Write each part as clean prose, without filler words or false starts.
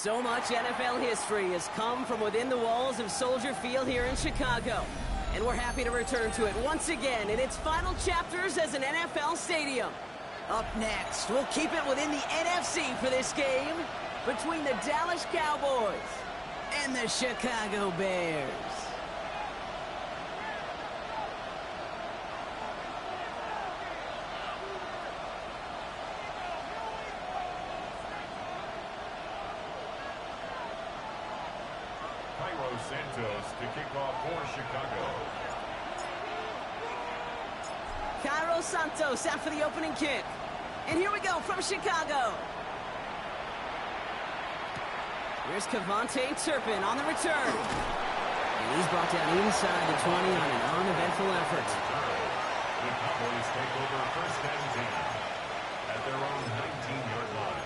So much NFL history has come from within the walls of Soldier Field here in Chicago. And we're happy to return to it once again in its final chapters as an NFL stadium. Up next, we'll keep it within the NFC for this game between the Dallas Cowboys and the Chicago Bears. Santos to kick off for Chicago. Cairo Santos out for the opening kick. And here we go from Chicago. Here's Kevontae Turpin on the return. And he's brought down inside the 20 on an uneventful effort. The Cowboys take over first and 10 at their own 19-yard line.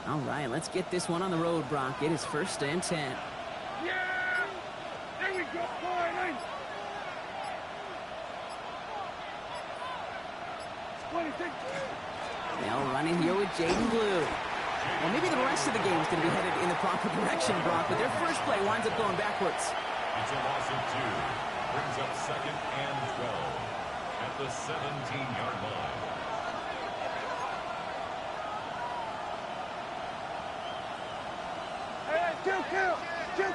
All right, let's get this one on the road, Brock. It is 1st and 10. Yeah! There we go. Fine. 26. Now running here with Jaden Blue. Well, maybe the rest of the game is going to be headed in the proper direction, Brock, but their first play winds up going backwards. It's a loss of 2. Brings up 2nd and 12 at the 17-yard line. Hey, two kill. Hey, two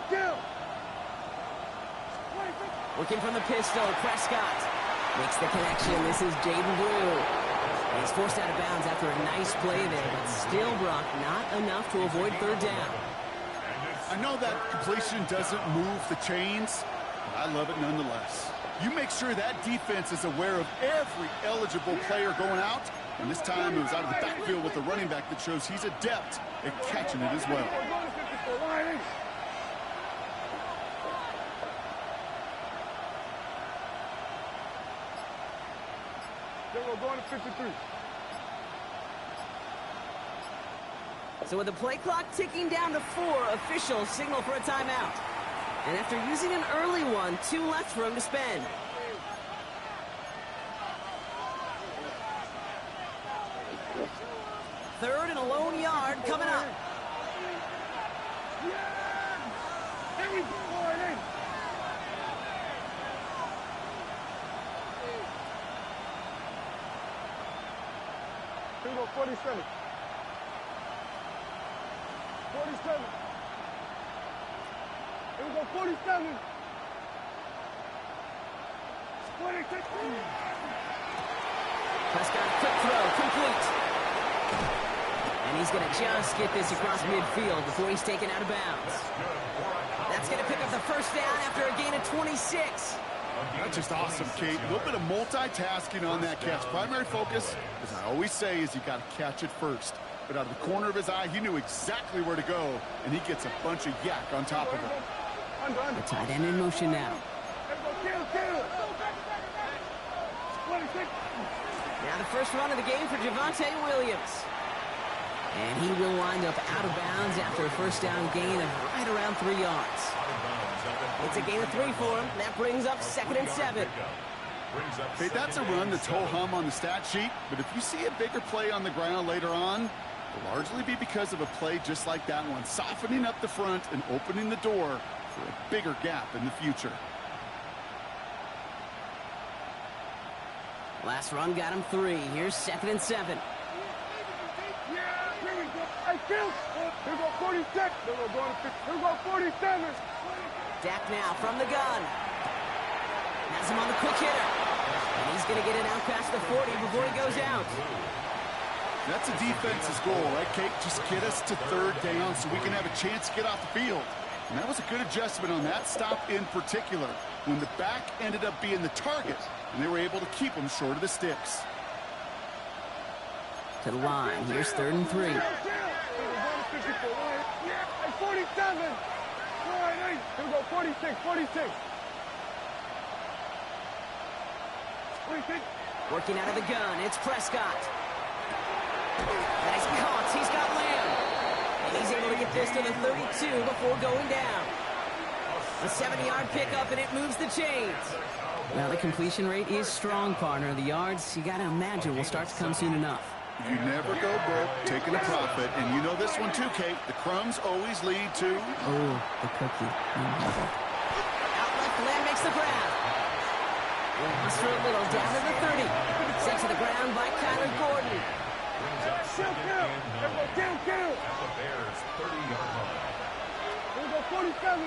kill. Working from the pistol, Prescott makes the connection. This is Jaden Blue. He's forced out of bounds after a nice play there, but still, Brock, not enough to avoid 3rd down. I know that completion doesn't move the chains, but I love it nonetheless. You make sure that defense is aware of every eligible player going out, and this time it was out of the backfield with a running back that shows he's adept at catching it as well. We're going to 53. So with the play clock ticking down to 4, officials signal for a timeout. And after using an early one, 2 left for him to spend. Third and a lone yard coming up. There we go. Here we go, 47. 47. Here we go, 47. 26. Prescott, quick throw, complete. And he's going to just get this across midfield before he's taken out of bounds. That's going to pick up the 1st down after a gain of 26. That's just awesome, Kate. A little bit of multitasking on that catch. Primary focus, as I always say, is you got to catch it first. But out of the corner of his eye, he knew exactly where to go, and he gets a bunch of yak on top of it. The tight end in motion now. Now the first run of the game for Javonte Williams. And he will wind up out of bounds after a 1st down gain of right around 3 yards. It's a gain of 3 for him. That brings up 2nd and 7. Hey, that's a run that's ho-hum on the stat sheet, but if you see a bigger play on the ground later on, it'll largely be because of a play just like that one, softening up the front and opening the door for a bigger gap in the future. Last run got him 3. Here's 2nd and 7. Here we go, 46. Here we go, 47. Dak now from the gun. Has him on the quick hitter. And he's going to get it out past the 40 before he goes out. That's a defense's goal, right, Kate? Just get us to 3rd down so we can have a chance to get off the field. And that was a good adjustment on that stop in particular, when the back ended up being the target, and they were able to keep him short of the sticks. To the line. Here's 3rd and 3. 47. Here we go, 46. 46. Working out of the gun. It's Prescott. And he's caught. He's got Lamb. And he's able to get this to the 32 before going down. A 70-yard pickup, and it moves the chains. Now the completion rate is strong, partner. The yards, you got to imagine, will start to come soon enough. You never go broke taking a profit, and you know this one too, Kate. The crumbs always lead to... Oh, the cookie. Out left, Lamb makes the grab. Lost for a little, down to the 30. Sent to the ground by Kyler Gordon. Brings up 2nd and 9 at the Bears' 30-yard line. Here we go, 47.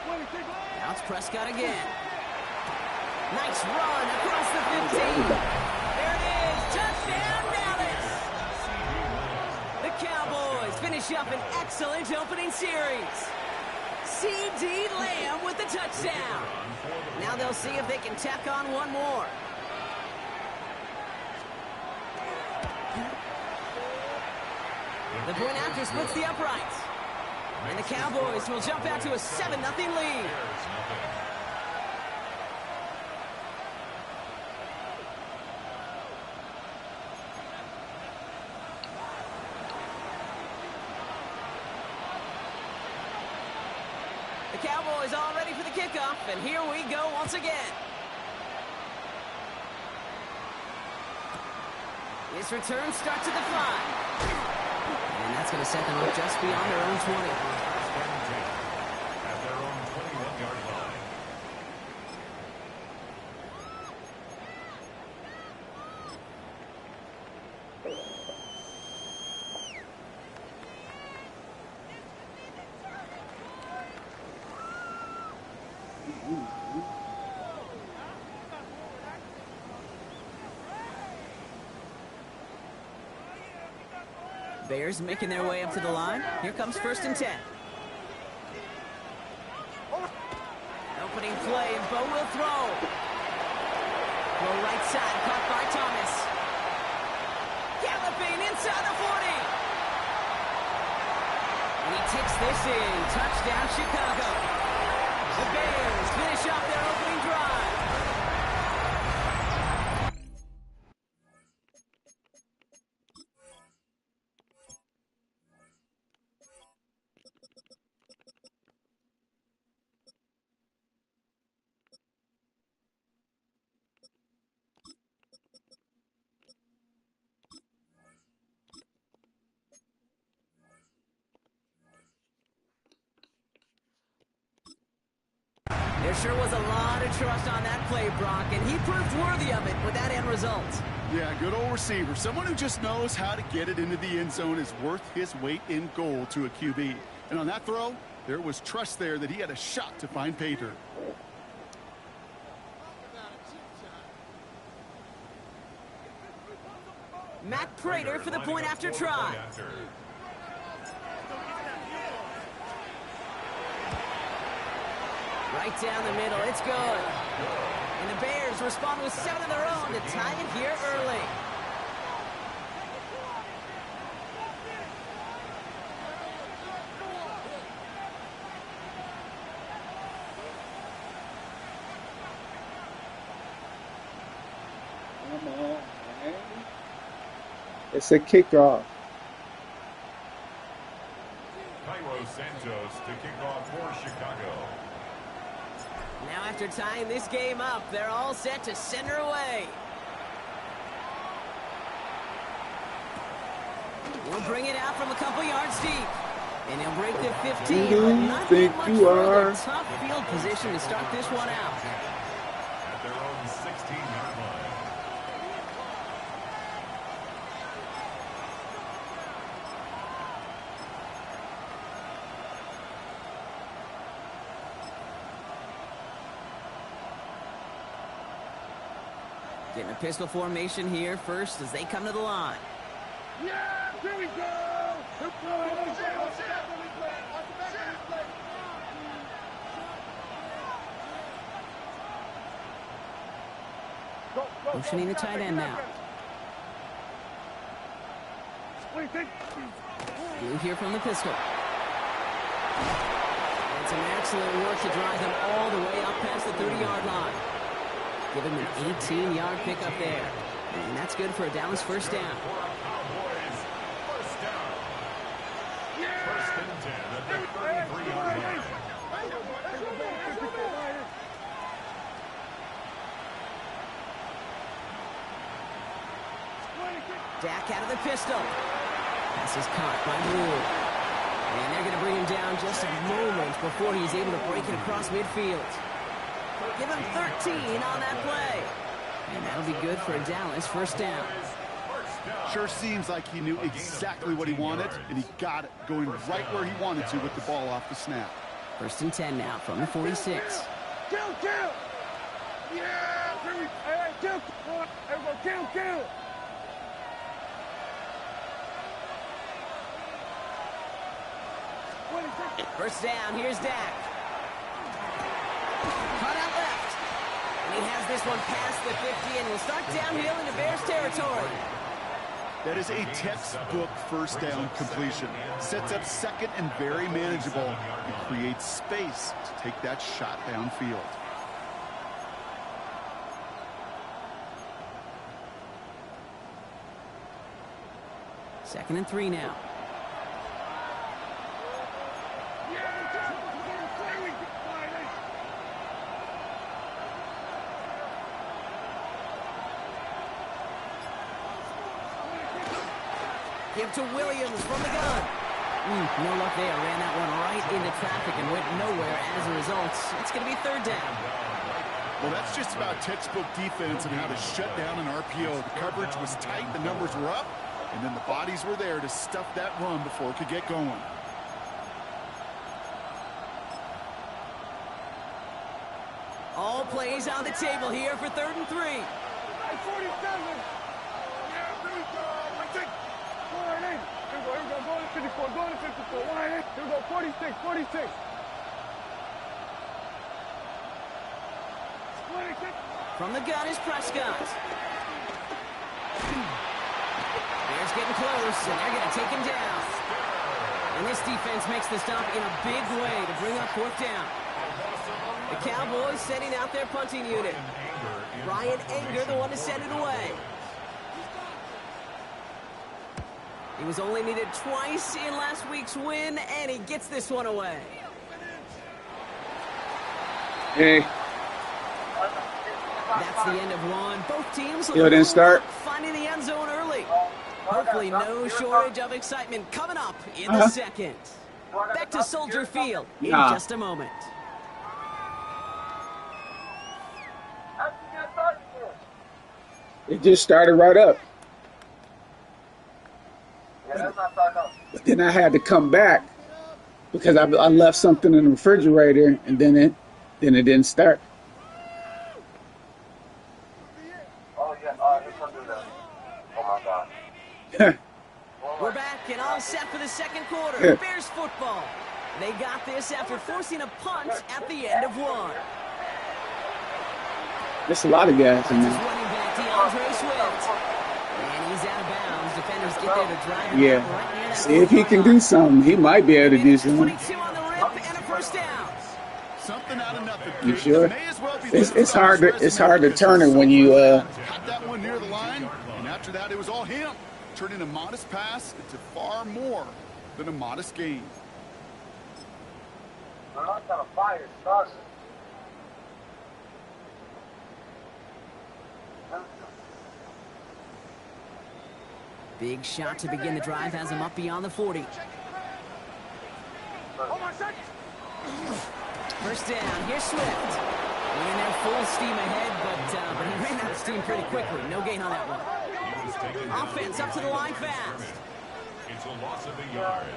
26. Now it's Prescott again. Nice run across the 15. There it is. Touchdown, Dallas. The Cowboys finish up an excellent opening series. C.D. Lamb with the touchdown. Now they'll see if they can tack on one more. The point after splits the uprights. And the Cowboys will jump out to a 7-0 lead. Cowboys all ready for the kickoff, and here we go once again. This return starts at the 5. And that's going to set them up just beyond their own 20. At their own 21-yard line. Bears making their way up to the line. Here comes 1st and 10. Opening play, and Bo will throw. Throw right side, caught by Thomas. Galloping inside the 40. And he takes this in. Touchdown, Chicago. The Bears finish off their opening drive. There sure was a lot of trust on that play, Brock, and he proved worthy of it with that end result. Yeah, good old receiver. Someone who just knows how to get it into the end zone is worth his weight in gold to a QB. And on that throw, there was trust there that he had a shot to find pay dirt. Matt Prater for the point after try. Right down the middle, it's good. And the Bears respond with 7 of their own to tie it here early. Come on, man. It's a kickoff. Cairo Santos to kick off for Chicago. Now after tying this game up, they're all set to send her away. We'll bring it out from a couple yards deep. And he'll break the 15. Who do you think you are? Tough field position to start this one out. At their own 16-yard line. Getting a pistol formation here first as they come to the line. Yeah, here we go. Motioning the tight end now. Blue here from the pistol. And some excellent work to drive them all the way up past the 30-yard line. Give him an 18-yard pickup there. And that's good for a Dallas first down. First down. First and 10 at the 33-yard line. Dak out of the pistol. Pass is caught by Blue. And they're going to bring him down just a moment before he's able to break it across midfield. Give him 13 on that play. And that'll be good for a Dallas first down. Sure seems like he knew exactly what he wanted, and he got it, going right where he wanted to with the ball off the snap. First and 10 now from the 46. Kill! Yeah! Kill! Everyone, kill! First down, here's Dak. Cut out left. And he has this one past the 50 and will start downhill into Bears territory. That is a textbook first down completion. Sets up second and very manageable. It creates space to take that shot downfield. Second and 3 now. Give to Williams from the gun. No luck there. Ran that one right into traffic and went nowhere as a result. It's going to be third down. Well, that's just about textbook defense and how to shut down an RPO. The coverage was tight, the numbers were up, and then the bodies were there to stuff that run before it could get going. All plays on the table here for 3rd and 3. 47. Yeah, here we go. Go right in. Here we go. Go to 54. Go to 54. Line in. Here we go. 46. 46. 26. From the gun is Prescott. Bears getting close, and they're going to take him down. And this defense makes the stop in a big way to bring up 4th down. The Cowboys sending out their punting unit. Ryan Anger, the one to send it away. He was only needed twice in last week's win, and he gets this one away. Hey. That's the end of one. Both teams Didn't start. finding the end zone early. Hopefully no shortage of excitement coming up in the second. Back to Soldier Field in just a moment. It just started right up. But then I had to come back because I left something in the refrigerator, and then it didn't start. Oh, yeah. Oh my God. We're back and all set for the second quarter. Bears football. They got this after forcing a punt at the end of one. There's a lot of guys in This there. running back, DeAndre Swift. And he's out of bounds. Defenders get there to drive him Yeah. out right near that See if he can do something. He might be able to do something. 22 on the rip and a first down. Something out of nothing. You sure? May as well be It's hard to turn it when you had that one near the line, and after that it was all him, turning a modest pass into far more than a modest gain. I'm not gonna fire. Start. Big shot to begin the drive has him up beyond the 40. First down, here's Swift. Running there full steam ahead, but he ran out of steam pretty quickly. No gain on that one. Offense up to the line fast. It's a loss of a yard.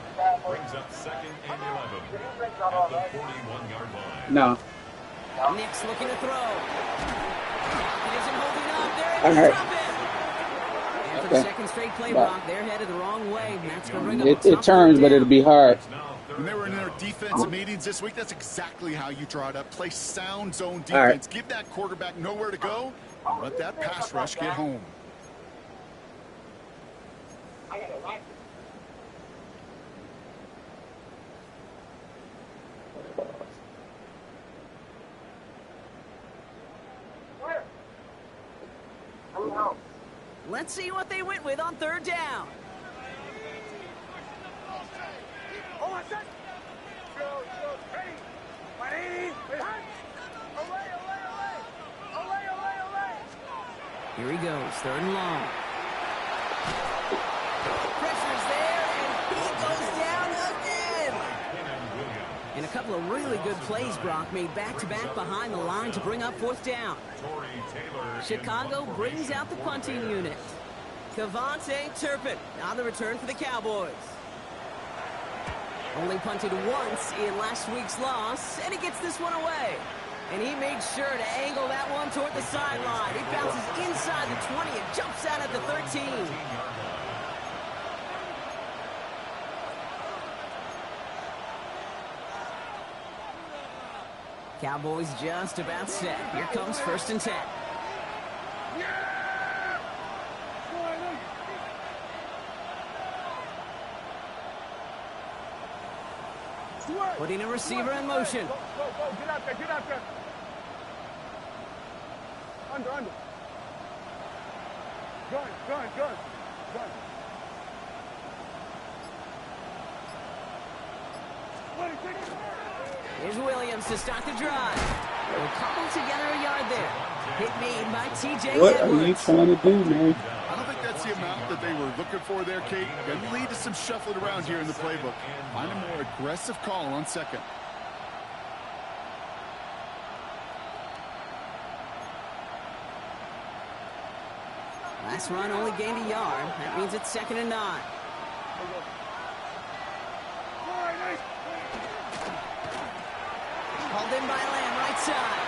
Brings up 2nd and 11 at the 41-yard line. No. Nick's looking to throw. He isn't holding up. There All it is. right. Drop it. And for the second straight play, Brock, they're headed the wrong way. And that's going to bring up It turns, but it'll be hard. When they were in their defensive meetings this week, that's exactly how you draw it up. Play sound zone defense. Give that quarterback nowhere to go, and let that pass rush get home. Let's see what they went with on 3rd down. Here he goes, 3rd and long. Pressure's there, and he goes down again. And a couple of really good plays, Brock, made back-to-back behind the line to bring up 4th down. Chicago brings out the punting unit. Cavante Turpin on the return for the Cowboys. Only punted once in last week's loss, and he gets this one away. And he made sure to angle that one toward the sideline. He bounces inside the 20 and jumps out at the 13. Cowboys just about set. Here comes 1st and 10. Putting a receiver in motion. Go. Get out there. Under. Gun. Here's Williams to start the drive. We'll cobble together a yard there. Hit made by TJ What Edwards. are you trying to do, man? I don't think that's the amount that they were looking for there, Kate. Going to lead to some shuffling around here in the playbook. Find a more aggressive call on second. Last run only gained a yard. That means it's 2nd and 9. Called in by Lamb, right side.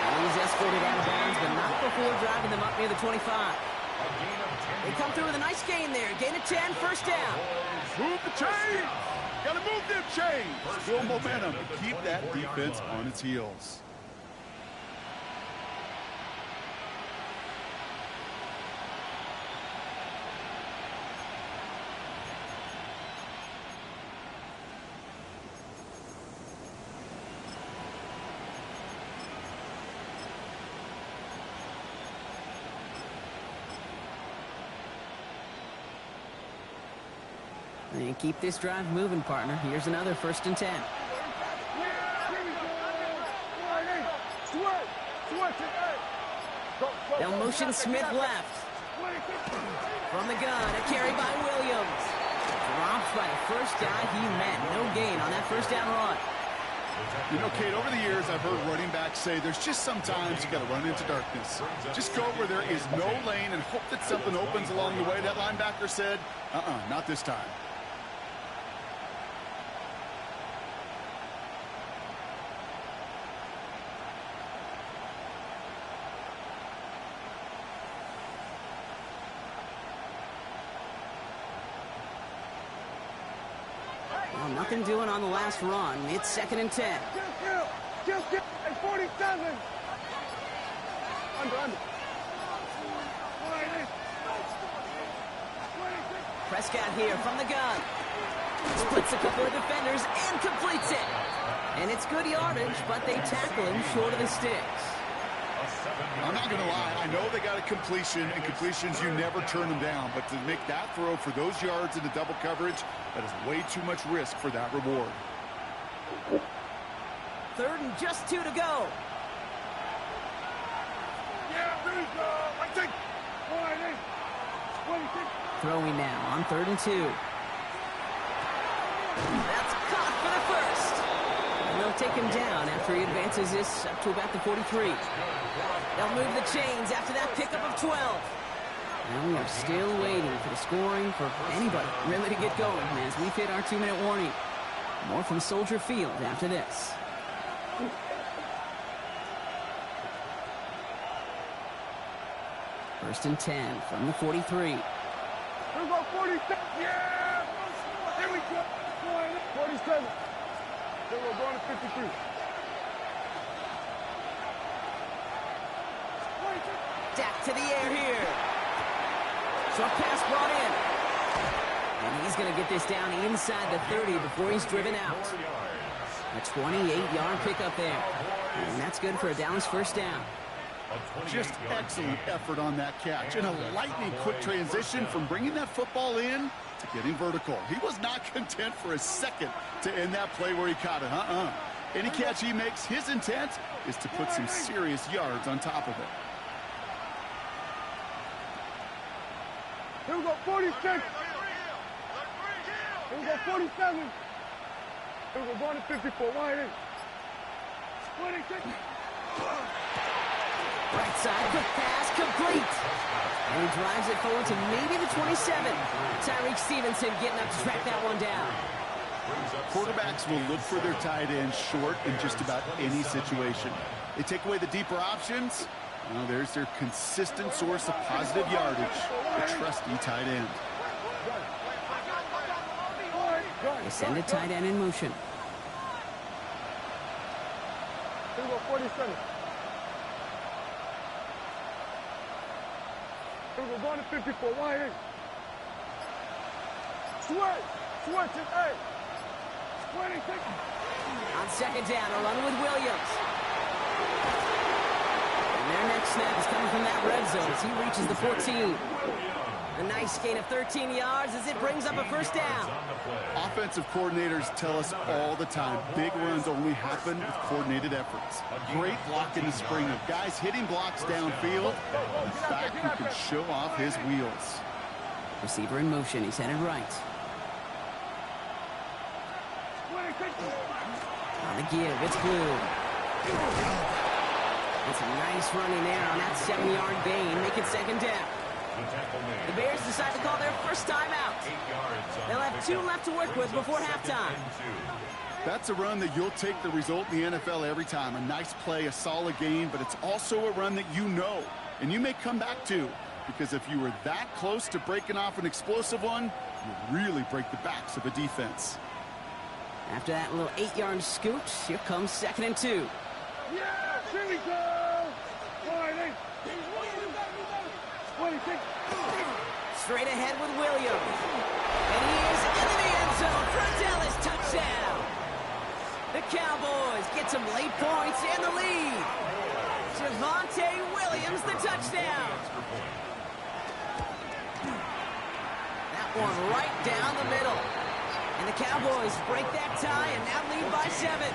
And he's escorted out of bounds, but not before driving them up near the 25. They come through with a nice gain there. Gain of 10, 1st down. Move the chains! Gotta move them chains! Build momentum and keep that defense on its heels. And keep this drive moving, partner. Here's another 1st and 10. They'll motion Smith left. From the gun, a carry by Williams. Dropped by the 1st down he meant. No gain on that 1st down run. You know, Kate, over the years, I've heard running backs say there's just sometimes you got to run into darkness. Just go where there is no lane and hope that something opens along the way. That linebacker said, not this time. Well, nothing doing on the last run. It's 2nd and 10. Just get 47. Under. Prescott here from the gun. Splits a couple of defenders and completes it. And it's good yardage, but they tackle him short of the sticks. I'm not going to lie. I know they got a completion, and completions, you never turn them down. But to make that throw for those yards in the double coverage, that is way too much risk for that reward. 3rd and just 2 to go. Throwing now on 3rd and 2. That's caught for the 1st. And they'll take him down after he advances this up to about the 43. They'll move the chains after that pickup of 12. And we are still waiting for the scoring for anybody really to get going as we've hit our 2-minute warning. More from Soldier Field after this. First and 10 from the 43. Here we go, 47. Yeah! Here we go. 47. Here we're going to 53. Dak to the air here. Short pass brought in. And he's going to get this down inside the 30 before he's driven out. A 28-yard pickup there. And that's good for a Dallas 1st down. Just excellent effort on that catch. And a lightning quick transition from bringing that football in to getting vertical. He was not content for a second to end that play where he caught it. Any catch he makes, his intent is to put some serious yards on top of it. Here we go, 46. Here we go, 47. Here we go, going to 54. Wide in. 26. Right side, quick pass, complete. And he drives it forward to maybe the 27. Tyreek Stevenson getting up to track that one down. Quarterbacks will look for their tight end short in just about any situation. They take away the deeper options. Well, there's their consistent source of positive yardage, the trusty tight end. They send a tight end in motion. Here we go, 47. Here we go, going to 54. Wide in. Switch it, hey. 26. On 2nd down, a run with Williams. And their next snap is coming from that red zone as he reaches the 14. A nice gain of 13 yards as it brings up a first down. Offensive coordinators tell us all the time, big runs only happen with coordinated efforts. Great block in the spring of guys hitting blocks downfield. In fact, who can show off his wheels. Receiver in motion. He's headed right. On the give. It's Blue. It's a nice running there on that 7-yard gain. Make it second down. The Bears decide to call their first timeout. They'll have 2 left to work with before halftime. That's a run that you'll take the result in the NFL every time. A nice play, a solid gain, but it's also a run that you know, and you may come back to, because if you were that close to breaking off an explosive one, you really break the backs of a defense. After that little 8-yard scoot, here comes 2nd and 2. Yeah, here we go. Straight ahead with Williams. And he is into the end zone for a Dallas touchdown. The Cowboys get some late points and the lead. Javonte Williams, the touchdown. That one right down the middle. And the Cowboys break that tie and now lead by 7.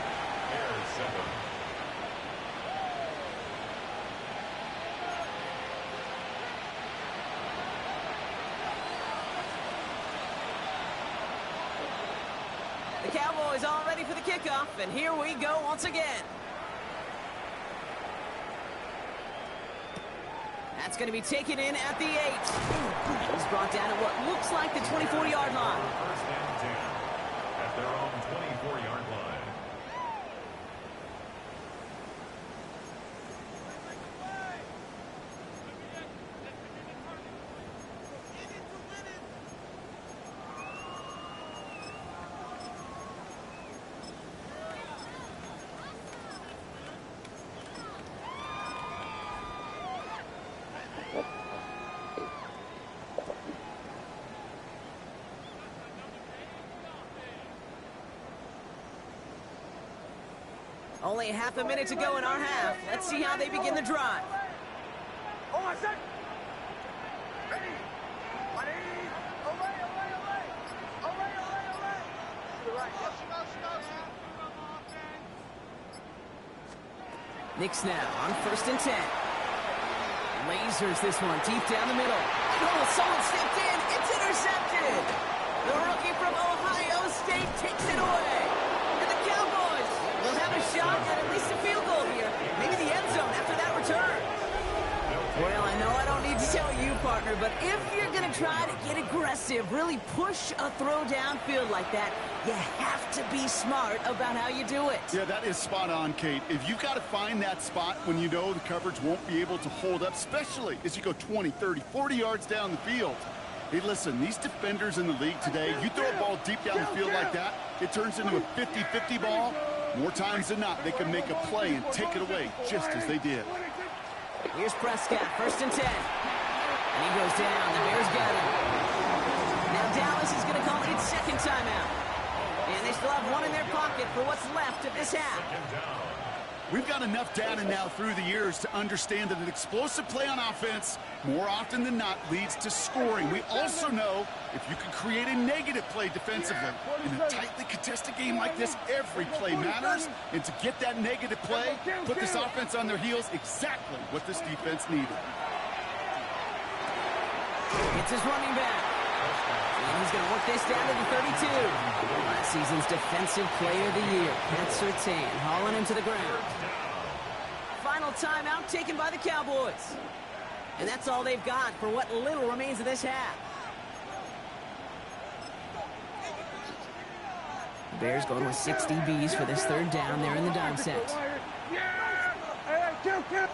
The Cowboys all ready for the kickoff, and here we go once again. That's going to be taken in at the 8. He's brought down at what looks like the 24-yard line. First and 10 at their own 24-yard line. Only half a minute to go in our half. Let's see how they begin the drive. Nick snap on 1st and 10. Lasers this one deep down the middle. Oh, someone stepped in. It's intercepted. The rookie from Ohio State takes it away. And the Cowboys will have a shot at least a field goal here. Maybe the end zone after that return. Well, I know I don't need to tell you, partner, but if you're going to try to get aggressive, really push a throw downfield like that, you have to be smart about how you do it. Yeah, that is spot on, Kate. If you've got to find that spot when you know the coverage won't be able to hold up, especially as you go 20, 30, 40 yards down the field. Hey, listen, these defenders in the league today, you throw a ball deep down the field like that, it turns into a 50-50 ball. More times than not, they can make a play and take it away just as they did. Here's Prescott, 1st and 10. And he goes down. The Bears got him. Now Dallas is going to call its 2nd timeout. And they still have one in their pocket for what's left of this half. We've got enough data now through the years to understand that an explosive play on offense more often than not leads to scoring. We also know if you can create a negative play defensively. In a tightly contested game like this, every play matters. And to get that negative play, put this offense on their heels, exactly what this defense needed. It's his running back. And he's going to work this down to the 32. Last season's Defensive Player of the Year, Pat Surtain, hauling him to the ground. Final timeout taken by the Cowboys. And that's all they've got for what little remains of this half. The Bears going with 6 DBs for this 3rd down there in the dime set. Yeah! Hey, kill. Here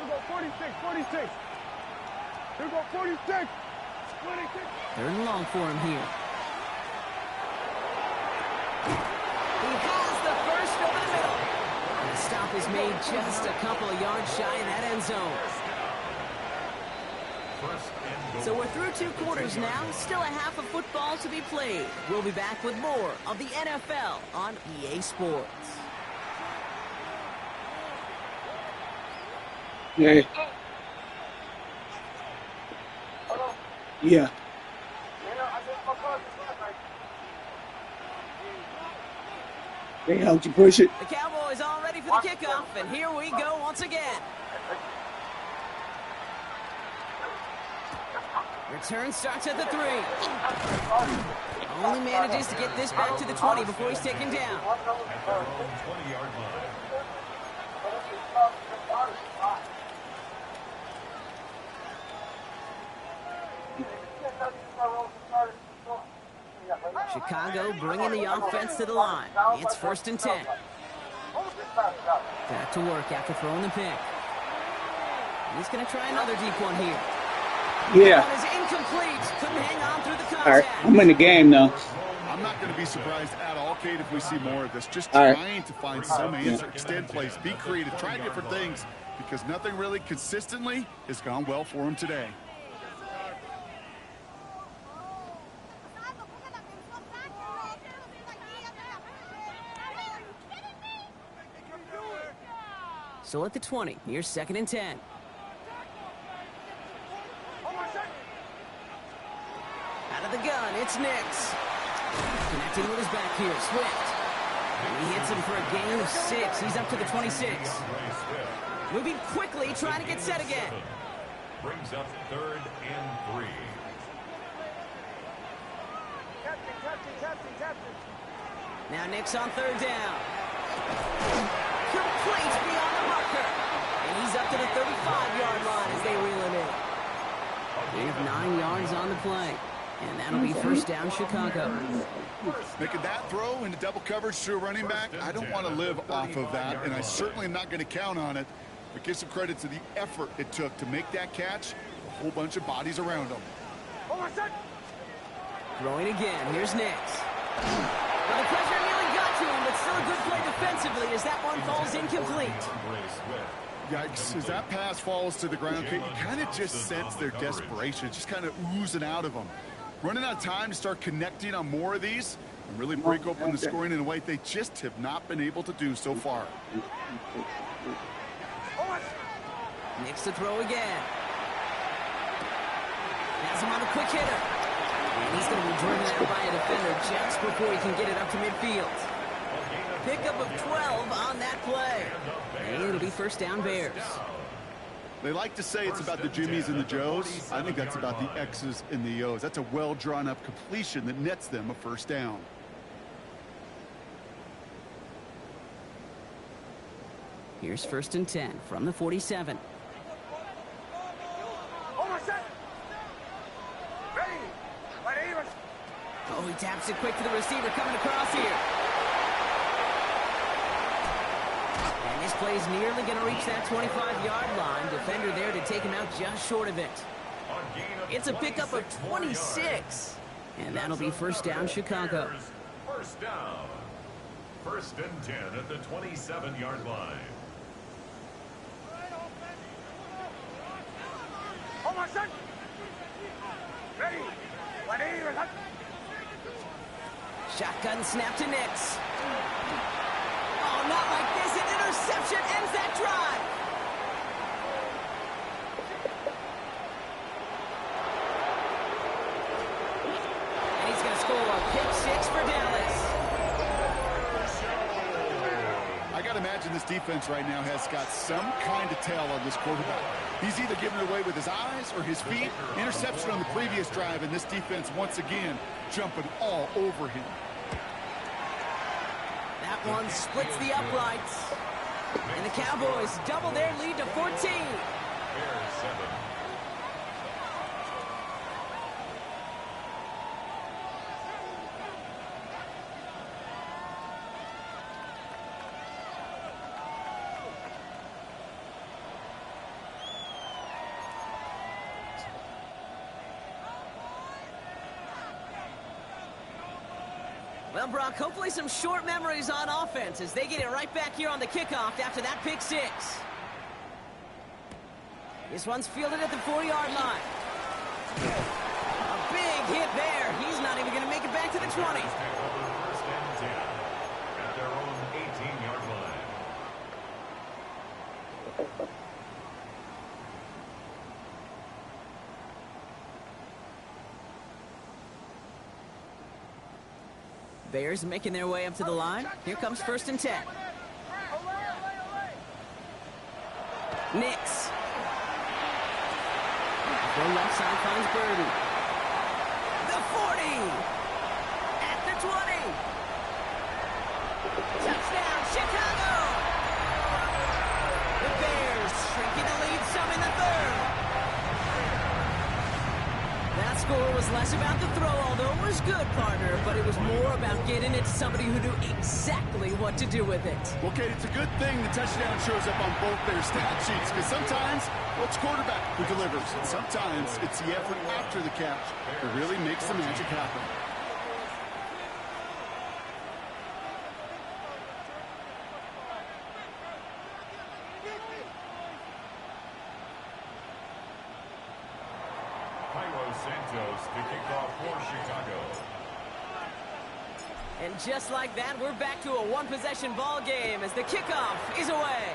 we go, 46. Here we go, 46. 26. 3rd and long for him here. He has the first over the middle. And the stop is made just a couple of yards shy in that end zone. So we're through 2 quarters now. Still a half of football to be played. We'll be back with more of the NFL on EA Sports. Yeah. Yeah. They helped you push it. The Cowboys all ready for the kickoff, and here we go once again. Return starts at the 3. Only manages to get this back to the 20 before he's taken down. At their own 20-yard line. Chicago bringing the offense to the line. It's 1st and 10. Back to work after throwing the pick. He's going to try another deep one here. Yeah. That is incomplete. Couldn't hang on through the contact. All right. I'm in the game now. I'm not going to be surprised at all, Kate, if we see more of this. Just All right. trying to find some answer, extend plays, be creative, try different things, because nothing really consistently has gone well for him today. So at the 20, here's 2nd and 10. Out of the gun, it's Nix. Connecting with his back here, Swift. He hits him for a gain of 6. He's up to the 26. Moving quickly, trying to get set again. Brings up 3rd and 3. Now Nix on 3rd down. Complete beyond the marker. And he's up to the 35-yard line as they reel him in. They have 9 yards on the play. And that'll be 1st down, Chicago. Making that throw into double coverage to a running back, I don't want to live off of that, and I certainly am not going to count on it. But give some credit to the effort it took to make that catch. A whole bunch of bodies around him. Throwing again. Here's Nix. Well, the pressure nearly got to him, but still a good play defensively as that one falls incomplete. Yikes, as that pass falls to the ground, you kind of just sense their desperation, just kind of oozing out of them. Running out of time to start connecting on more of these and really break open the scoring in a way they just have not been able to do so far. Nix to throw again. Has him on a quick hitter. And he's going to be driven out by a defender just before he can get it up to midfield. Pickup of 12 on that play. And it'll be 1st down, Bears. They like to say it's about the Jimmies and the Joes. I think that's about the X's and the O's. That's a well-drawn-up completion that nets them a 1st down. Here's 1st and 10 from the 47. Oh, he taps it quick to the receiver coming across here. And this play's nearly going to reach that 25-yard line. Defender there to take him out just short of it. It's a pickup of 26. And that'll be 1st down, Chicago. 1st down. 1st and 10 at the 27-yard line. Shotgun snap to Nix. Oh, not like this. An interception ends that drive. And he's going to score a pick 6 for Dallas. I got to imagine this defense right now has got some kind of tell on this quarterback. He's either giving it away with his eyes or his feet. Interception on the previous drive, and this defense once again jumping all over him. That one splits the uprights. And the Cowboys double their lead to 14. Bears 7. Well, Brock, hopefully some short memories on offense as they get it right back here on the kickoff after that pick 6. This one's fielded at the 4-yard line. A big hit there. He's not even going to make it back to the 20. 1st and 10 at their own 18-yard line. Bears making their way up to the line. Here comes 1st and 10. Nix. Throw left side finds Burden. The 40. At the 20. Touchdown, Chicago. The Bears shrinking the lead some in the 3rd. That score was less about the throw, although it was good, partner, but it was more about getting it to somebody who knew exactly what to do with it. Well, Kate, it's a good thing the touchdown shows up on both their stat sheets, because sometimes, well, it's quarterback who delivers, and sometimes it's the effort after the catch that really makes the magic happen. Santos to kick off for Chicago. And just like that, we're back to a one-possession ball game as the kickoff is away.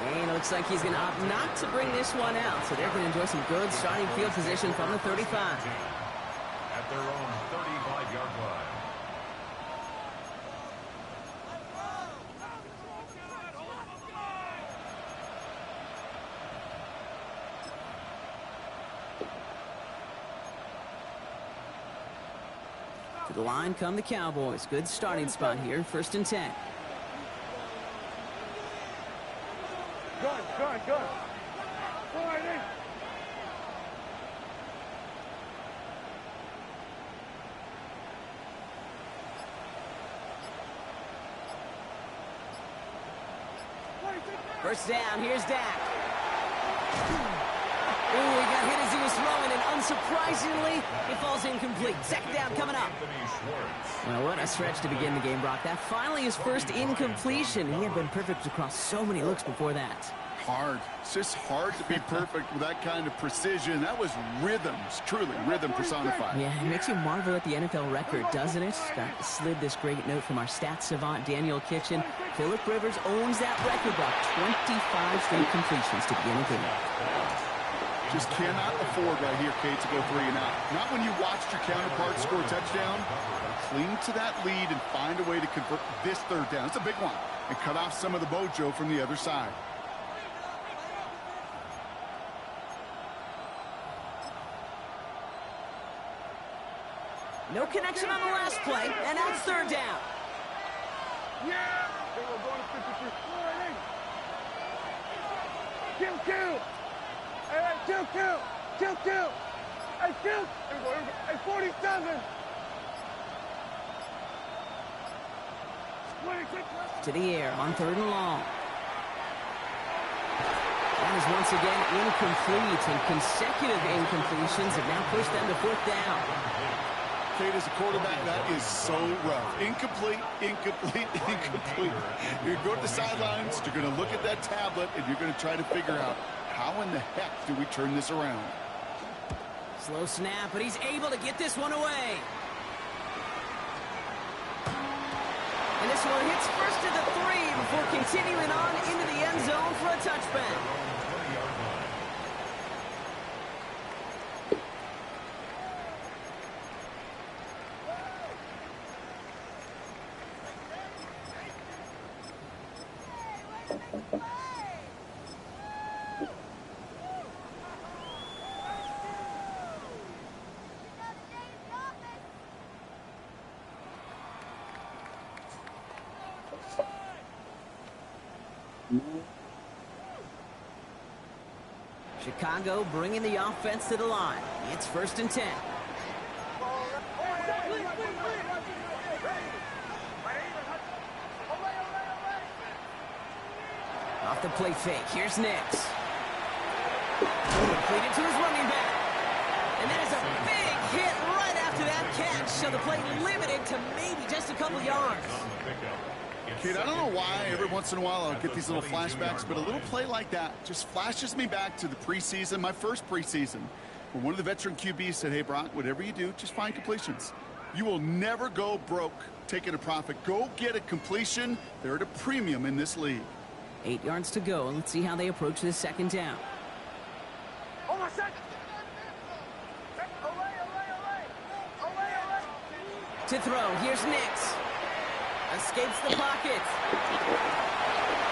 And it looks like he's going to opt not to bring this one out, so they're going to enjoy some good starting field position from the 35. At their own 35-yard line. To the line come the Cowboys. Good starting spot here. 1st and 10. Gun. Go right in. First down. Here's Dak. Ooh, he got hit as he was throwing, and unsurprisingly, it falls incomplete. 2nd down coming up. Well, what a stretch to begin the game, Brock. That finally his first incompletion. He had been perfect across so many looks before that. Hard. It's just hard to be perfect with that kind of precision. That was rhythm. It's truly rhythm personified. Yeah, it makes you marvel at the NFL record, doesn't it? Slid this great note from our stats savant, Daniel Kitchen. Phillip Rivers owns that record, Brock. 25 straight completions to begin the game. Just cannot afford right here, Kate, to go 3 and out. Not when you watched your counterpart score a touchdown. Cling to that lead and find a way to convert this 3rd down. It's a big one. And cut off some of the mojo from the other side. No connection on the last play, and now it's 3rd down. Yeah! They were going to 53. Go right in. Kill. Hey, kill. Hey, kill. Here we go. Hey, 47. 26. To the air on 3rd and long. That is once again incomplete, and consecutive incompletions have now pushed them to 4th down. Kate, as a quarterback, that is so rough. Incomplete. You're going to the sidelines, you're going to look at that tablet, and you're going to try to figure out how in the heck do we turn this around. Slow snap, but he's able to get this one away. And this one hits first to the 3 before continuing on into the end zone for a touchback. Chicago bringing the offense to the line. It's 1st and 10. Off the play fake. Here's Nix. Completed to his running back. And that is a big hit right after that catch. So the play limited to maybe just a couple yards. Kid, I don't know why every once in a while I'll get these little flashbacks, but a little play like that just flashes me back to the preseason, my first preseason, where one of the veteran QBs said, hey, Brock, whatever you do, just find completions. You will never go broke taking a profit. Go get a completion. They're at a premium in this league. 8 yards to go. Let's see how they approach this 2nd down. Oh, my second. To throw. Here's Nix. Escapes the pocket.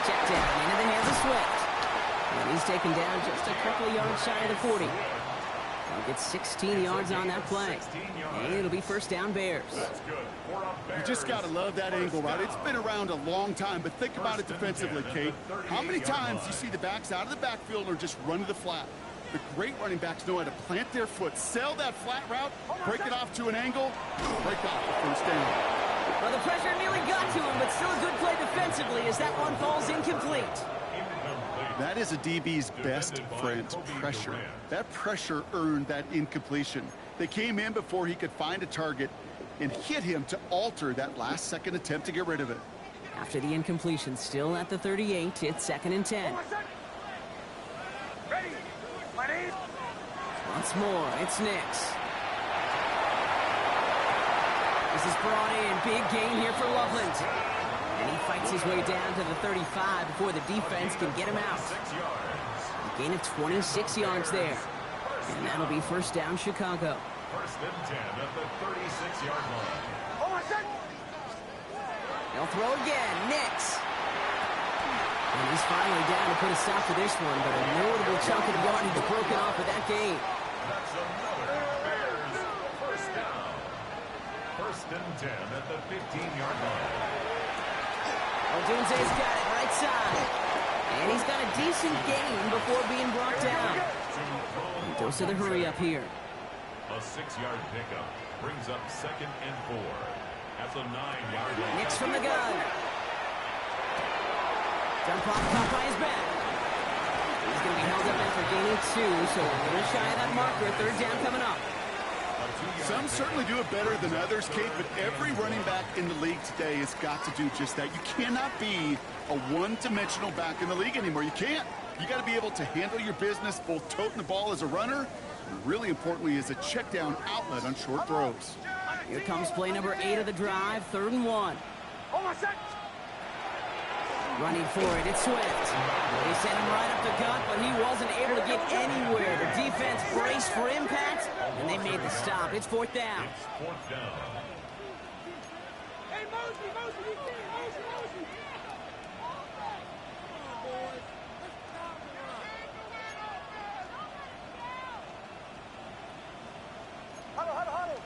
Check down into the hands of Swift. And he's taken down just a couple of yards shy of the 40. He'll get 16 yards on that play. And it'll be first down Bears. You just got to love that angle, right? It's been around a long time, but think about it defensively, Kate. How many times do you see the backs out of the backfield or just run to the flat? The great running backs know how to plant their foot, sell that flat route, break it off to an angle, break off the first down. Well, the pressure nearly got to him, but still a good play defensively as that one falls incomplete. That is a DB's best friend, pressure. That pressure earned that incompletion. They came in before he could find a target and hit him to alter that last-second attempt to get rid of it. After the incompletion, still at the 38, it's 2nd and 10. Ready. Ready. Once more, it's Nix. This is brought in. Big gain here for Loveland. And he fights his way down to the 35 before the defense can get him out. A gain of 26 yards there. And that'll be first down Chicago. First and 10 at the 36-yard line. They'll throw again. Nix. And he's finally down to put a stop to this one, but a notable chunk of yardage broken off with that gain. That's another Bears first down. First and 10 at the 15-yard line. Odunze's got it right side. And he's got a decent gain before being brought down. And dose of the hurry up here. A 6-yard pickup brings up 2nd and 4 at the 9-yard line. Nix from the gun. Dump off caught by his back. He's going to be held up after gaining 2, so a little shy of that marker. 3rd down coming up. Some certainly do it better than others, Kate, but every running back in the league today has got to do just that. You cannot be a one-dimensional back in the league anymore. You can't. You got to be able to handle your business, both toting the ball as a runner, and really importantly as a check-down outlet on short throws. Here comes play number 8 of the drive, 3rd and 1. Running for it, it's Swift. They sent him right up the gut, but he wasn't able to get anywhere. The defense braced for impact, and they made the stop. It's 4th down. It's 4th down. Hey, Mosey, you see Mosey. Huddle.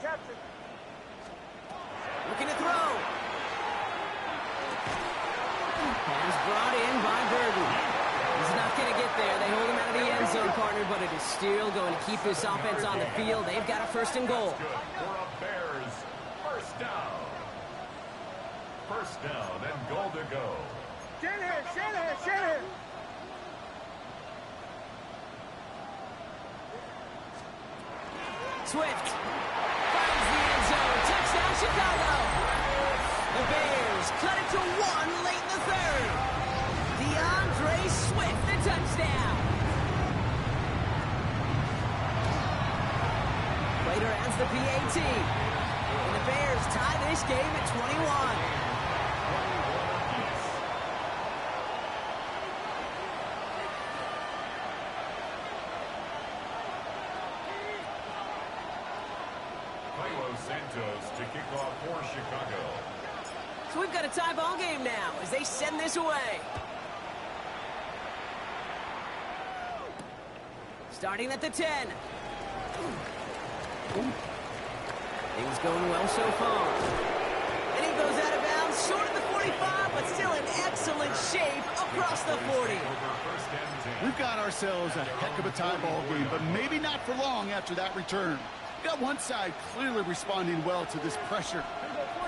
Captain. Looking to throw. Pass brought in by Burden. He's not going to get there. They hold him out of the end zone, partner, but it is still going to keep this offense on the field. They've got a 1st and goal. Good for a Bears first down. First down and goal to go. Shanahan. Swift finds the end zone. Touchdown, Chicago. The Bears cut it to 1 late in the 3rd. DeAndre Swift, the touchdown. Later adds the PAT. And the Bears tie this game at 21. Santos to kick off for Chicago. So we've got a tie ball game now as they send this away. Starting at the 10. Things going well so far. And he goes out of bounds short of the 45, but still in excellent shape across the 40. We've got ourselves a heck of a tie ball game, but maybe not for long after that return. Got one side clearly responding well to this pressure.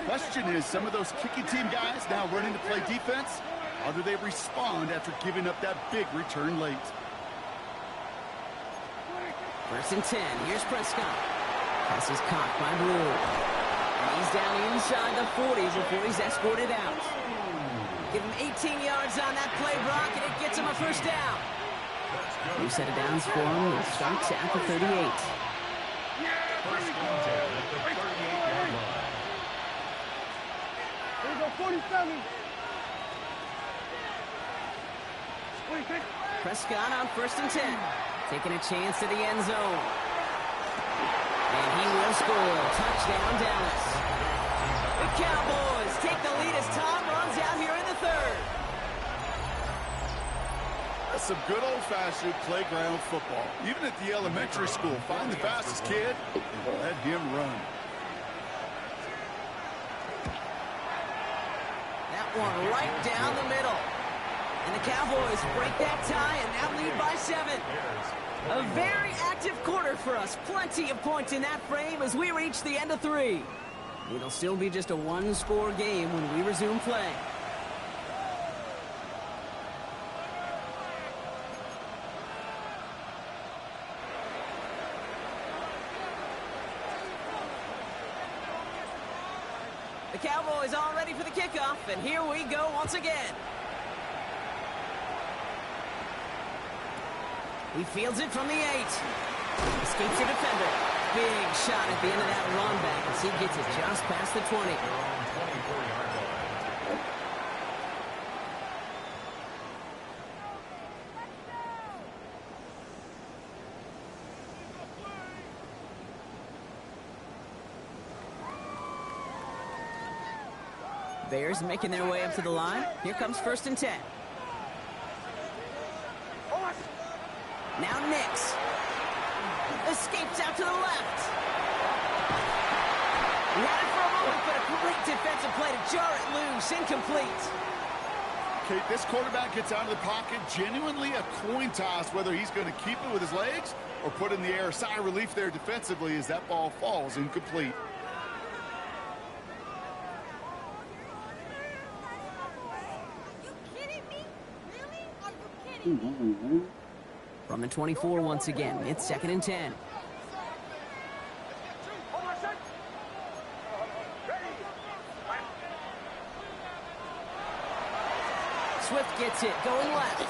Question is, some of those kicking team guys now running to play defense, how do they respond after giving up that big return late? 1st and 10. Here's Prescott. Pass is caught by Blue. And he's down inside the 40 before he's escorted out. Give him 18 yards on that play, Brock, and it gets him a 1st down. New set of downs for him. It starts at the 38. First and 10 at the 38-yard line. Here we go, 47. Prescott on 1st and 10. Taking a chance to the end zone. And he will score. Touchdown, Dallas. The Cowboys take the lead as time runs out here in the third. That's some good old-fashioned playground football. Even at the elementary school, find the fastest kid and let him run. That one right down the middle. And the Cowboys break that tie and now lead by 7. A very active quarter for us. Plenty of points in that frame as we reach the end of 3. It'll still be just a one-score game when we resume play. The Cowboys all ready for the kickoff, and here we go once again. He fields it from the 8. Escapes the defender. Big shot at the end of that run back as he gets it just past the 20. Bears making their way up to the line. Here comes 1st and 10. Now Nix. Escapes out to the left. He had it for a moment, but a great defensive play to jar it loose. Incomplete. Okay, this quarterback gets out of the pocket. Genuinely a coin toss whether he's going to keep it with his legs or put in the air. Sigh of relief there defensively as that ball falls incomplete. From the 24 once again, it's 2nd and 10. Swift gets it, going left.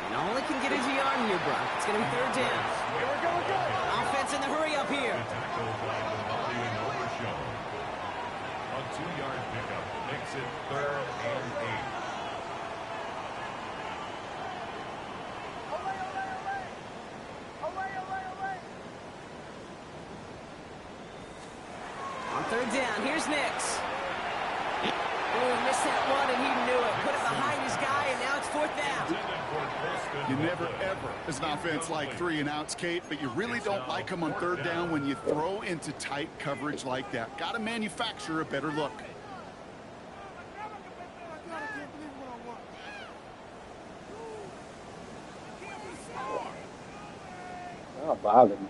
And all he can get is a yard here, Brock. It's going to be 3rd down. Offense in the hurry up here. A 2-yard pickup makes it 3rd and 8. On 3rd down, here's Nix. Oh, missed that one, and he knew it. Put it behind his guy, and now it's 4th down. You never, ever, as an offense, like 3 and outs, Kate, but you really don't like them on 3rd down when you throw into tight coverage like that. Got to manufacture a better look. Oh, bother me.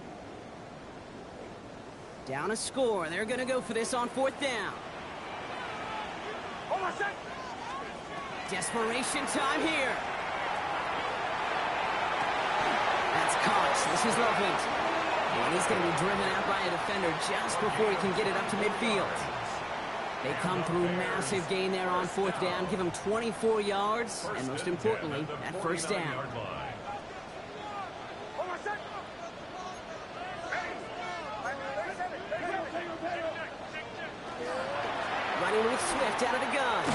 Down a score. They're going to go for this on 4th down. Desperation time here. That's caught. This is Loveland. And he's going to be driven out by a defender just before he can get it up to midfield. They come through massive gain there on 4th down. Give him 24 yards. And most importantly, that 1st down. Running with Swift out of the gun.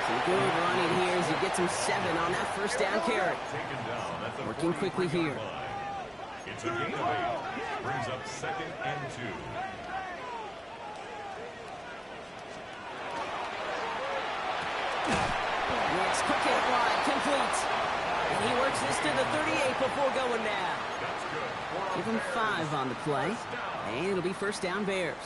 Some good running here as he gets him 7 on that 1st down carry. Working quickly here. It's a gain of 8. Brings up 2nd and 2. Next quick hit wide, complete. And he works this to the 38 before going down. Give him 5 on the play. And it'll be 1st down Bears.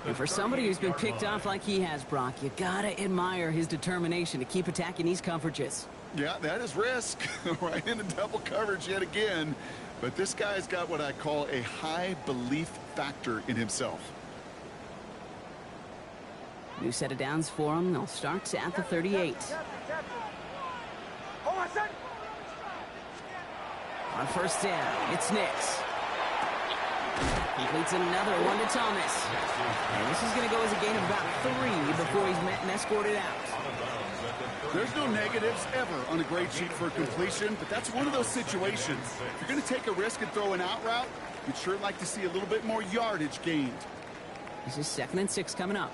And for somebody who's been picked off like he has, Brock, you gotta admire his determination to keep attacking these coverages. Yeah, that is risk. Right into double coverage yet again. But this guy's got what I call a high belief factor in himself. New set of downs for him. They'll start at the 38. On 1st down, it's Nix. Completes another one to Thomas. And this is going to go as a gain of about 3 before he's met and escorted out. There's no negatives ever on a grade sheet for a completion, but that's one of those situations. If you're going to take a risk and throw an out route, you'd sure like to see a little bit more yardage gained. This is 2nd and 6 coming up.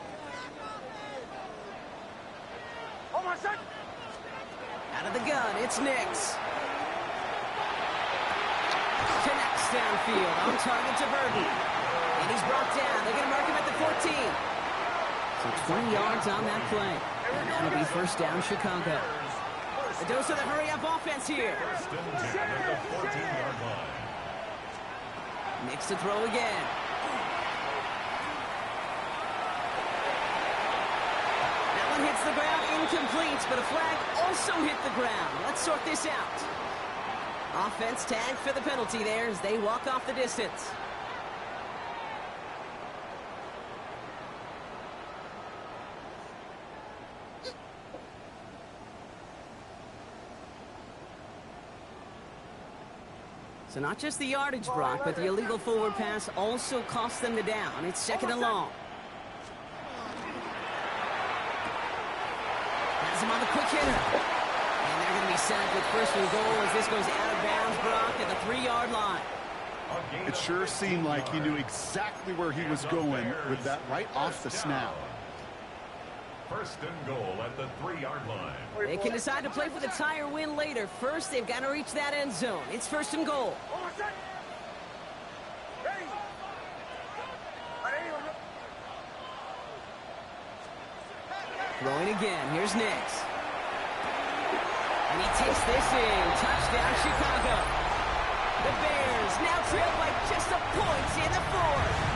Out of the gun, it's Nix. Connects downfield, on target to Burton. And he's brought down. They're going to mark him at the 14. So 20 yards on that play. And that'll be first down, Chicago. A dose of the hurry-up offense here. First and 10 at the 14-yard line. Makes the throw again. That one hits the ground, incomplete, but a flag also hit the ground. Let's sort this out. Offense tagged for the penalty there as they walk off the distance. So not just the yardage, Brock, but the illegal forward pass also cost them the down. It's second and long. Has him on the quick hitter. And they're going to be set up with first and goal as this goes out of bounds, Brock, at the 3-yard line. It sure seemed like he knew exactly where he was going with that right off the snap. First and goal at the 3-yard line. They can decide to play for the tie or win later. First, they've got to reach that end zone. It's first and goal. Throwing again. Here's Nix. And he takes this in. Touchdown, Chicago. The Bears now trail by just a point in the fourth.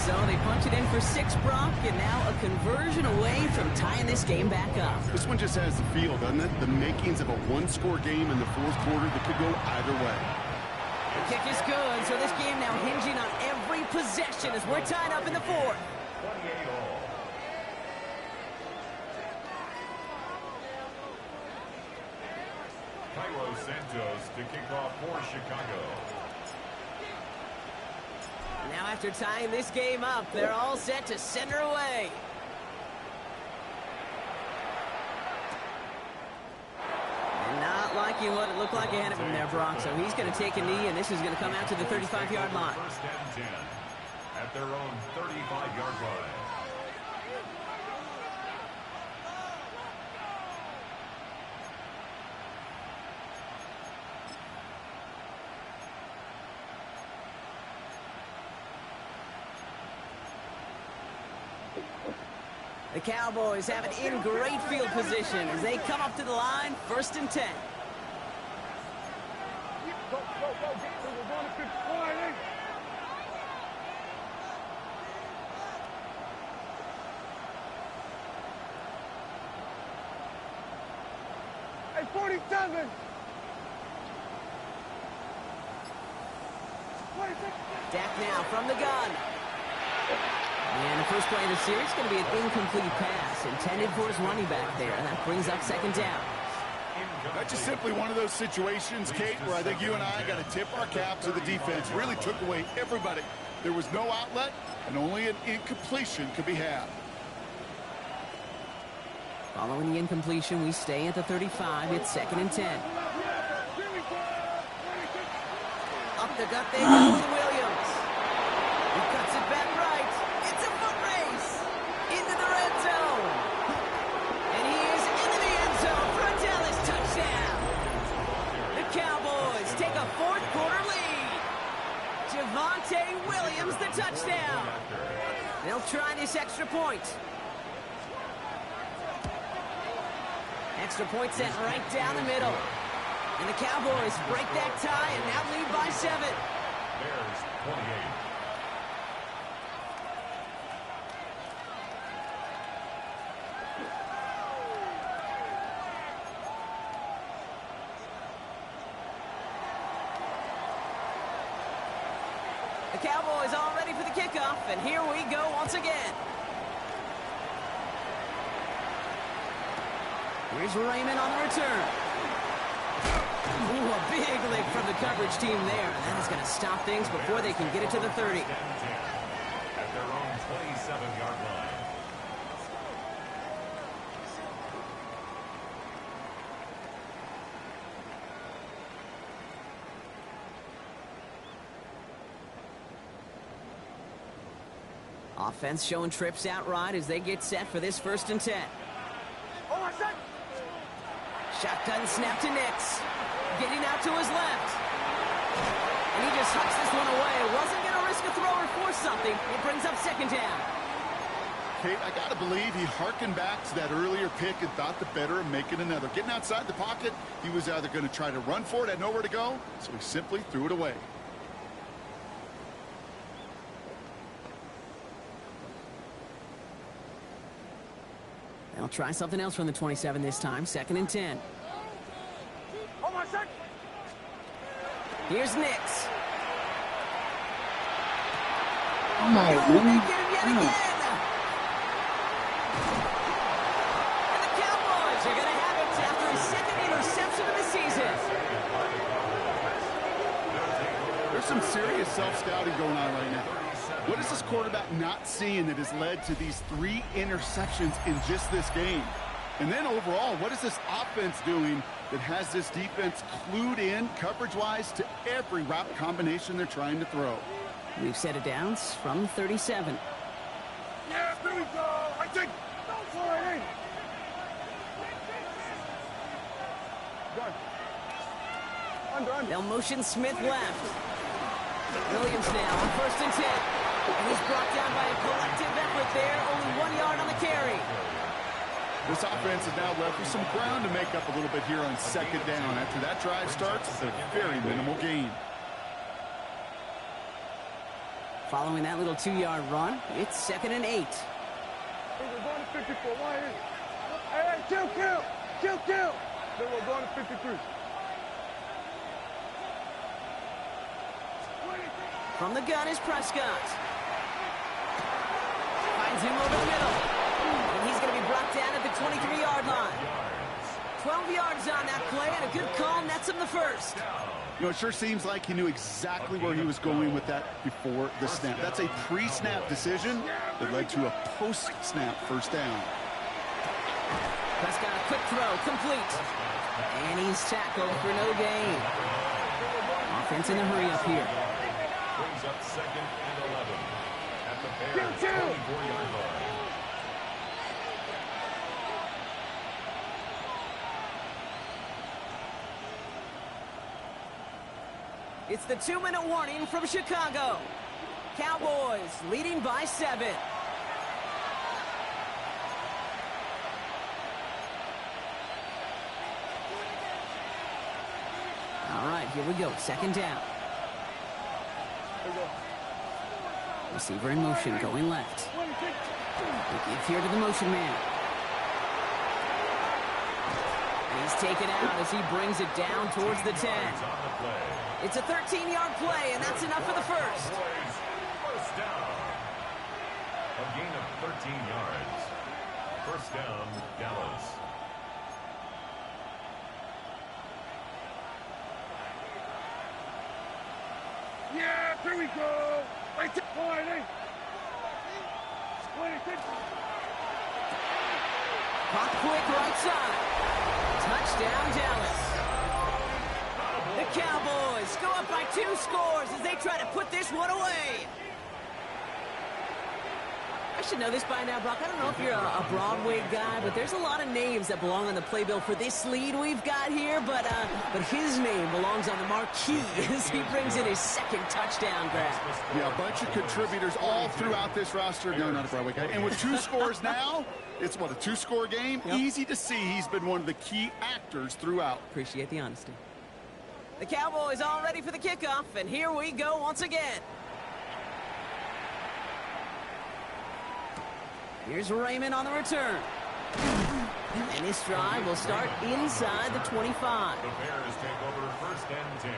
So they punch it in for 6, Brock, and now a conversion away from tying this game back up. This one just has the feel, doesn't it? The makings of a one-score game in the fourth quarter that could go either way. The kick is good, so this game now hinging on every possession as we're tied up in the fourth. 28 all. Cairo Santos to kick off for Chicago. Now after tying this game up, they're all set to send her away. And not liking what it looked like ahead of him there, Brock. So he's going to take a knee, and this is going to come out to the 35-yard line. First and 10 at their own 35-yard line. The Cowboys have it in great field position as they come up to the line, first and 10. Go, go, go, we're going to 54, eh? Hey, 47! 26! Dak now from the gun. And the first play of the series is going to be an incomplete pass intended for his running back there. And that brings up second down. That's just simply one of those situations, Kate, where I think you and I got to tip our cap to the defense. Really took away everybody. There was no outlet, and only an incompletion could be had. Following the incompletion, we stay at the 35. It's second and 10. Up the gut they go with Williams. He cuts it back right. It's a foot race into the red zone. And he is into the end zone for a Dallas touchdown. The Cowboys take a fourth quarter lead. Javonte Williams the touchdown. They'll try this extra point. Extra point sent right down the middle. And the Cowboys break that tie and now lead by 7. Bears 28. The Cowboys all ready for the kickoff, and here we go once again. Here's Raymond on the return. Ooh, a big lick from the coverage team there. And that is going to stop things before they can get it to the 30. At their own 27-yard line. Offense showing trips out right as they get set for this first and 10. Shotgun snap to Nix. getting out to his left. And he just hucks this one away. Wasn't going to risk a throw or force something. It brings up second down. Kate, I got to believe he harkened back to that earlier pick and thought the better of making another. Getting outside the pocket, he was either going to try to run for it, had nowhere to go, so he simply threw it away. They'll try something else from the 27 this time. 2nd and 10. Oh, my second. Here's Nix. Oh, my They goodness. get him yet again. And the Cowboys are going to have it after his 2nd interception of the season. There's some serious self-scouting going on right now. What is this quarterback not seeing that has led to these 3 interceptions in just this game? And then overall, what is this offense doing that has this defense clued in coverage-wise to every route combination they're trying to throw? We've set it down from 37. Yeah, here we go. I think. Slide in. Done. Under. They'll motion Smith left. Williams now on 1st and 10. And he's brought down by a collective effort there. Only 1 yard on the carry. This offense is now left with some ground to make up a little bit here on 2nd down. After that drive starts, it's a very minimal gain. Following that little 2-yard run, it's 2nd and 8. We're going to 54. Why is it? Hey, kill. Then we're going to 53. From the gun is Prescott. Finds him over the middle. And he's going to be brought down at the 23-yard line. 12 yards on that play, and a good call nets him the first. You know, it sure seems like he knew exactly where he was going with that before the snap. That's a pre-snap decision that led to a post-snap first down. Prescott, a quick throw, complete. And he's tackled for no gain. Offense in a hurry up here. Brings up 2nd and 11 at the Bears 24-yard line. It's the 2-minute warning from Chicago. Cowboys leading by 7. All right, here we go. 2nd down. Receiver in motion, going left. They give here to the motion man. And he's taken out as he brings it down towards the 10. It's a 13-yard play, and that's enough for the first. First down. A gain of 13 yards. First down, Dallas. Yeah, here we go. Right there. Slide in. 26. Pop quick right side. Touchdown, Dallas. The Cowboys go up by 2 scores as they try to put this one away. I should know this by now, Brock. I don't know if you're a Broadway guy, but there's a lot of names that belong on the playbill for this lead we've got here, but his name belongs on the marquee as he brings in his 2nd touchdown grab. Yeah, a bunch of contributors all throughout this roster. No, not a Broadway guy. And with 2 scores now, it's what, a 2-score game? Yep. Easy to see he's been one of the key actors throughout. Appreciate the honesty. The Cowboys all ready for the kickoff, and here we go once again. Here's Raymond on the return. And this drive will start inside the 25. The Bears take over 1st and 10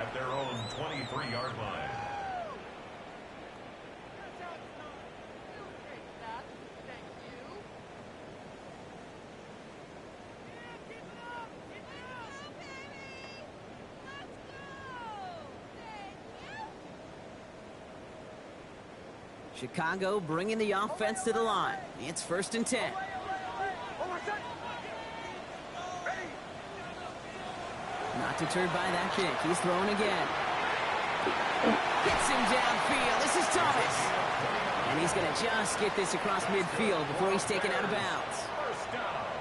at their own 23-yard line. Chicago bringing the offense to the line. It's 1st and 10. Not deterred by that kick. He's throwing again. Gets him downfield. This is Thomas. And he's going to just get this across midfield before he's taken out of bounds.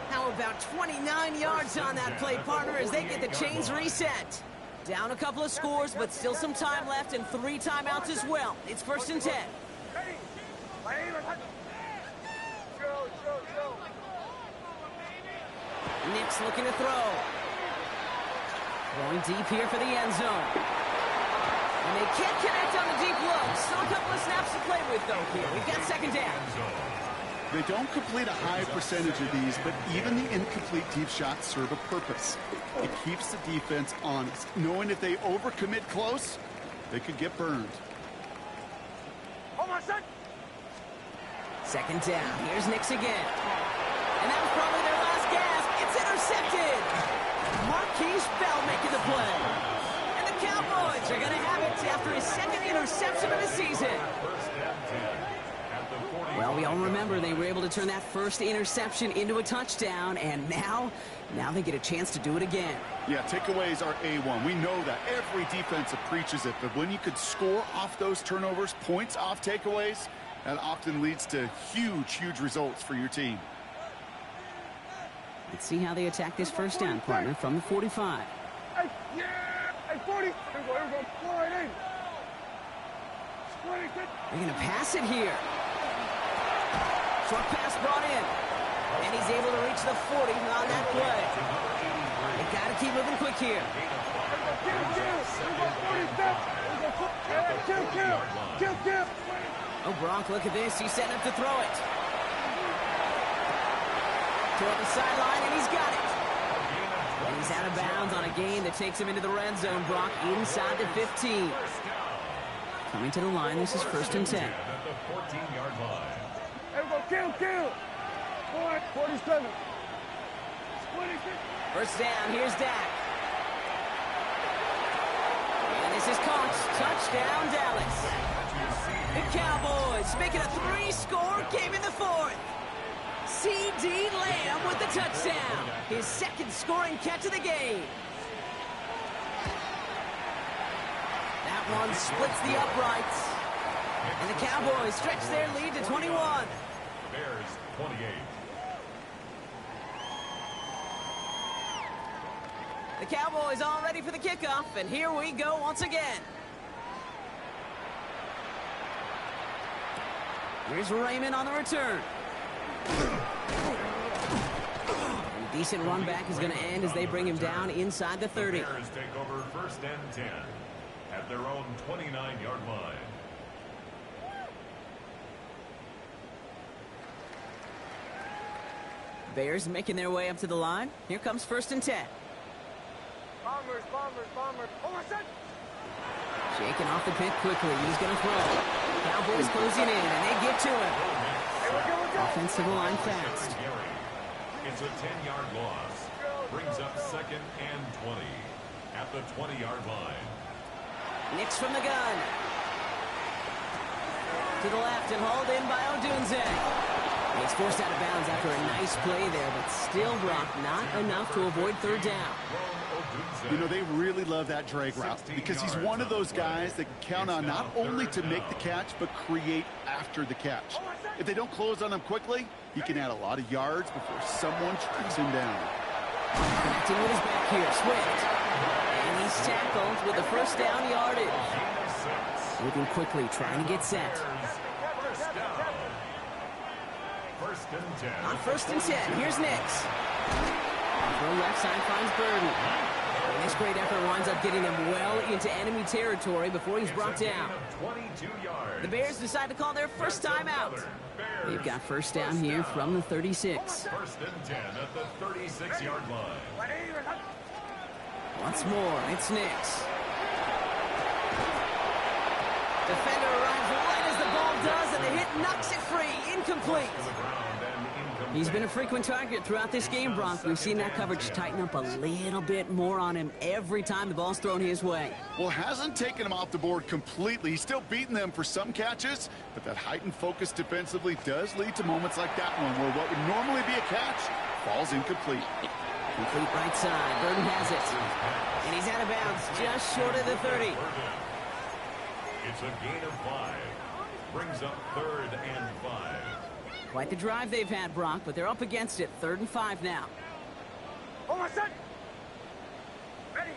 How about 29 yards on that play, partner, as they get the chains reset. Down a couple of scores, but still some time left and 3 timeouts as well. It's 1st and 10. Nick's looking to throw. Throwing deep here for the end zone. And they can't connect on the deep look. Still a couple of snaps to play with, though, here. We've got 2nd down. They don't complete a high percentage of these, but even the incomplete deep shots serve a purpose. It keeps the defense honest, knowing if they overcommit close, they could get burned. Hold on, son. 2nd down. Here's Nick's again. And that was probably their last gasp. It's intercepted. Marquise Bell making the play. And the Cowboys are going to have it after his 2nd interception of the season. Well, we all remember they were able to turn that first interception into a touchdown, and now they get a chance to do it again. Yeah, takeaways are A1. We know that. Every defensive preaches it, but when you could score off those turnovers, points off takeaways, that often leads to huge, huge results for your team. Let's see how they attack this 1st down, partner, from the 45. Hey, yeah! Hey, 40! Here we go. Pull right in. They're going to pass it here. Short pass brought in. And he's able to reach the 40 on that play. They got to keep moving quick here. Kill. Oh, Gronk, look at this. He's setting up to throw it. Toward the sideline, and he's got it. And he's out of bounds on a gain that takes him into the red zone, Brock, inside the 15. Coming to the line, this is 1st and 10. Here we go, kill. 47. 1st down, here's Dak. And this is caught. Touchdown, Dallas. The Cowboys making a 3-score game in the 4th. C.D. Lamb with the touchdown. His 2nd scoring catch of the game. That one splits the uprights. And the Cowboys stretch their lead to 21. Bears 28. The Cowboys all ready for the kickoff, and here we go once again. Here's Raymond on the return. And a decent run back is going to end as they bring him down inside the 30. The Bears take over 1st and 10 at their own 29-yard line. Bears making their way up to the line. Here comes 1st and 10. Bombers. Hold on, son. Shaking off the pit quickly. He's going to throw. Cowboys closing in, and they get to him. Offense to the line fast. It's a 10-yard loss. Brings up 2nd and 20 at the 20-yard line. Nick's from the gun. To the left and hauled in by Odunze. He's forced out of bounds after a nice play there, but still, Brock, not enough to avoid 3rd down. You know, they really love that drag route because he's one of those guys that can count on not only to make the catch, but create after the catch. If they don't close on him quickly, he can add a lot of yards before someone tracks him down. Connecting with his back here, Swift. And he's tackled with the 1st down yardage. Moving quickly, trying to get set. On 1st and 10, here's Nix. From left side finds Burden. And this great effort winds up getting them well into enemy territory before he's brought down. The Bears decide to call their first time out. They've got 1st down here from the 36. 1st and 10 at the 36-yard line. Once more, it's Nix. Defender arrives right as the ball does, and the hit knocks it free. Incomplete. He's been a frequent target throughout this game, Brock. We've seen that coverage tighten up a little bit more on him every time the ball's thrown his way. Well, hasn't taken him off the board completely. He's still beating them for some catches, but that heightened focus defensively does lead to moments like that one where what would normally be a catch falls incomplete. Complete right side. Burden has it. And he's out of bounds just short of the 30. It's a gain of 5. Brings up 3rd and 5. Quite the drive they've had, Brock, but they're up against it. 3rd and 5 now. On my set. Ready.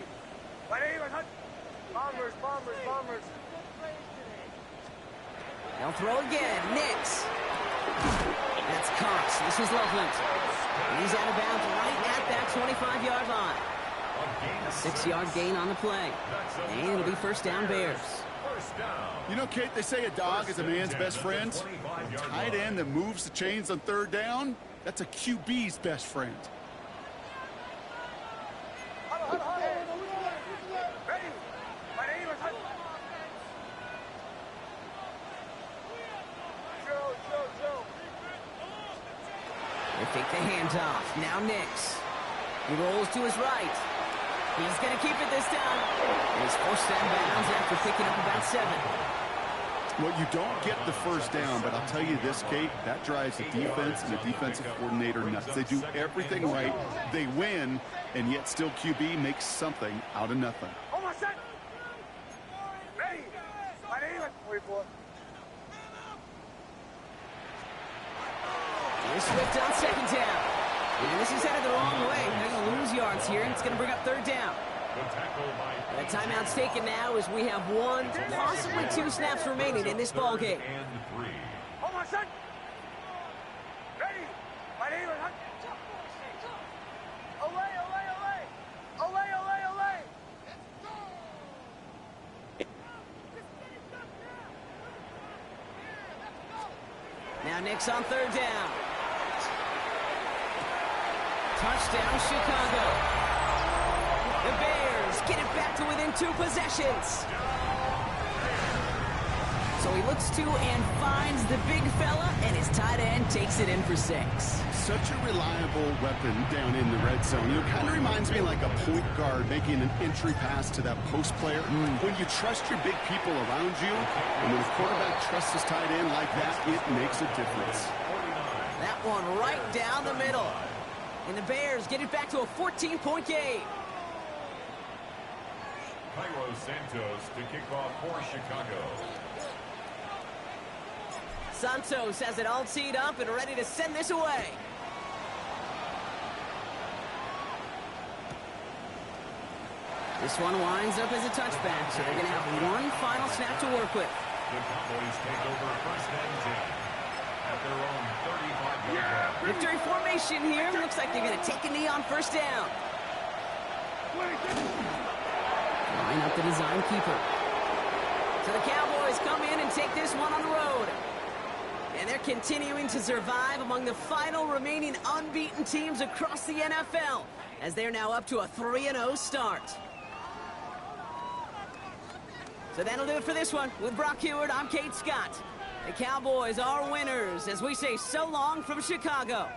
Bombers. They'll throw again. Nix. That's Cox. This is Loveland. He's out of bounds right at that 25-yard line. A 6-yard gain on the play. And it'll be first down Bears. You know, Kate, they say a dog is a man's best friend. A tight end that moves the chains on third down, that's a QB's best friend. They fake the handoff. Now Nix. He rolls to his right. He's going to keep it this time. And he's forced out of bounds after picking up about 7. Well, you don't get the first down, but I'll tell you this, Kate, that drives the defense and the defensive coordinator nuts. They do everything right. They win, and yet still QB makes something out of nothing. Ready. Here's Swift on second down. And this is headed the wrong way. They're going to lose yards here, and it's going to bring up third down. The timeout's taken now as we have 1, possibly 2 snaps remaining in this ball game. On my set. Ready. Olay. Now Nix on third down. Touchdown, Chicago. The Bears get it back to within 2 possessions. So he looks to and finds the big fella, and his tight end takes it in for 6. Such a reliable weapon down in the red zone. It kind of reminds me like a point guard making an entry pass to that post player. When you trust your big people around you, and when a quarterback trusts his tight end like that, it makes a difference. That one right down the middle. And the Bears get it back to a 14-point game. Cairo Santos to kick off for Chicago. Santos has it all teed up and ready to send this away. This one winds up as a touchback, so they're going to have one final snap to work with. The Cowboys take over first and 10 at their own 35-yard line. Victory formation here. Looks like they're going to take a knee on first down. Line up the design keeper. So the Cowboys come in and take this one on the road. And they're continuing to survive among the final remaining unbeaten teams across the NFL, as they're now up to a 3-0 start. So that'll do it for this one. With Brock Heward, I'm Kate Scott. The Cowboys are winners as we say so long from Chicago.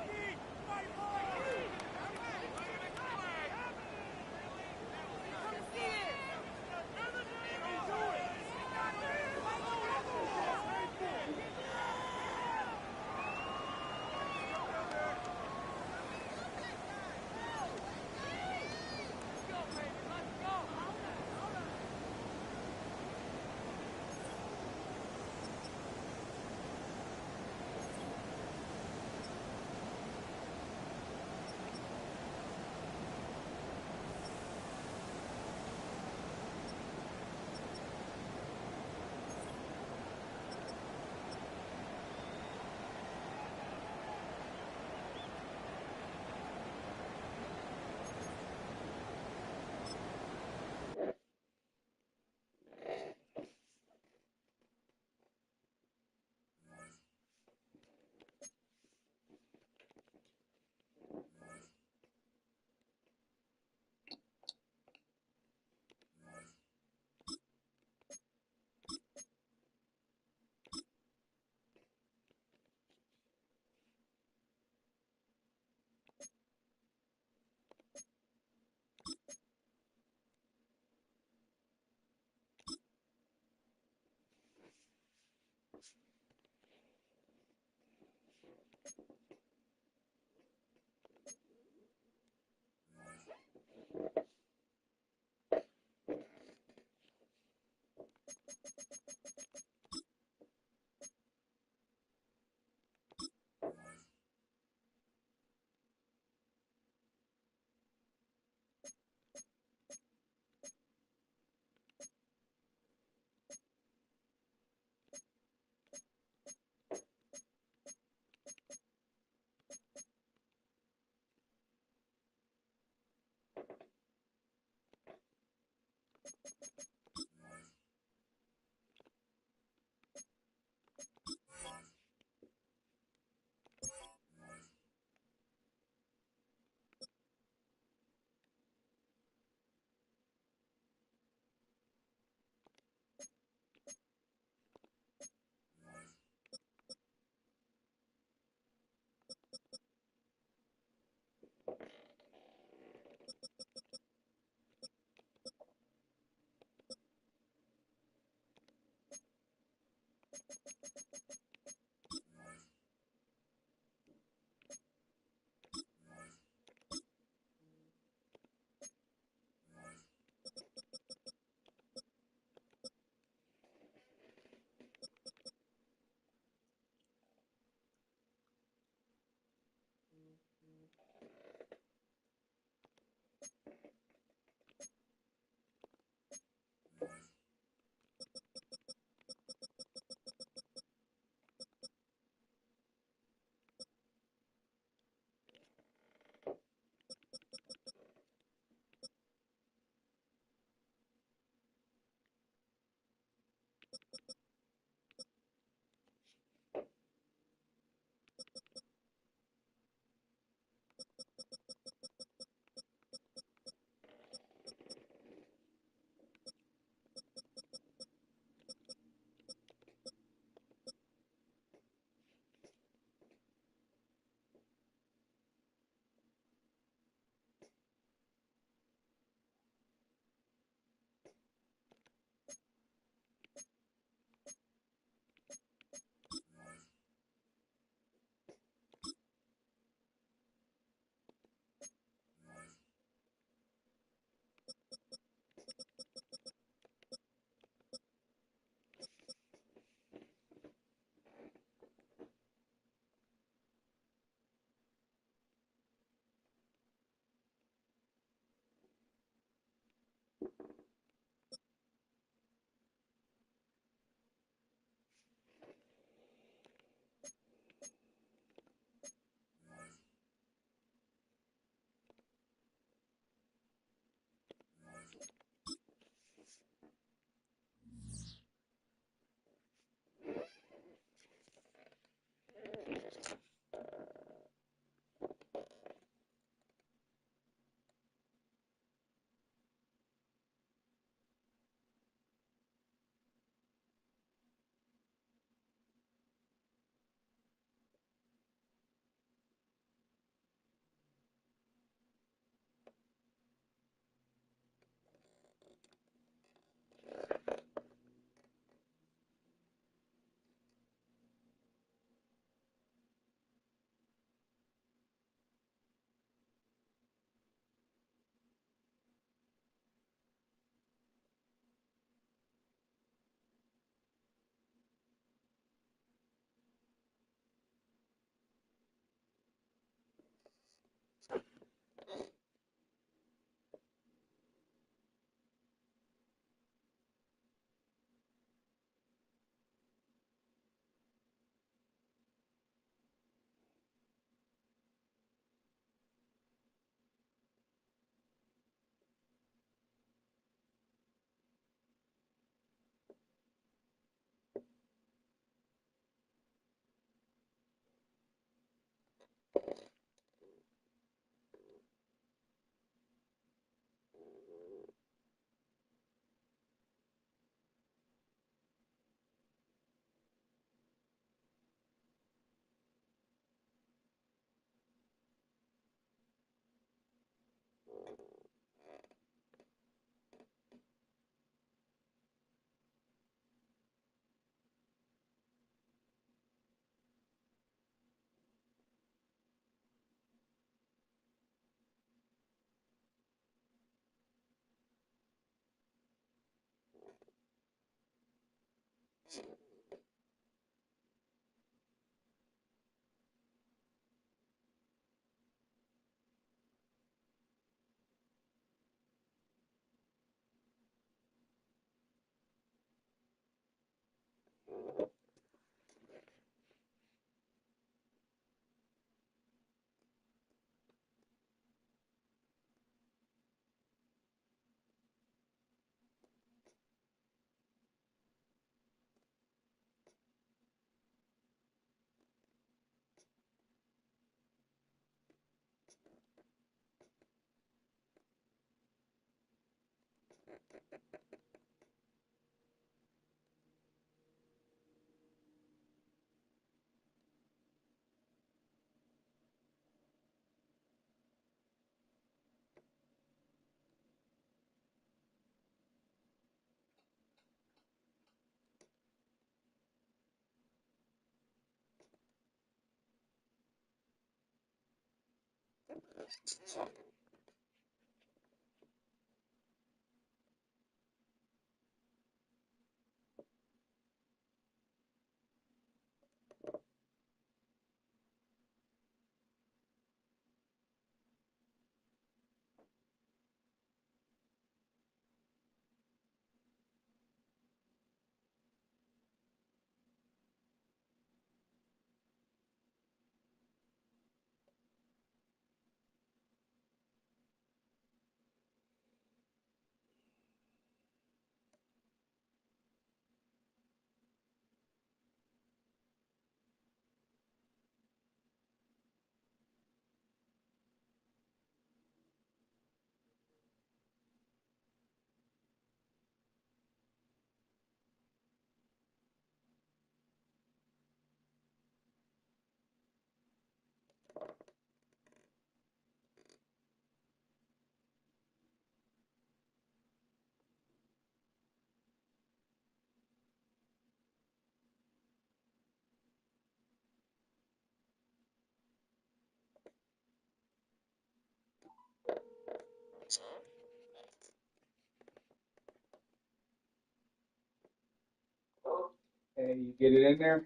Hey, you get it in there?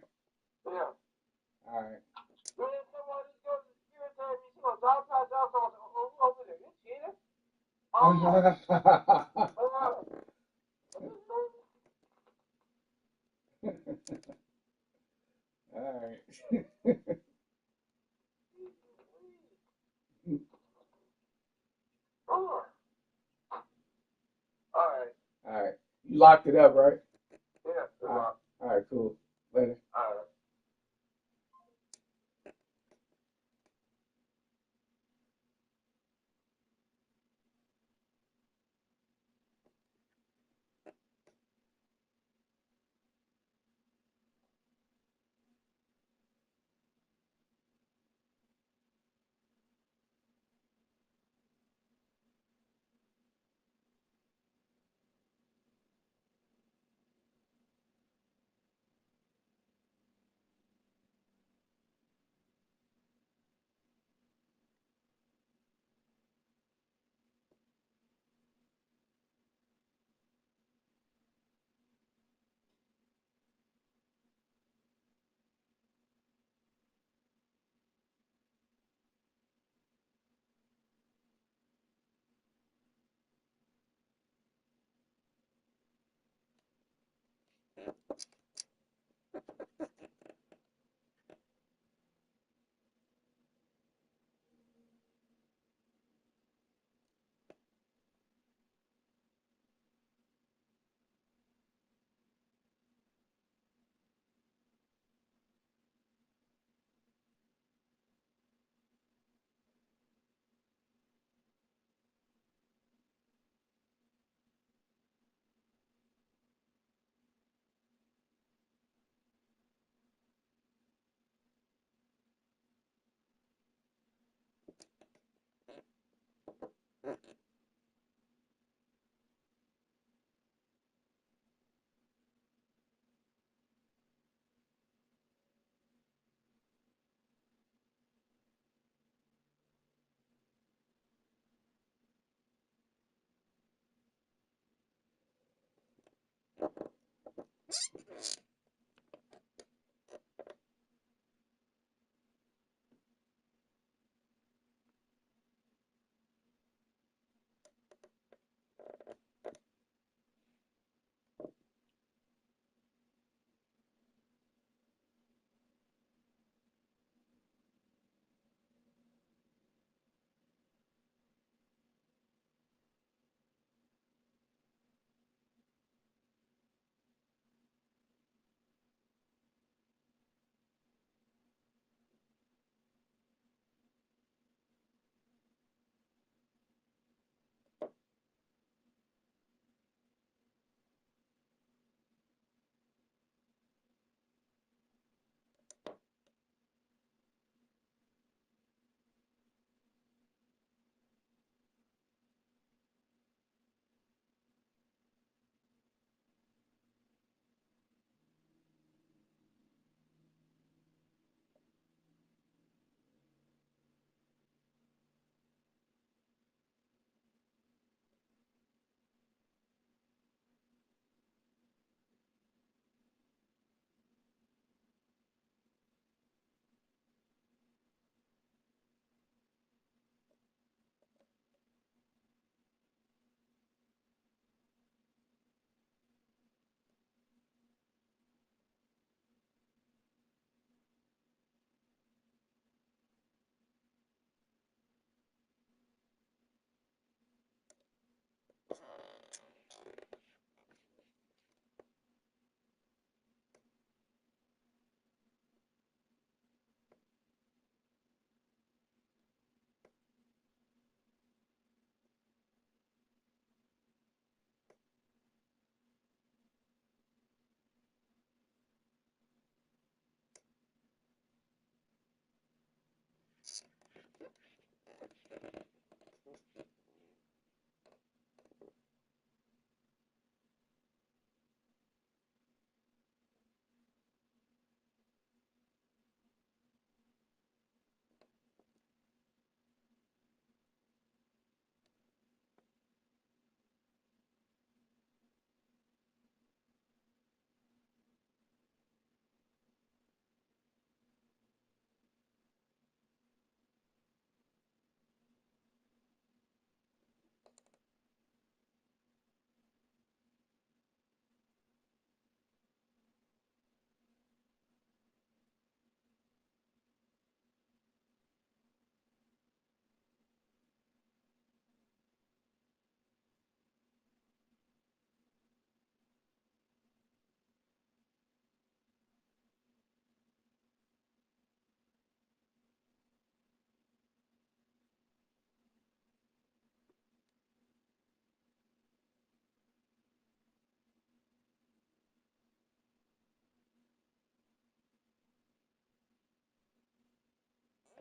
Yeah. All right. Oh, All right. all right. All right. You locked it up, right? Yeah. All right, cool. Later. All right.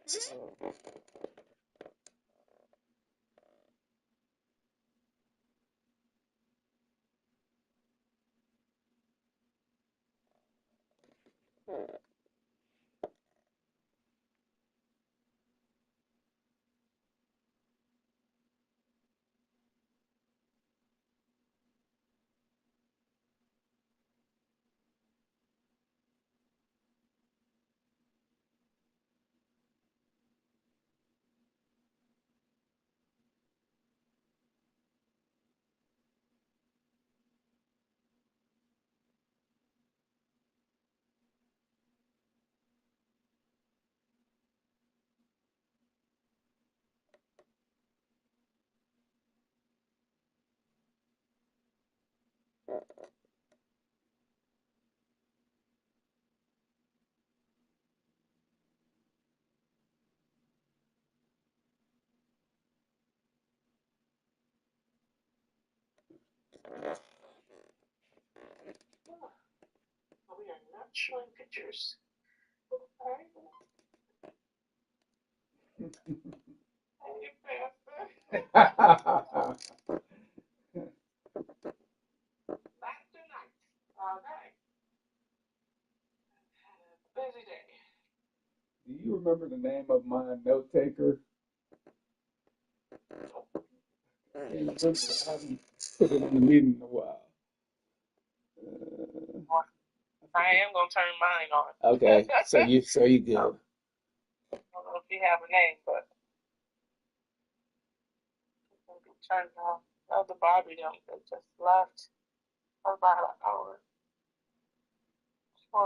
We are not showing pictures. Hey, Pastor. Not tonight. Okay. Busy day. Do you remember the name of my note taker? I haven't put it in the meeting in a while. I am gonna turn mine on. Okay, so you good. I don't know if you have a name, but it's gonna be turned on. Oh, the Bobby them they just left about an hour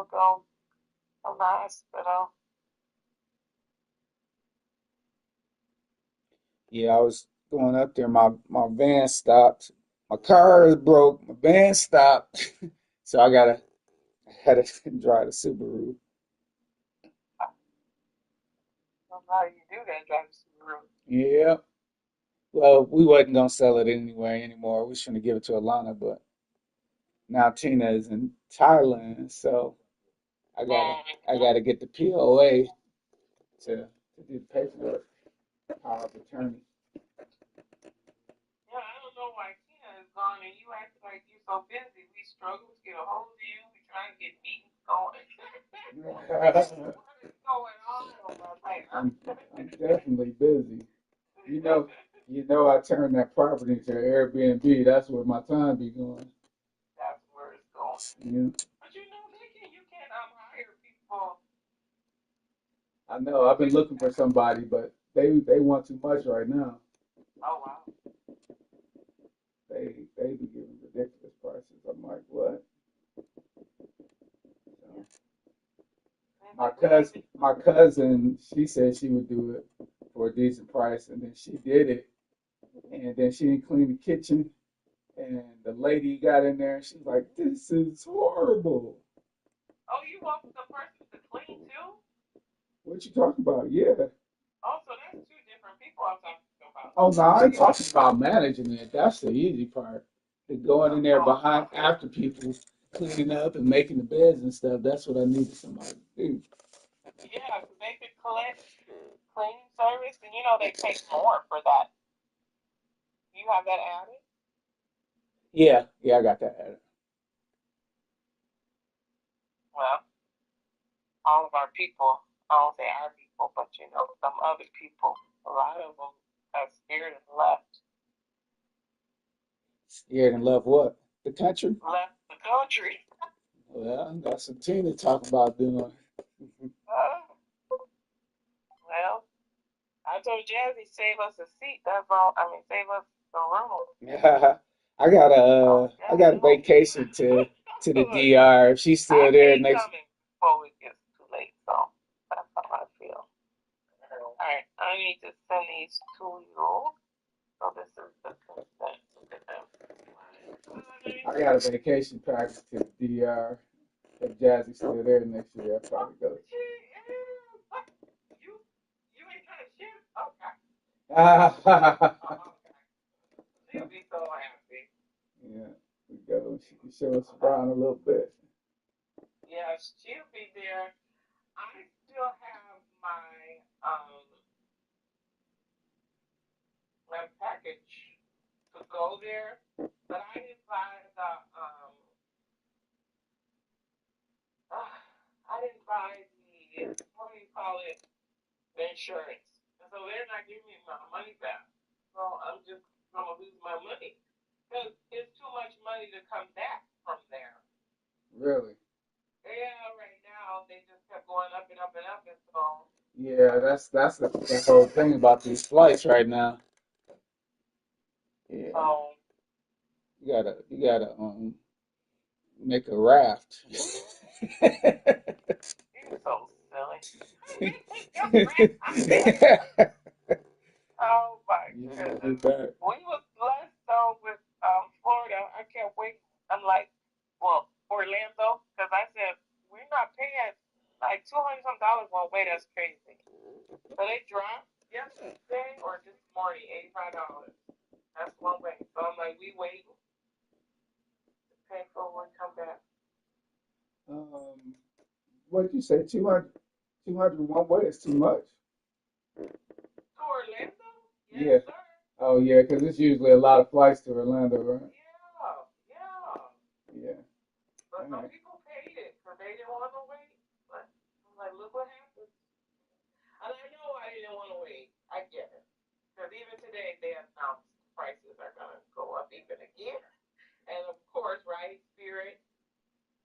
ago from the hospital. Yeah, I was going up there. My van stopped. My car is broke. My van stopped. So I had to drive the Subaru. How you do that, drive Subaru? Yeah. Well, we wasn't gonna sell it anymore. We was gonna give it to Alana, but now Tina is in Thailand, so I gotta get the POA to do the paperwork, power of attorney. Yeah, I don't know why Tina is gone and you act like you're so busy. We struggle to get a hold of you. We try to get meetings going. What is going on over there? I'm definitely busy. You know I turned that property to Airbnb. That's where my time be going. That's where it's going. Yeah. But you can hire people. I know. I've been looking for somebody, but they want too much right now. Oh wow. They be giving ridiculous prices. I'm like, what? So, my cousin, she said she would do it for a decent price, and then she did it, and then she didn't clean the kitchen, and the lady got in there, and she's like, this is horrible. Oh, you want the person to clean too? What you talking about? Yeah. Oh, so that's two different people I'm talking about. Oh no, I ain't talking about managing it. That's the easy part. The going in there behind after people, cleaning up and making the beds and stuff. That's what I needed somebody to do. Yeah, because they could collect cleaning service, and they pay more for that. You have that added? Yeah, I got that added. Well, all of our people, I don't say our people, but some other people, a lot of them are scared and left. Scared and love what? The country? Left the country. Well, that's what Tina talking about doing. Well, I told Jazzy save us a seat. That's all. I mean, save us the room. Yeah, I got a vacation to the DR. If she's still there next. Coming before it gets too late, so that's how I feel. All right, I need to send these to you. So this is the consent. I got a vacation package to the DR. If Jazzy's still there next year, I'll probably go. You ain't trying to ship? Okay. She'll be so happy. Yeah, we go. She can show us around a little bit. Yeah, she'll be there. I still have my package to go there, but I didn't buy I didn't buy the, what do you call it, the insurance. And so they're not giving me my money back. So I'm just gonna lose my money because it's too much money to come back from there. Really? Yeah, right now they just kept going up and up and up, and so Yeah, that's the whole thing about these flights right now. Yeah, um, you gotta make a raft. you're so silly. Oh my Yeah, you goodness. bet. We was blessed though with Florida. I can't wait. I'm like, well, Orlando, because I said we're not paying like $200 some one way. That's crazy. So they dropped yesterday or this morning $85. That's one way. So I'm like, we waiting to pay for when we come back Um, what did you say? 200 one way is too much. to Orlando. Yeah. Yes, sir. Oh yeah, because it's usually a lot of flights to Orlando, right? Yeah, yeah. Yeah. But All some right. people paid it because they didn't want to wait. But I'm like, look what happened. And I know I didn't want to wait. I get it. Because even today they announced prices are going to go up even again. And of course, right, Spirit,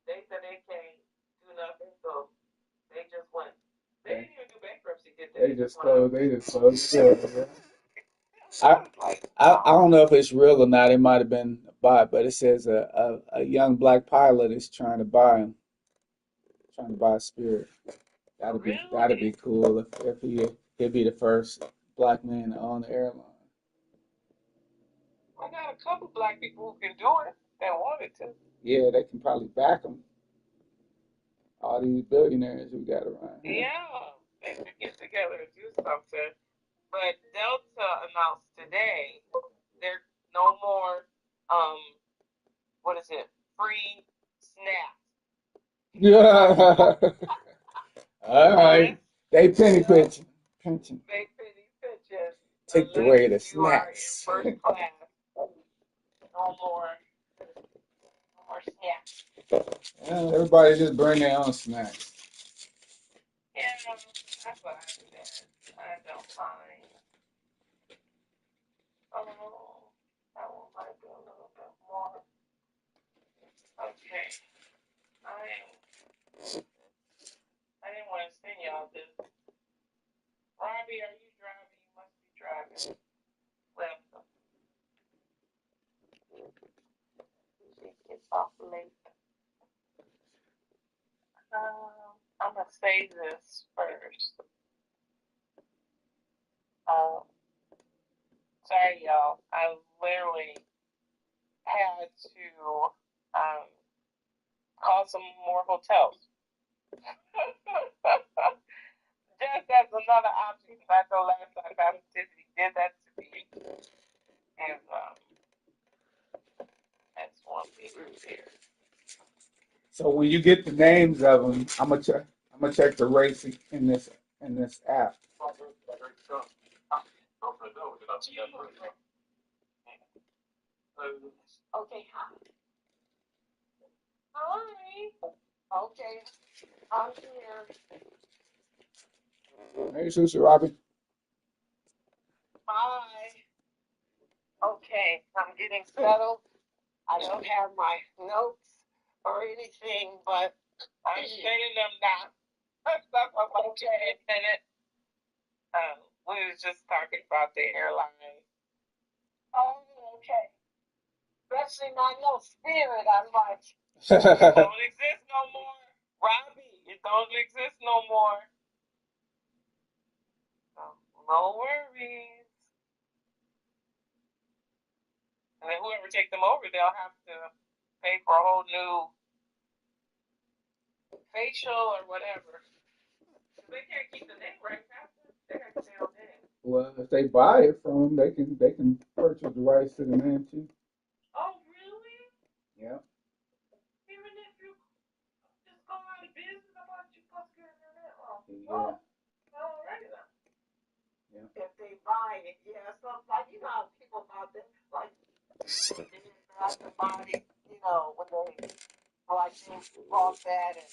they said they can't do nothing. So they just went. They Okay. didn't even do bankruptcy, did They they? just Went up. closed. They just closed. Yeah. I, Like, I don't know if it's real or not. It might have been a bot, but it says a young black pilot is trying to buy a Spirit. That'd be really? cool if he'd be the first black man to own the airline. I got a couple black people who can do it that wanted to. Yeah, they can probably back him. All these billionaires we got around here. Yeah, they could get together and do something. But Delta announced today there's no more what is it? Free snacks. Yeah. All right. Unless They penny pinching. Pinching. they penny pinches, Take unless away the you are in snacks. first class. No more snacks. Yeah, everybody just bring their own snacks. Yeah, that's what I said. I don't mind. Oh, that one might be a little bit more. Okay. I didn't want to send y'all this. Robbie, are you driving? You must be driving. Well, she gets off late. I'm gonna say this first. Sorry, y'all. I literally had to call some more hotels. Just as another option, because I know last time Pastor Tiffany did that to me, and that's one thing there. So when you get the names of them, I'm gonna check the race in this app. Okay, hi. Okay, I'm here. Hey, Sister Robbie. Bye. Okay, I'm getting settled. I don't have my notes or anything, but I'm sending them now. That's okay. And we was just talking about the airline. Oh, okay. Especially not no Spirit. I'm like, it don't exist no more. Robbie, it don't exist no more. So, no worries. And then whoever take them over, they'll have to pay for a whole new facial or whatever. Because they can't keep the name right, Pastor. They got to stay on name. Well, if they buy it from them, they can purchase the rights to the name too. Oh, really? Yeah. Even if you just go out of business, about you supposed to get in there? Oh, alright then. Yeah. If they buy it, yeah. So like how people buy it, like not the body, when they like they bought that and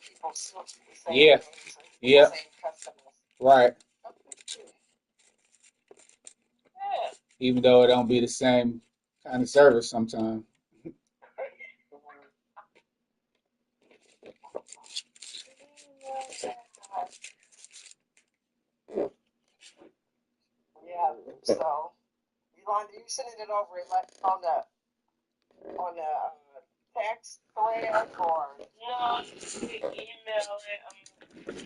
people still do the same Yeah. things and Yeah. same customers. Right. Yeah. Even though it don't be the same kind of service sometimes. Yeah. So you sending it over on the text thread or no? You email it.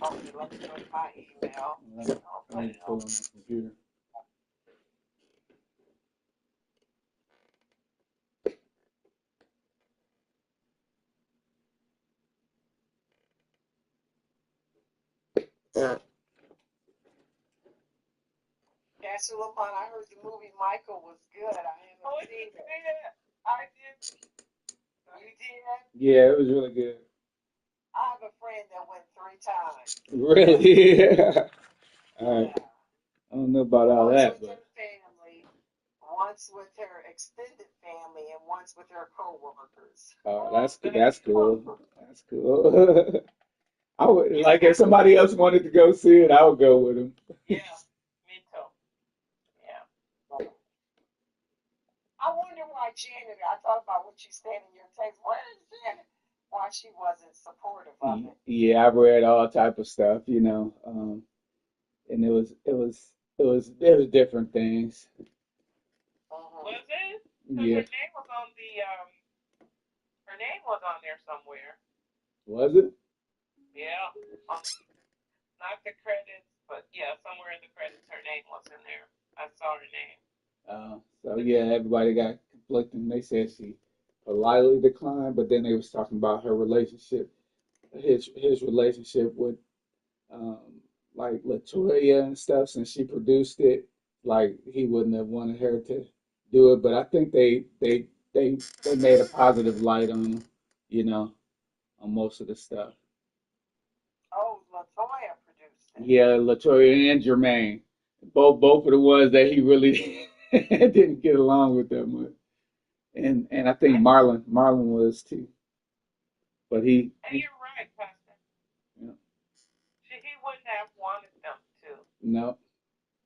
Okay, let me go to my email. Let me pull on my computer. Pastor Lamont, I heard the movie Michael was good. I haven't seen it. I did. You did? Yeah, it was really good. I have a friend that went 3 times. Really? Yeah. All right. Yeah. I don't know about all Once that, with but her family, once with her extended family, and once with her co-workers. that's cool. That's cool. I would like if somebody else wanted to go see it, I would go with them. Yeah, me too. Yeah. I wonder why Janet, I thought about what you said in your text. Where is Janet? Why she wasn't supportive of it. Yeah, I read all type of stuff, and it was different things. Was it? Because Yeah, her name was on there somewhere. was it? Yeah. Not the credits, but yeah, somewhere in the credits her name was in there. I saw her name. So yeah, everybody got conflicting. They said she politely declined, but then they was talking about her relationship, his relationship with um, like Latoya and stuff. Since she produced it, like he wouldn't have wanted her to do it. But I think they made a positive light on, on most of the stuff. Oh, Latoya produced it. Yeah, Latoya and Jermaine, both of the ones that he really didn't get along with that much. And I think Marlon was too. But And you're right, Pastor. yeah, He wouldn't have wanted them to. no,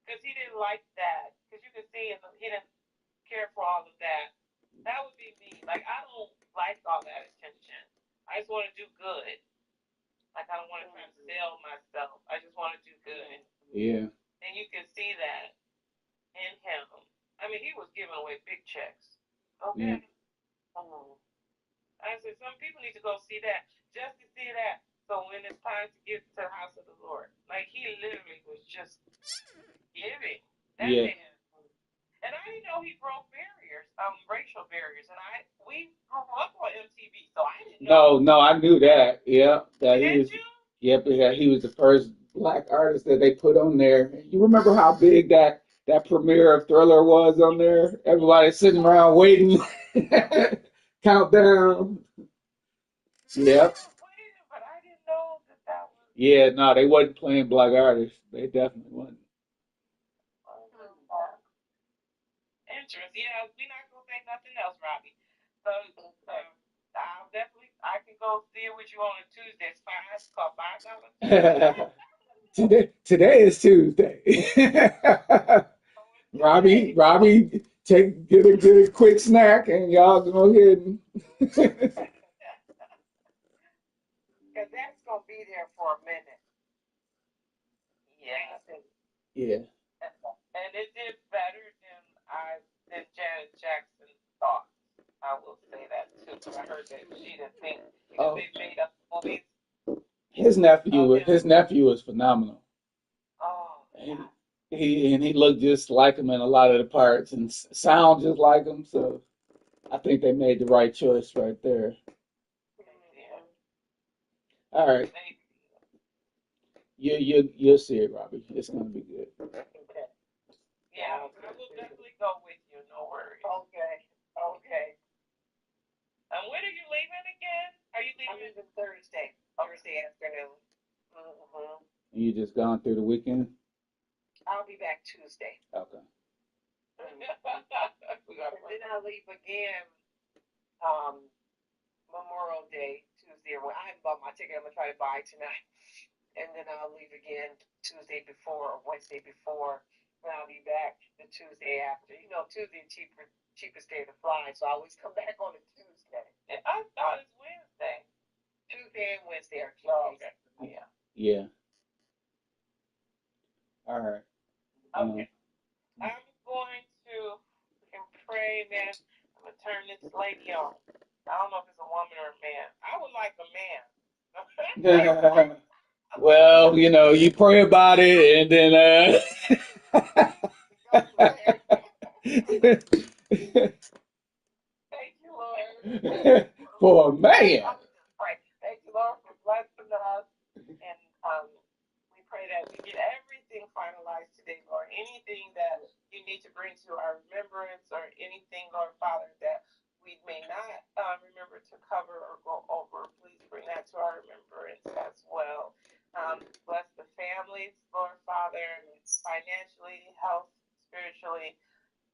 Because he didn't like that. Because you could see he didn't care for all of that. That would be me. Like, I don't like all that attention. I just want to do good. Like, I don't want to try to sell myself. I just want to do good. yeah, And you can see that in him. I mean, he was giving away big checks. Okay. yeah, I said, some people need to go see that just to see that. So when it's time to give to the house of the Lord, like he literally was just giving. That yeah. man. And I didn't know he broke barriers, racial barriers. And we grew up on MTV, so I didn't know. No, I knew that. Yeah, that he Did was. you? Yep, yeah, he was the first black artist that they put on there. You remember how big that premiere of Thriller was on there? Everybody sitting around waiting, countdown. Yep. But I didn't know that was. Yeah, no, they wasn't playing black artists. They definitely wasn't. Interest. Yeah, we're not gonna say nothing else, Robbie. So I can go see it with you on a Tuesday. It's called $5. Today is Tuesday. Robbie, get a quick snack, and y'all go ahead and. Because that's gonna be there for a minute. Yeah. Yeah. And it did better than Janet Jackson thought. I will say that too. I heard that she didn't think because they made up movies. His nephew was phenomenal. Oh. He looked just like him in a lot of the parts and sound just like him. So I think they made the right choice right there. Yeah. All right. You'll see it, Robbie. It's gonna be good. Okay. Yeah, I will definitely go with you. No worries. Okay. And when are you leaving again? Are you leaving? I'm leaving Thursday afternoon. Mm-hmm. And you just gone through the weekend? I'll be back Tuesday. Okay. And then I'll leave again Memorial Day, Tuesday. Well, I haven't bought my ticket. I'm going to try to buy tonight. And then I'll leave again Tuesday before or Wednesday before. And I'll be back the Tuesday after. You know, Tuesday cheapest day to fly, so I always come back on a Tuesday. And I thought it's Wednesday. Tuesday and Wednesday are cheap days. Okay. Yeah. Yeah. All right. Okay. I'm going to pray, man. I'm going to turn this lady on. I don't know if it's a woman or a man. I would like a man. Well, you know, you pray about it and then Thank you, Lord. for a man. Right. Thank you, Lord, for blessing us. And we pray that we get everything finalized today, Lord. Anything that you need to bring to our remembrance or anything, Lord Father, that we may not remember to cover or go over, please bring that to our remembrance as well. Bless the families, Lord Father, financially, health, spiritually,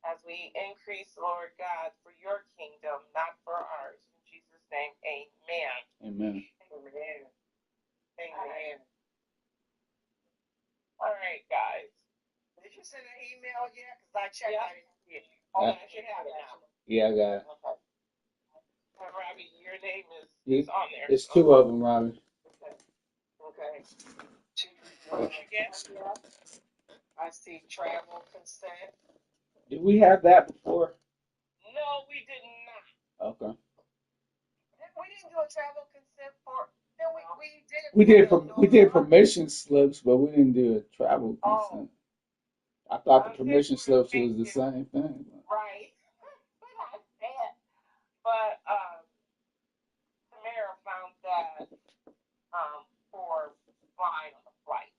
as we increase, Lord God, for your kingdom, not for ours. In Jesus' name, amen. Amen. Amen. Amen. All right, guys. Did you send an email yet? Because I checked. I didn't see it. Oh, I should have it now. Yeah, I got it. Okay. Robbie, your name is on there. It's two of them, Robbie. Okay. Two. Again? Yeah. I see travel consent. Did we have that before? No, we did not. Okay. We didn't do a travel consent for. No, we did. We did permission slips, but we didn't do a travel consent. I thought the permission slips was the same thing. Right. But Tamara found that for flying on the flight.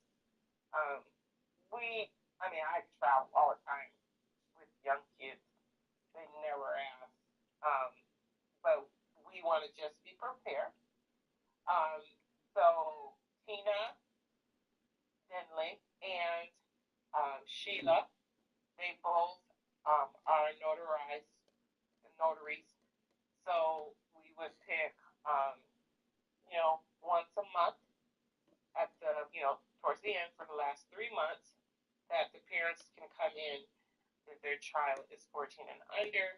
I travel all the time with young kids. They never ask. But we want to just be prepared. So Tina Denley and Sheila, they both are notaries. So we would pick, once a month at towards the end for the last 3 months that the parents can come in if their child is 14 and under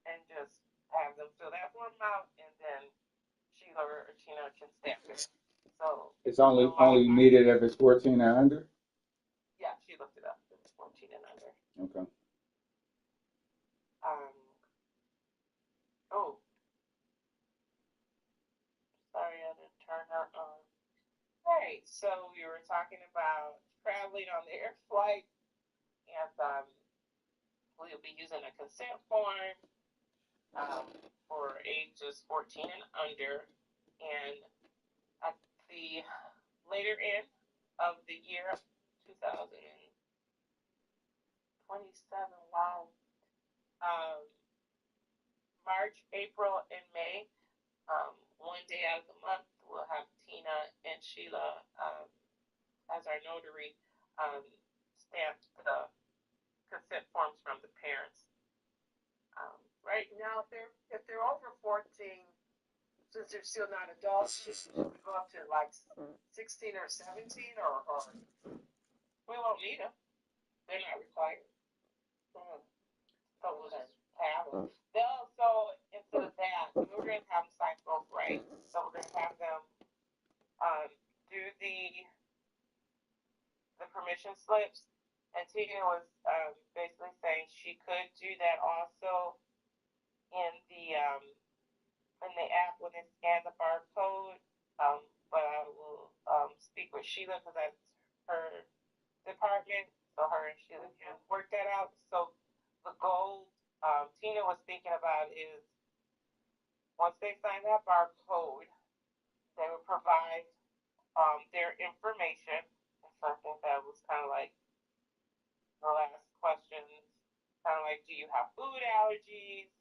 and just have them fill that form out, and then Sheila or Tina can stamp it. So it's only needed if it's 14 or under? Yeah, she looked it up. It's 14 and under. Okay. Sorry, I didn't turn her on. Right, so we were talking about traveling on the air flight, and we'll be using a consent form for ages 14 and under, and at the later end of the year 2027, wow, March, April, and May, one day out of the month, we'll have Tina and Sheila as our notary stamp the consent forms from the parents. Right now, if they're over 14, since they're still not adults, should we go up to like 16 or 17, or we won't need them. They're not required. So we'll just have them. So instead of that, we were going to have them sign both rights. So we're going to have them do the permission slips. And Tina was basically saying she could do that also in the app when they scan the barcode. But I will speak with Sheila because that's her department. So her and Sheila can work that out. So the goal Tina was thinking about is once they sign that barcode, they would provide their information. So I think that was kind of like the last question. Kind of like, do you have food allergies?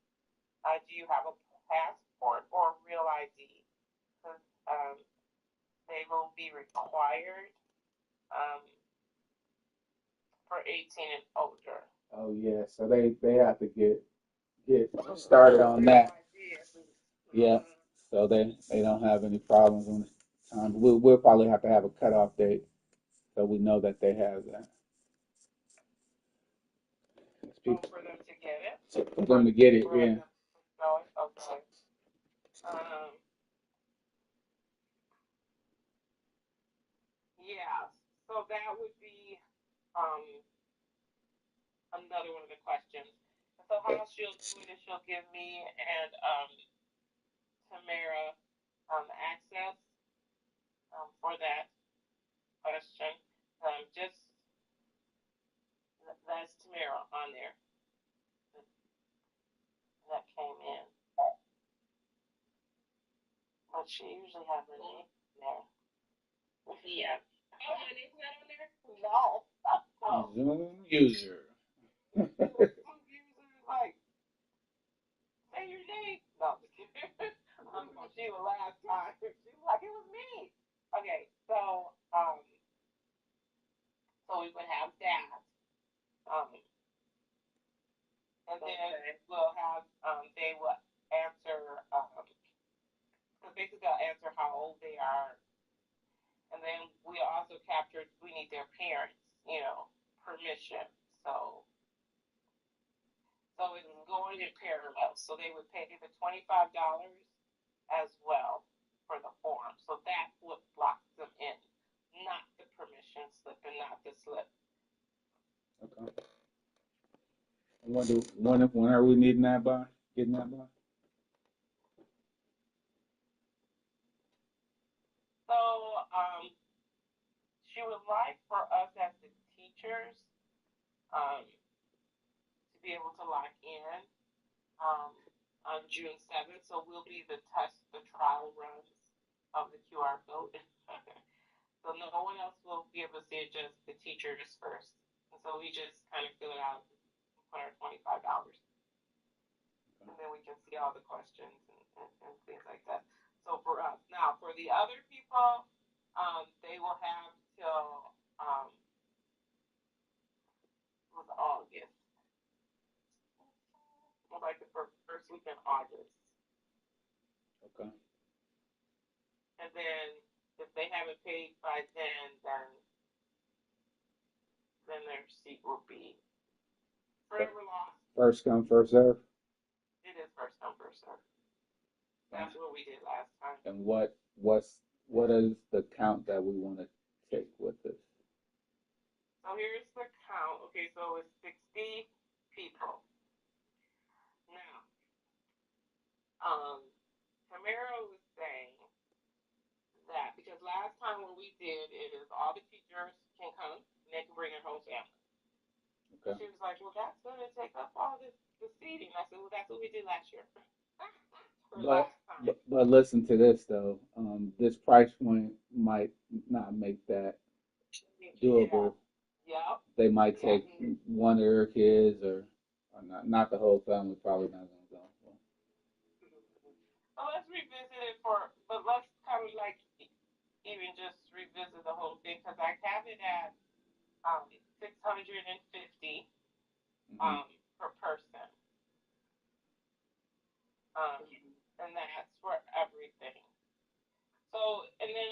Do you have a passport or real ID? Because they will be required for 18 and older. Oh yeah, so they have to get started on that. Yeah, so they don't have any problems on the time. We'll probably have to have a cutoff date so we know that they have that. For them to get it. For them to get it, yeah. Okay. Yeah. So that would be another one of the questions. So how she'll do it is she'll give me and Tamara access for that question. Just that's Tamara on there. That came in. But she usually has her name there. Yeah. Oh, my name's not on there? No. Zoom user. Zoom user, like, say your name. No, she was last time. She was like, it was me. Okay, so we would have that. And then we'll have they will answer because basically they'll answer how old they are. And then we also captured we need their parents, permission. So it's going in parallel. So they would pay the $25 as well for the form. So that's what blocks them in, not the permission slip and not the slip. Okay. When are we needing that by? Getting that by? So she would like for us as the teachers to be able to lock in on June 7th. So we'll be the trial runs of the QR code. So no one else will be able to see it, just the teachers first. And so we just kind of fill it out and put our $25. And then we can see all the questions and things like that. So for us. Now, for the other people, they will have till August. Like the first week in August. Okay. And then if they haven't paid by then their seat will be forever lost. First come, first serve. It is first come, first serve. That's what we did last time. And what is the count that we want to take with this? So here's the count. Okay, so it's 60 people. Now, Tamara was saying that because last time when we did it is all the teachers can come and they can bring their whole family. Okay. She was like, well, that's going to take up all the seating. I said, well, that's what we did last year. But listen to this though. This price point might not make that doable. Yeah. They might take one of their kids or not the whole family. Probably not going to go. Well, let's revisit it but let's kind of like even just revisit the whole thing because I have it at $650 per person. And that's for everything. So, and then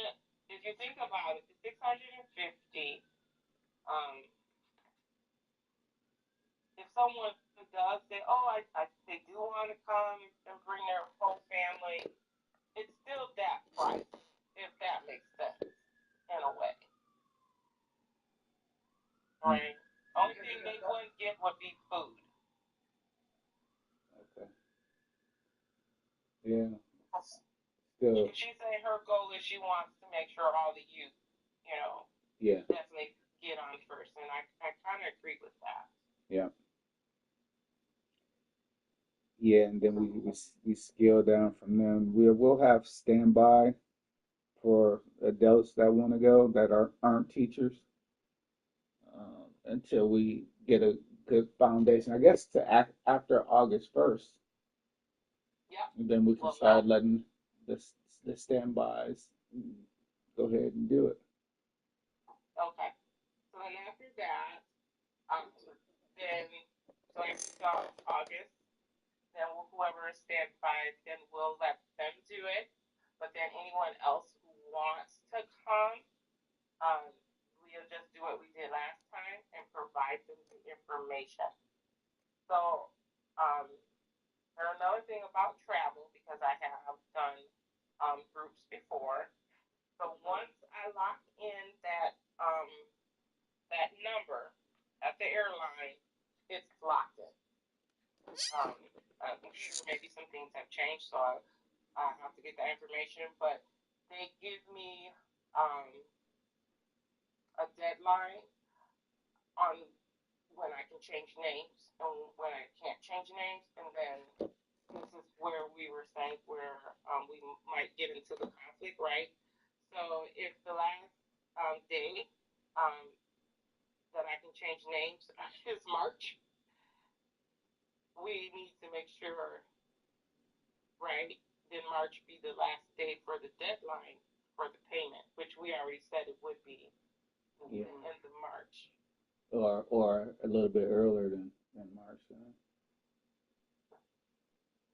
if you think about it, the $650, if someone does say, oh, they do want to come and bring their whole family, it's still that price, if that makes sense, in a way. Right? Only thing they wouldn't get would be food. Okay. Yeah. Still. She's saying her goal is she wants to make sure all the youth, definitely get on first, and I kind of agree with that. Yeah. Yeah, and then we scale down from them. We'll have standby for adults that want to go that aren't teachers until we get a good foundation. I guess after August 1st. Yeah. And then we can start letting the standbys go go ahead and do it. Okay. So then after that, then so after August, then whoever is standby, then we'll let them do it. But then anyone else who wants to come, we'll just do what we did last time and provide them the information. So, another thing about travel, because I have done groups before. So once I lock in that number at the airline, it's locked in. I'm sure maybe some things have changed, so I have to get that information. But they give me a deadline on when I can change names and when I can't change names, and then this is where we were saying where we might get into the conflict, right? So if the last day that I can change names is March, we need to make sure, right, then March be the last day for the deadline for the payment, which we already said it would be the end of March. Or a little bit earlier than March.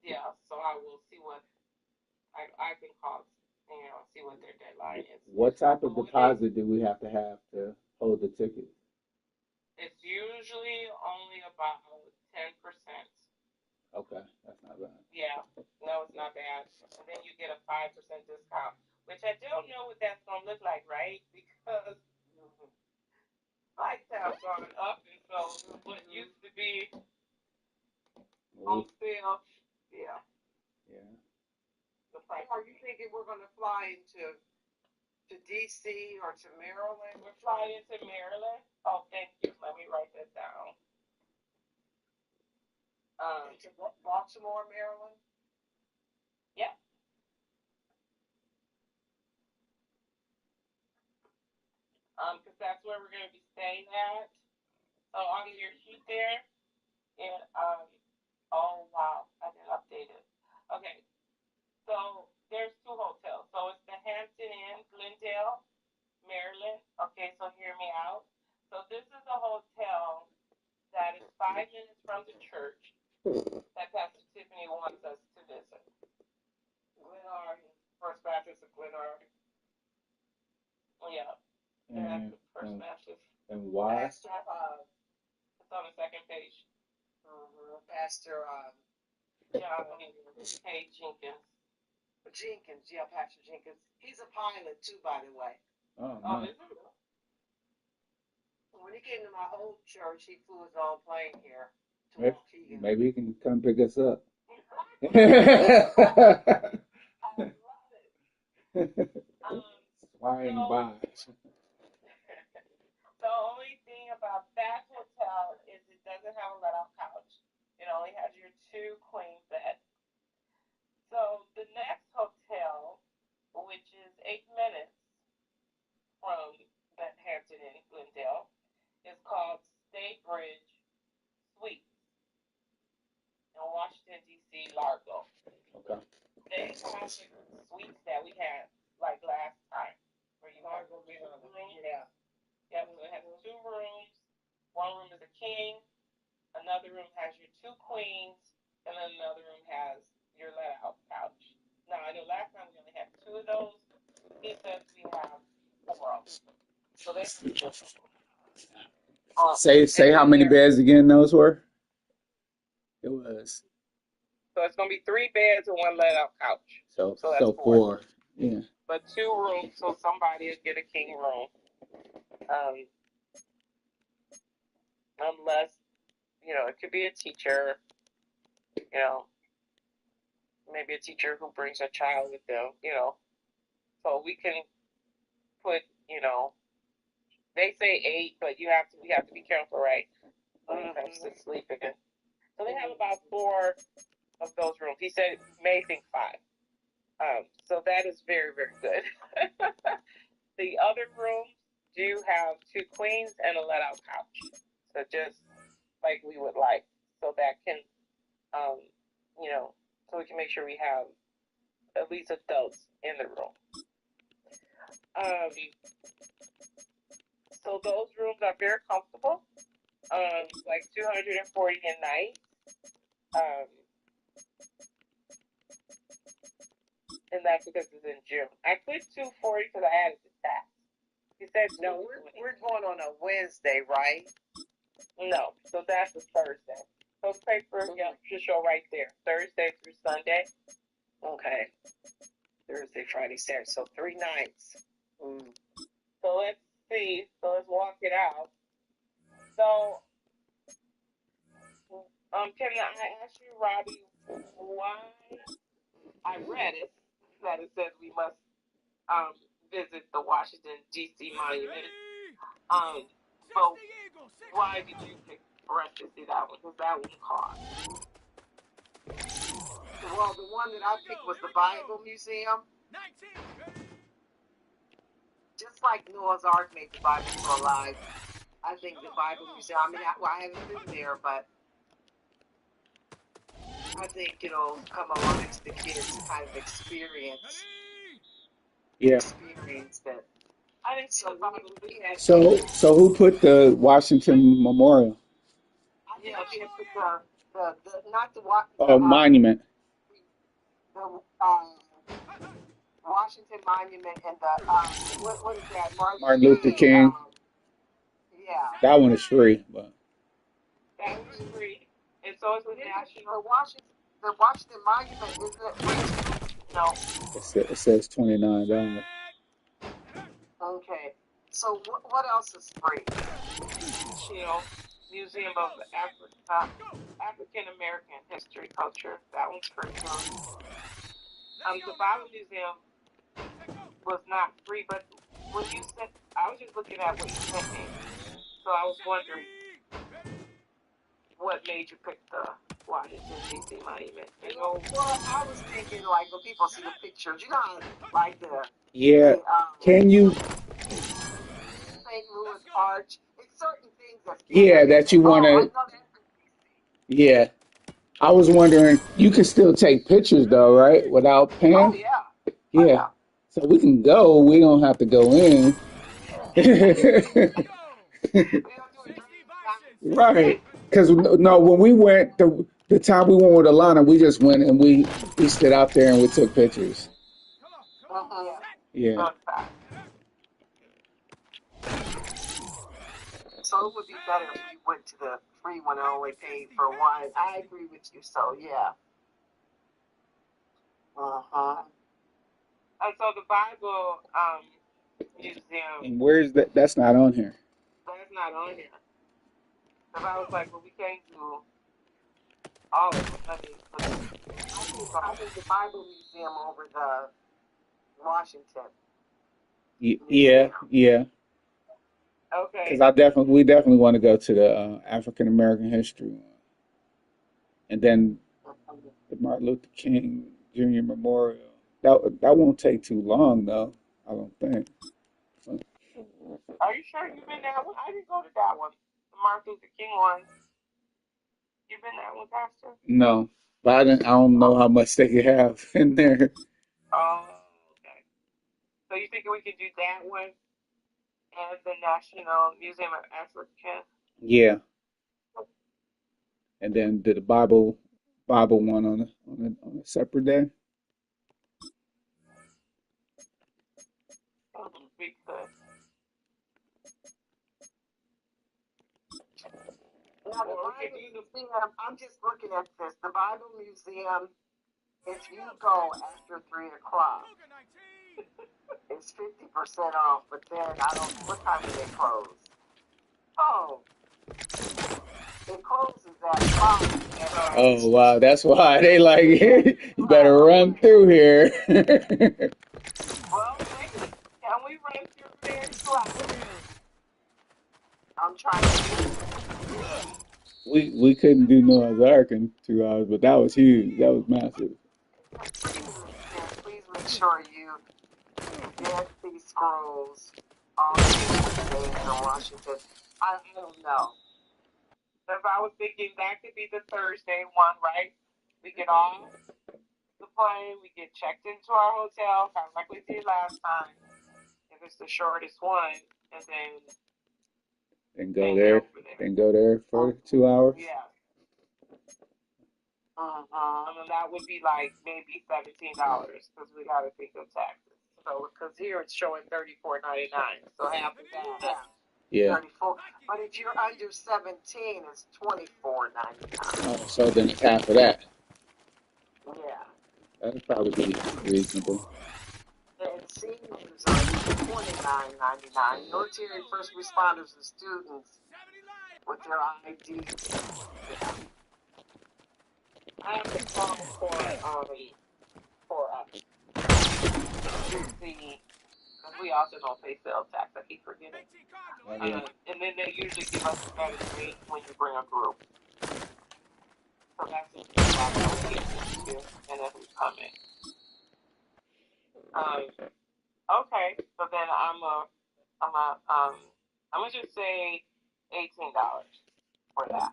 Yeah, so I will see what I can call, see what their deadline is. What type of deposit do we have to hold the ticket? It's usually only about 10%. Okay, that's not bad. Yeah, no, it's not bad. And then you get a 5% discount, which I don't know what that's going to look like, right? Because flights have gone up, and so what used to be on sale, yeah. The price. Are you thinking we're going to fly to D.C. or to Maryland? We're flying into Maryland. Oh, thank you. Let me write that down. To Baltimore, Maryland? Yep. Because that's where we're going to be staying at. So on your sheet there, and oh wow, I didn't update it. Okay, so there's two hotels. So it's the Hampton Inn, Glendale, Maryland. Okay, so hear me out. So this is a hotel that is 5 minutes from the church that Pastor Tiffany wants us to visit. Glenarm, First Baptist of Glenarm. Yeah. And First Baptist. And why? Pastor, it's on the second page. Pastor John K. Jenkins. Jenkins, yeah, Pastor Jenkins. He's a pilot too, by the way. Oh, no. Is he? When he came to my old church, he flew his own plane here to Waukegan. Maybe he can come pick us up. I love it. Flying by. The only thing about that hotel is it doesn't have a let-out couch. It only has your 2 queen beds. So the next hotel, which is 8 minutes from the Hampton Inn, Glendale, is called Staybridge Suites in Washington, D.C., Largo. Okay. They have the suites that we had like last time. Where you Largo, yeah. Yeah, so it has 2 rooms. One room is a king. Another room has your 2 queens. And then another room has your let-out couch. Now, I know last time we only had 2 of those. He says we have 4 of them. So they say how many beds again those were? It was. So it's going to be 3 beds and 1 let-out couch. So that's 4. Yeah. But 2 rooms, so somebody will get a king room. Unless, it could be a teacher, maybe a teacher who brings a child with them, So we can put, they say 8, but we have to be careful, right? To sleep again. So they have about 4 of those rooms. He said may think 5. So that is very, very good. The other rooms do have 2 queens and a let-out couch. So just like we would like. So that can, so we can make sure we have at least adults in the room. So those rooms are very comfortable. Like $240 a night. And that's because it's in June. I put $240 because I added the tax. He said No, we're going on a Wednesday, right? no. So that's a Thursday. So pay for the show right there. Thursday through Sunday. Okay. Thursday, Friday, Saturday. So 3 nights. So let's see. So let's walk it out. So can I ask you, Robbie, why I read it that it says we must visit the Washington D.C. monument. But why did you pick for us to see that one? Because that one cost. Well, the one that I picked was the Bible Museum. Just like Noah's Ark made the Bible come alive, I think the Bible Museum, I mean, I haven't been there, but I think it'll come alive to the kids to kind of experience it. I didn't see the Bible. So who put the Washington Memorial? Yeah, she put the not the Monument. The Washington Monument and the what is that? Martin Luther King. Yeah. That one is free, but That was free. And so it's a national. The Washington Monument, isn't it? No. it says $29. Okay. So what else is free? Museum of African American History Culture. That one's free. The Bible Museum was not free, but when you said, I was just looking at what you sent me. So I was wondering what made you pick the Washington D.C. monument. Well, I was thinking like when people see the pictures, you know, like the Can you? St. Louis Arch. It's certain things That you want to. Yeah, I was wondering. You can still take pictures though, right? Without paying. Oh yeah. Yeah. So we can go. We don't have to go in. Right. Because no, when we went the time we went with Alana, we just went and we stood out there and we took pictures. Yeah. So it would be better if we went to the free one and only paid for one. I agree with you. So yeah. And so the Bible Museum. And where's that? That's not on here. That's not on here. Because I was like, well, we can't do all of it. I think the Bible Museum over the Washington. Yeah. Okay. Because we definitely want to go to the African American history one, and then the Martin Luther King Jr. Memorial. That won't take too long though. I don't think. Are you sure you've been that one? I didn't go to that one. The Martin Luther King one. You've been that one, Pastor? No, but I don't know how much they could have in there. Oh, okay. So you think we could do that one and the National Museum of African? Yeah. And then did the Bible one on a separate day. We could. Now, the Bible Museum, I'm just looking at this. The Bible Museum, if you go after 3 o'clock, it's 50% off. But then what time do they close? Oh, it closes at 5. Oh wow, that's why they like you better run through here. Well, can we run through there slow? I'm trying to. We couldn't do Noah's Ark in 2 hours, but that was huge. That was massive. Please make sure you get these scrolls on the days in Washington. I don't know. If I was thinking that could be the Thursday one, right? We get off the plane, we get checked into our hotel, kind of like we did last time. And it's the shortest one, and then And go there. And go there for 2 hours. yeah. And that would be like maybe $17 because we got to think of taxes. So because here it's showing $34.99, so half of that. Yeah. 34. But if you're under 17, it's $24.99. Oh, so then it's half of that. Yeah. That'd probably be reasonable. And seniors are $29.99. Military first responders and students with their IDs. Yeah. I have to call for we also don't pay sales tax. I keep forgetting. Oh, yeah. And then they usually give us a better rate when you bring a group. So that's just what we get to, and then who's coming. Okay, so then I'm gonna just say $18 for that.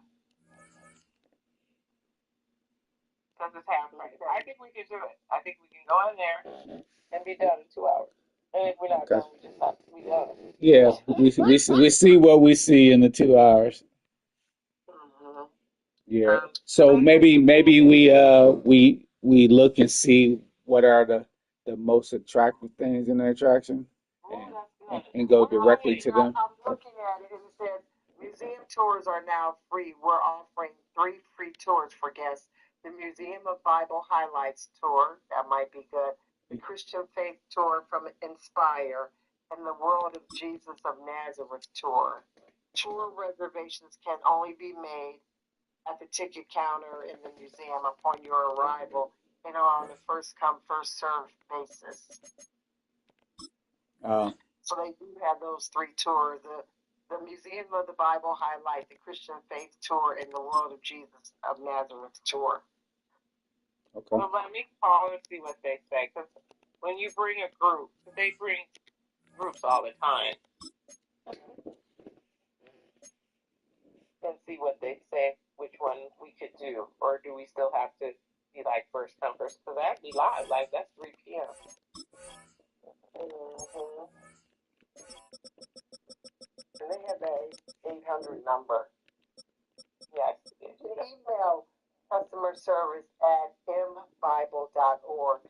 Because it's half price. I think we can do it. I think we can go in there and be done in 2 hours. And if we're not done, we just not we done. Yeah, we see what we see in the 2 hours. Mm-hmm. Yeah. So maybe we look and see what are the most attractive things in the attraction and go directly to them. I'm looking at it and it says museum tours are now free. We're offering 3 free tours for guests. The Museum of Bible Highlights tour, that might be good. The Christian Faith tour from Inspire, and the World of Jesus of Nazareth tour. Tour reservations can only be made at the ticket counter in the museum upon your arrival and are on a first come, first served basis. So they do have those 3 tours. The Museum of the Bible Highlight, the Christian Faith tour, and the World of Jesus of Nazareth tour. Okay. Well, let me call and see what they say. Because when you bring a group, they bring groups all the time. And see what they say, which one we could do. Or do we still have to be like first come, first? Because that'd be live. Like, that's 3 p.m. Mm-hmm. And they have that 800 number. Yes. Email customer service at mbible.org.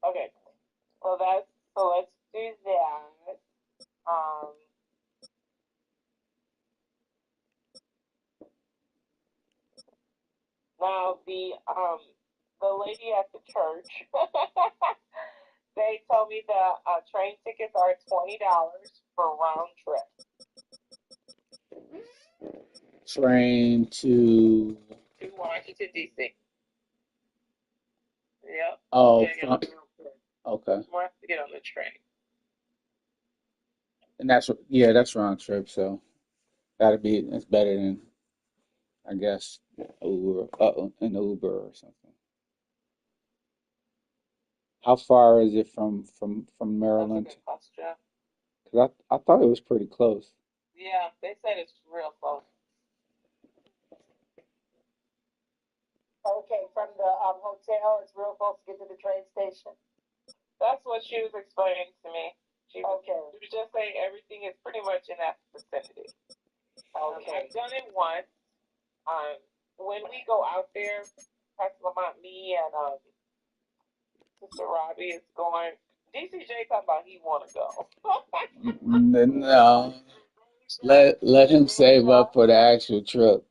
Okay. So let's do that. Now the lady at the church, they told me the train tickets are $20 for round trip. Train to Washington, D.C. Yep. oh, okay. We'll have to get on the train. And that's round trip, so it's better than I guess Uber, an Uber or something. How far is it from Maryland? That's a good question. Because I thought it was pretty close. Yeah, they said it's real close. Okay, from the hotel, it's real close to get to the train station. That's what she was explaining to me. She was just saying everything is pretty much in that vicinity. Okay. I've done it once. When we go out there, Pastor Lamont, me and Sister Robbie is going. DCJ talking about he want to go. No, let him save up for the actual trip.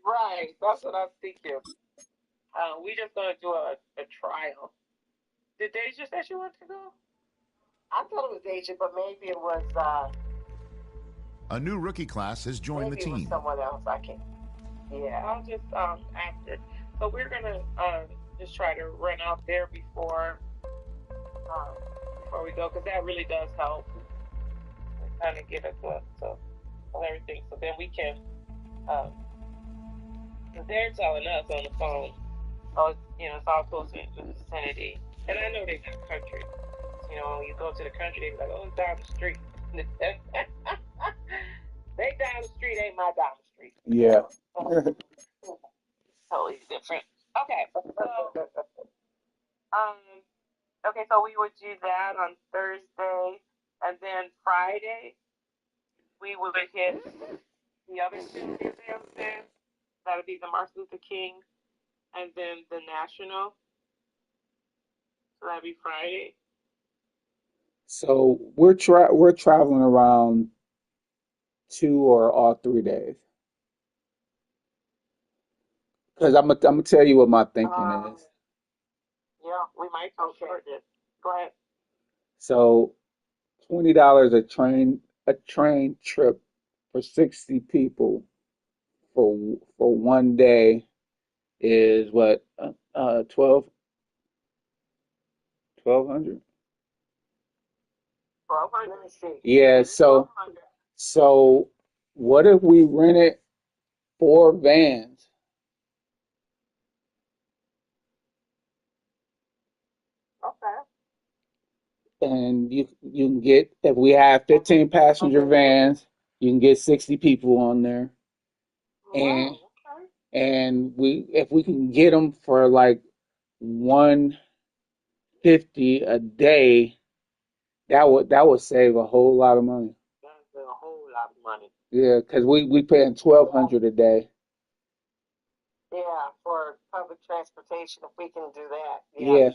Right, that's what I'm thinking. We just gonna do a trial. Did Deja say she wanted to go? I thought it was Deja, but maybe it was. A new rookie class has joined the team. Maybe it was someone else. I can't. Yeah, I'll just after. So we're gonna just try to run out there before we go, because that really does help. Kind of get a glimpse of everything, so then we can. They're telling us on the phone, oh, it's all close in the vicinity, and I know they got country. When you go to the country, they be like, oh, it's down the street. They down the street ain't my down the street. Yeah. Totally different. Okay, so Okay, so we would do that on Thursday, and then Friday we would hit the other two museums. Then that would be the Martin Luther King, and then the National. So that'd be Friday. So we're traveling around 2 or all 3 days. Because I'm gonna tell you what my thinking is. Yeah, we might go short this. Go ahead. So $20 a train trip for 60 people for one day is what 1200. 1,200. Yeah, so what if we rented 4 vans Okay. and you can get, if we have 15 passenger vans, you can get 60 people on there. And Wow. Okay. and if we can get them for like 150 a day, that would save a whole lot of money. That's a whole lot of money. Yeah, because we paying 1,200 a day. Yeah, for public transportation, if we can do that. Yeah. Yeah,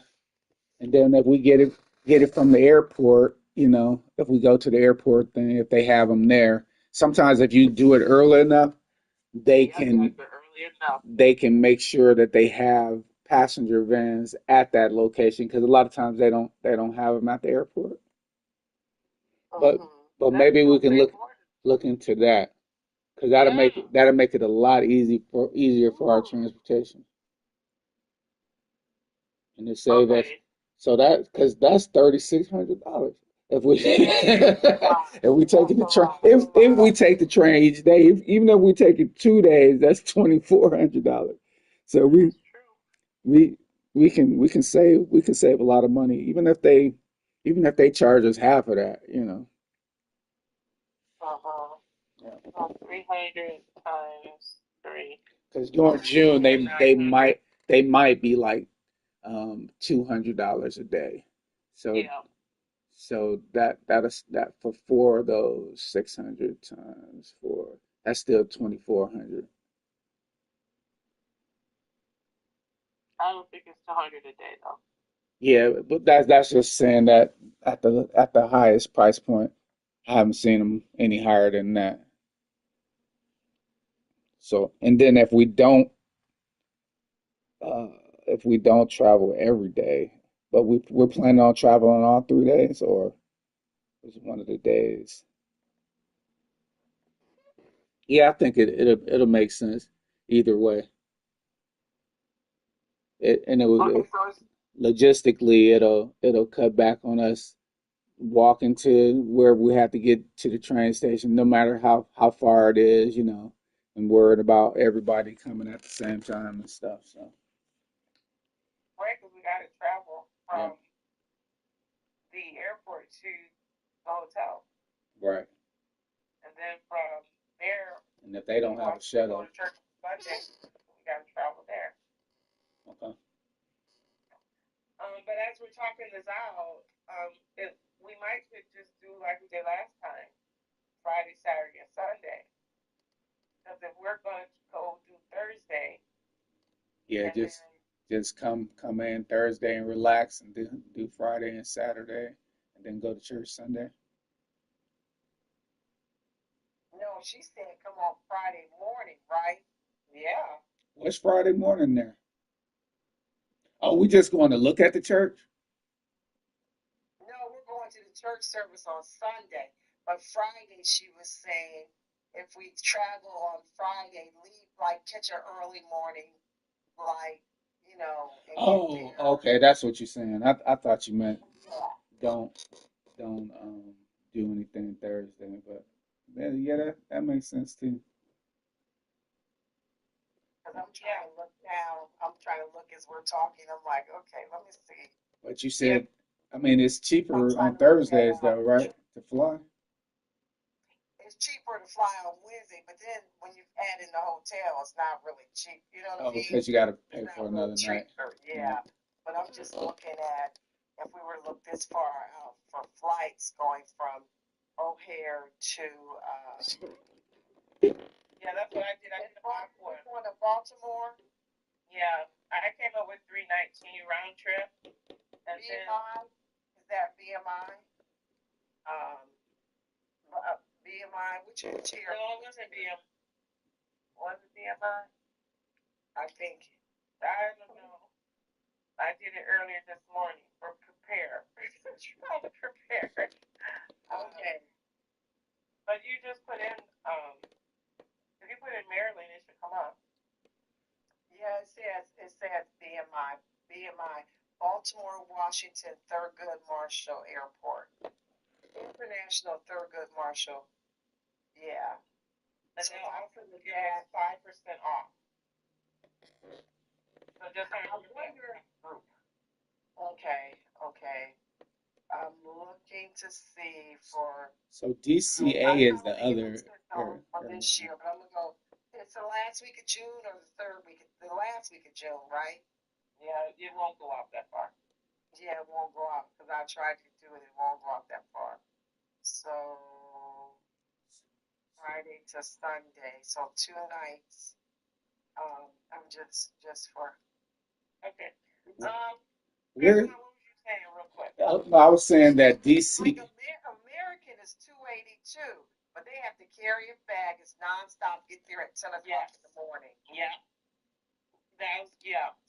and then if we get it from the airport, if we go to the airport, then if they have them there, sometimes if you do it early enough, they Yeah, can that's early enough. they can make sure that they have passenger vans at that location because a lot of times they don't have them at the airport. But Mm-hmm. but That's maybe we so can great. look into that because Yeah. that'll make it a lot easier for our Mm. transportation and to save us. Okay. So because that's $3,600 if we Wow. if we take That's the a train lot. if we take the train each day, even if we take it 2 days, that's $2,400. So That's true. we we can save a lot of money even if they charge us half of that. Uh-huh. Yeah. So 300 times 3. Because during June they might be like $200 a day. So Yeah. so that for 4 of those 600 times 4, that's still 2,400. I don't think it's 200 a day though. Yeah, but that's just saying that at the highest price point, I haven't seen them any higher than that. So, and then uh, if we don't travel every day, but we're planning on traveling all 3 days, or is one of the days? Yeah, I think it'll make sense either way. And Okay, so it's logistically it'll cut back on us walking to where we have to get to the train station, no matter how far it is, and worried about everybody coming at the same time and stuff. So right because we got to travel yeah, from the airport to the hotel, right. and then from there, And if they don't have a once we go shuttle, to church on Sunday, we got to travel there. okay. But as we're talking this out, we might could just do like we did last time, Friday, Saturday, and Sunday. Because if we're going to go do Thursday, Yeah, and then just come in Thursday and relax and do Friday and Saturday and then go to church Sunday. no, she said come on Friday morning, right? Yeah. What's Friday morning there? Oh, we just going to look at the church? No, we're going to the church service on Sunday. But Friday, she was saying if we travel on Friday, leave like catch an early morning, like and get Oh, there. okay, that's what you're saying. I thought you meant Yeah. don't don't do anything Thursday, but yeah, that makes sense too. Because I'm trying to look now. I'm trying to look as we're talking. I'm like, okay, let me see. But you Yeah, said, I mean, it's I'm cheaper trying on to look at Thursdays though, right? To fly? it's cheaper to fly on Wednesday, but then when you add in the hotel, it's not really cheap. You know what I Oh, mean? because you got to It's pay not for really another night. cheaper. Yeah. Yeah. But I'm just looking at if we were to look this far out for flights going from O'Hare to Yeah, that's what I did. I did a mock one. Going to Baltimore. Yeah, I came up with 319 round trip. And BMI, is that BMI? BMI, which year? No, it wasn't BMI. Was it BMI? I think. I don't know. I did it earlier this morning for prepare. Trying to prepare. Okay. But you just put in, if you put in Maryland, it should come up. Yeah, it says BMI. BMI. Baltimore, Washington, Thurgood Marshall Airport. International Thurgood Marshall. Yeah. And they'll also give us 5% off. So just I wonder. Okay. I'm looking to see for. So DCA is the other. On this year, but I'm gonna go. It's the last week of June or the last week of June, right? Yeah, it won't go up that far. Yeah, it won't go up because I tried to do it. It won't go up that far. So Friday to Sunday, so 2 nights. I'm just for. Okay. Where? What was you saying, real quick? I was saying that DC. Like American is $282, but they have to carry a bag. It's nonstop. Get there at 10 o'clock in the morning. Yeah.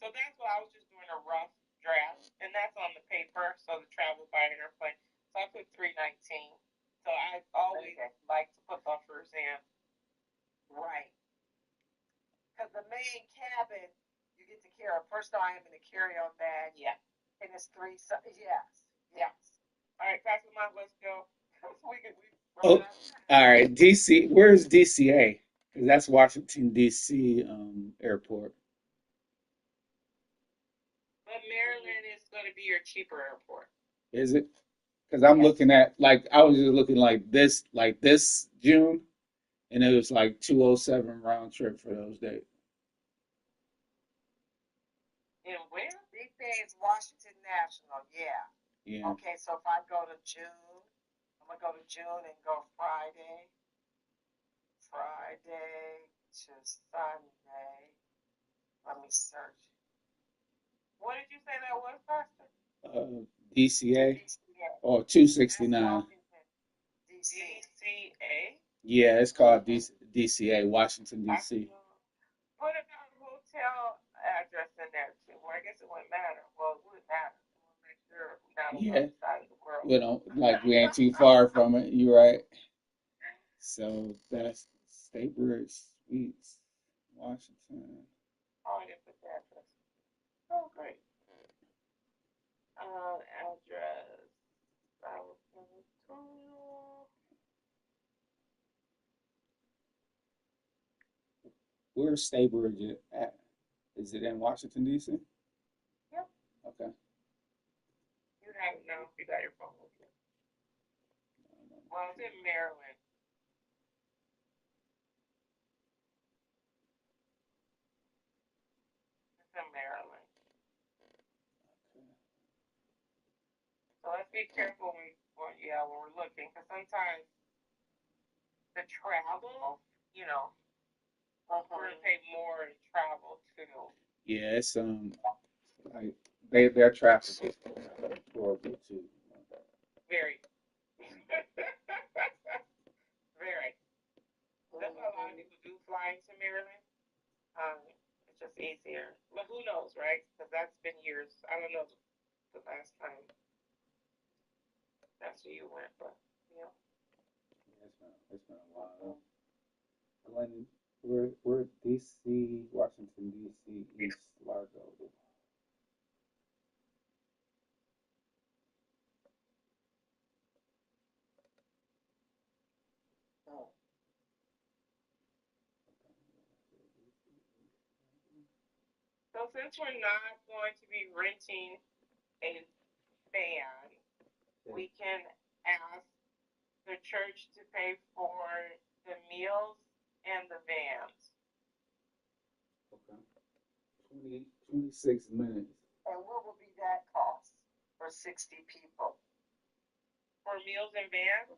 So that's what I was just doing a rough draft, and that's on the paper. So the travel by airplane. So I put 319. So I always like to put buffers in. Right. Because the main cabin, you get to carry a personal item in a carry-on bag. Yeah. And it's 3. Yes. All right, Pastor Mike, let's go. All right, DC. Where's DCA? Because that's Washington D.C. Airport. But Maryland is going to be your cheaper airport. Is it? Because I'm looking at I was just looking like this June, and it was like 207 round trip for those days. And where? These days, Washington National. Yeah. Okay, so if I go to June, I'm gonna go to June and go Friday to Sunday. Let me search. What did you say that was, Pastor? DCA. Oh, 269. DCA? Yeah, it's called DCA, Washington, D.C. Put a hotel address in there, too. Well, I guess it wouldn't matter. Well, it would matter. We'll make sure we're not on the other side of the world. We don't, we ain't too far from it. You're right. So that's State Bridge Suites, Washington. Oh, I didn't put the address. Oh, great. Address. Where's State Bridge at? Is it in Washington, D.C.? Yep. Okay. You have it now if you got your phone with you. Well, it's in Maryland. It's in Maryland. Okay. So let's be careful when we're looking, because sometimes the travel, we're gonna pay more in travel too. Yeah, it's like their traffic is horrible too. Very. Very. That's why a lot of people do fly into Maryland. It's just easier. But who knows, right? Because that's been years. I don't know the last time that's where you went, but yeah. It's been a while. Glenn, we're DC, Washington DC, East Largo. So since we're not going to be renting a van, we can ask the church to pay for the meals and the vans. Okay. 26 minutes. And what will be that cost for 60 people? For meals and van?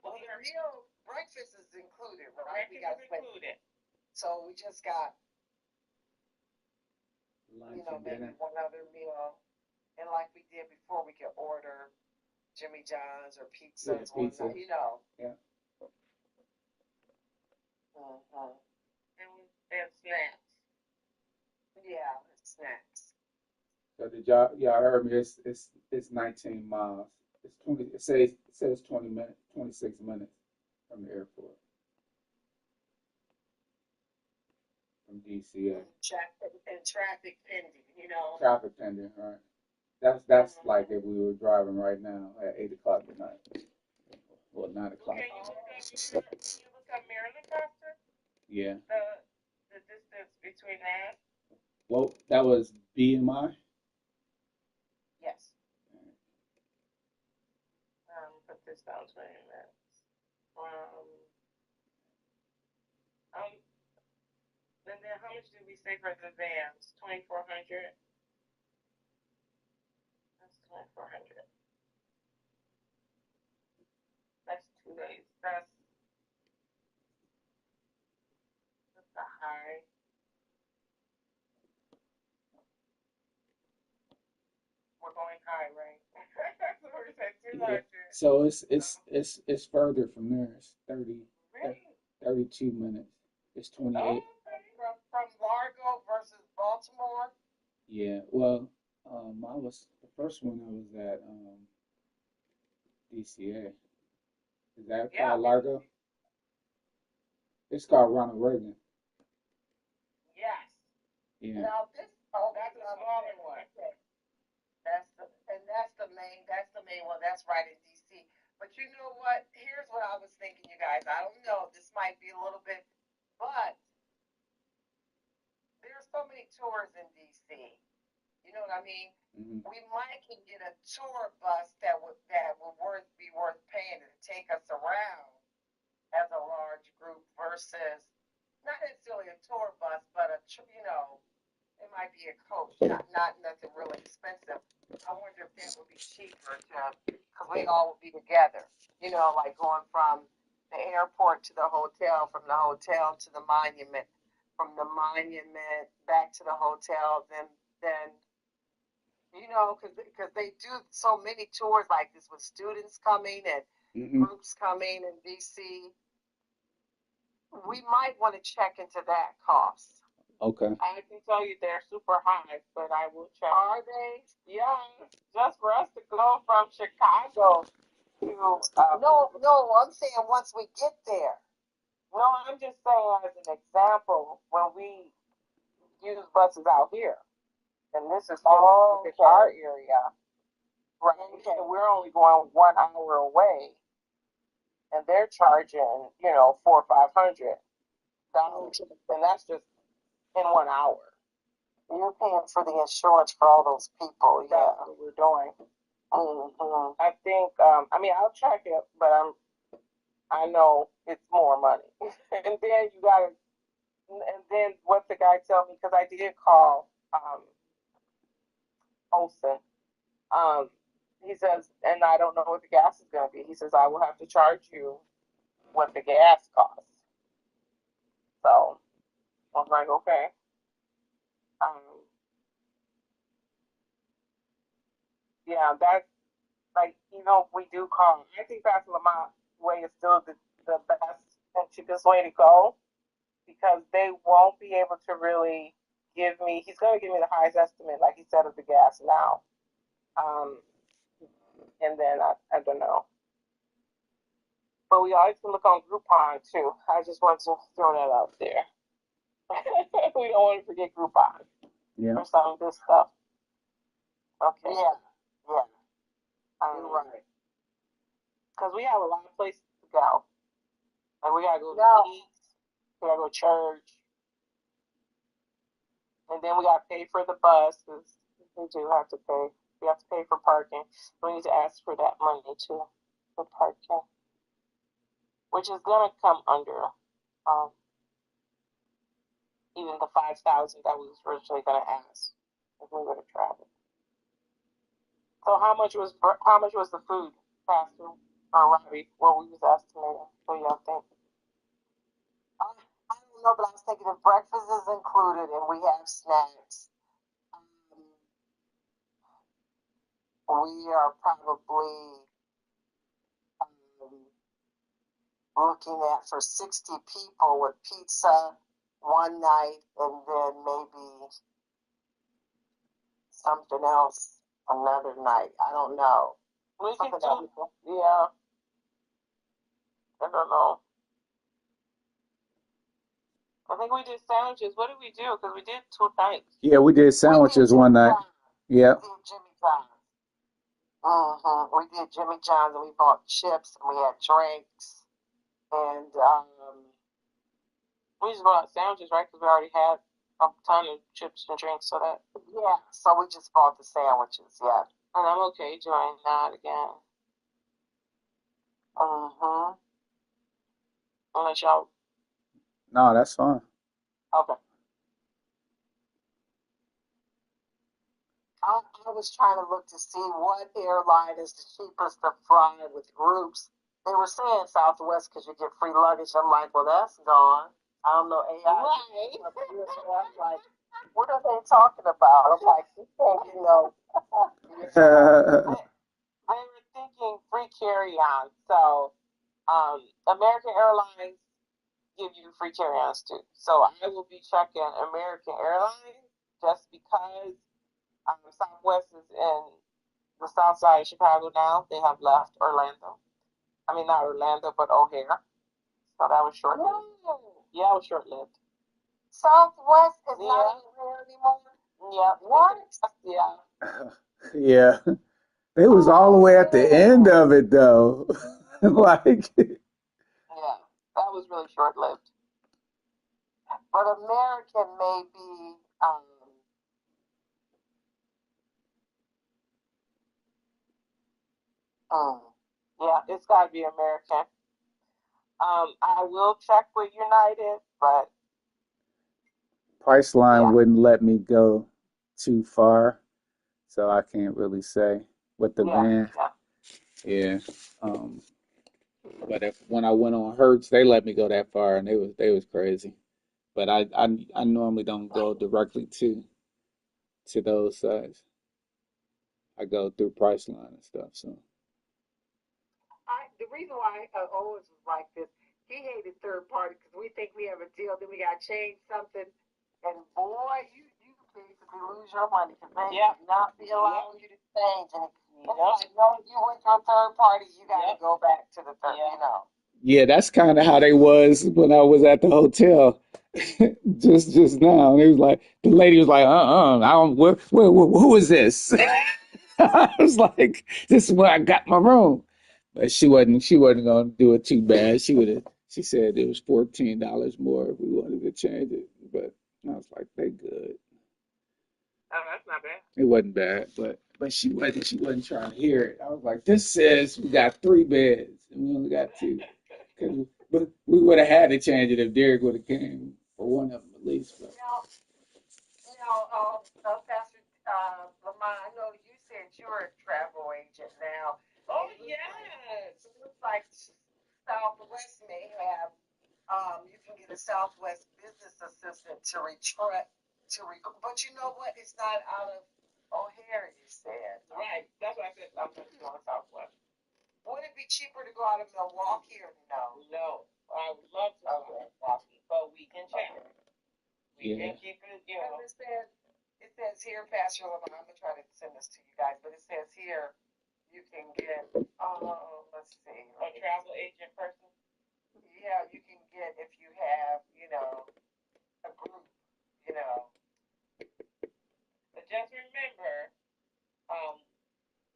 Well, the meal, breakfast is included, right? Breakfast is included. So we just got, Lunch and maybe dinner. one other meal. And like we did before, we could order Jimmy John's or pizzas one pizza. night, Yeah. Mm-hmm. And snacks. Yeah, snacks. So did y'all heard me? It's 19 miles. It's 20. It says 20 minutes, 26 minutes from the airport, from DCA. And traffic pending, Traffic pending, right? That's like if we were driving right now at 8 o'clock at night. Well, 9 o'clock. Okay, you look up Maryland, Pastor? Yeah. The distance between that? Well, that was BMI. Yes. Put this down 20 minutes. And then how much did we say for the vans? 2,400. That's 2,400. That's 2 days. That's the high. We're going high, right? So we said 200. So it's further from there. It's 30, Really? 32 minutes. It's 28. From Largo versus Baltimore? Yeah. Well, the first one I was at DCA. Is that called Largo? It's called Ronald Reagan. Yes. Yeah. Now that's a smaller one. That's the main one. That's right in DC. But you know what? Here's what I was thinking, you guys. I don't know. This might be a little bit, but there's so many tours in DC. You know what I mean? Mm-hmm. We might can get a tour bus that would be worth paying to take us around as a large group versus not necessarily a tour bus, but it might be a coach, not nothing really expensive. I wonder if that would be cheaper because we all would be together. Like going from the airport to the hotel, from the hotel to the monument, from the monument back to the hotel, then because they do so many tours like this with students coming and groups coming in DC. We might want to check into that cost. Okay. I can tell you they're super high, but I will check. Are they? Yeah, just for us to go from Chicago to. No, I'm saying once we get there. No, I'm just saying as an example, when we use buses out here, and this is our area, right? Okay. And we're only going 1 hour away, and they're charging, $400 or $500, and that's just in 1 hour. You're paying for the insurance for all those people. That's what we're doing. Mm-hmm. I think, I'll check it, but I know it's more money. And then what's the guy tell me? Because I did call Olson. He says, and I don't know what the gas is going to be. He says, I will have to charge you what the gas costs. So I was like, okay. Yeah, that's like, if we do call, I think Pastor Lamont way is still the best and cheapest way to go, because they won't be able to really he's going to give me the highest estimate, like he said, of the gas now. And then I don't know. But we always can look on Groupon too. I just want to throw that out there. We don't want to forget Groupon for some of this stuff. Okay. Yeah. You're right. Because we have a lot of places to go. Like we gotta go eat, we gotta go to church, and then we gotta pay for the bus, because we do have to pay. We have to pay for parking. We need to ask for that money too for parking, which is gonna come under even the $5,000 that we was originally gonna ask if we were to travel. So how much was the food, Pastor or Robbie? What we was estimating? What do y'all think? I don't know, but I was thinking if breakfast is included and we have snacks, we are probably looking at for 60 people with pizza one night and then maybe something else another night. I don't know. We could do, yeah. I don't know. I think we did sandwiches. What did we do? Because we did 2 nights. Yeah, we did sandwiches one night. Yeah. We did Jimmy John's. We did Jimmy John's and we bought chips and we had drinks. And we just bought sandwiches, right? Because we already had a ton of chips and drinks, so that. Yeah, so we just bought the sandwiches, yeah. And I'm okay doing that again. Unless y'all. No, that's fine. Okay. I was trying to look to see what airline is the cheapest to fly with groups. They were saying Southwest because you get free luggage. I'm like, well, that's gone. I don't know AI. Right. I'm like, what are they talking about? I'm like, you can't, They were thinking free carry-on. So, American Airlines give you free carry-ons too. So I will be checking American Airlines just because Southwest is in the south side of Chicago now. They have left Orlando. I mean, not Orlando, but O'Hare. So that was short-lived. Yeah, it was short-lived. Southwest is not O'Hare anymore? Yeah. What? Yeah. Yeah. They was all the way at the end of it, though. Like. Yeah, that was really short-lived. But American may be, yeah, it's got to be American. I will check with United, but Priceline wouldn't let me go too far, so I can't really say with the van. Yeah. But when I went on Hertz, they let me go that far, and they was crazy. But I normally don't go directly to those sites. I go through Priceline and stuff. So. The reason why Owens was like this, he hated third party because we think we have a deal, then we got to change something, and boy, you basically lose your money because they not be allowing you to change. And like, no, if you went to a third party, you got to go back to the third, Yeah, that's kind of how they was when I was at the hotel just now. And it was like the lady was like, I don't. Who is this? I was like, this is where I got my room. But she wasn't gonna do it too bad. She said it was $14 more if we wanted to change it. But I was like, they good. Oh, that's not bad. It wasn't bad, but she wasn't trying to hear it. I was like, this says we got 3 beds and we only got 2. But we would have had to change it if Derek would have came for one of them at least. But. Pastor Lamont, I know you said you're a travel agent now. Oh, yes. It looks like Southwest may have, you can get a Southwest business assistant but you know what? It's not out of O'Hare, you said. Right. That's what I said. I'm going to go on Southwest. Would it be cheaper to go out of Milwaukee or no? No. I would love to go to Milwaukee, but we can check. We can keep it, It says here, Pastor Lamont, I'm going to try to send this to you guys, but it says here you can get, let's see. A travel agent person? Yeah, you can get if you have, a group, But just remember,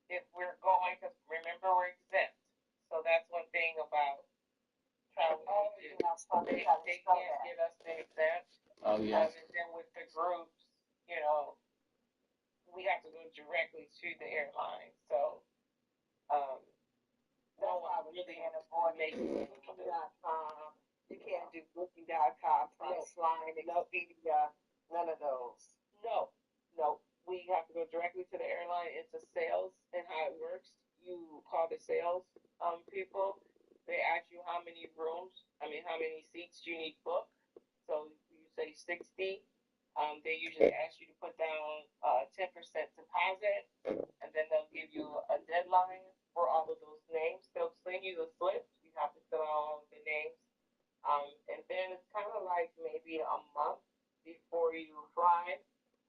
if we're going, because remember we're exempt. So that's one thing about travel agents. They can't get us the exempt. Oh, yeah. And then with the groups, we have to go directly to the airline. So, no one really makes it. You can't do Booking.com, Priceline, Expedia, none of those. No. We have to go directly to the airline into sales, and how it works, you call the sales people. They ask you how many how many seats you need booked. So you say 60. They usually ask you to put down 10% deposit, and then they'll give you a deadline for all of those names. They'll send you the slips. You have to fill out all of the names. And then it's kind of like maybe a month before you fly,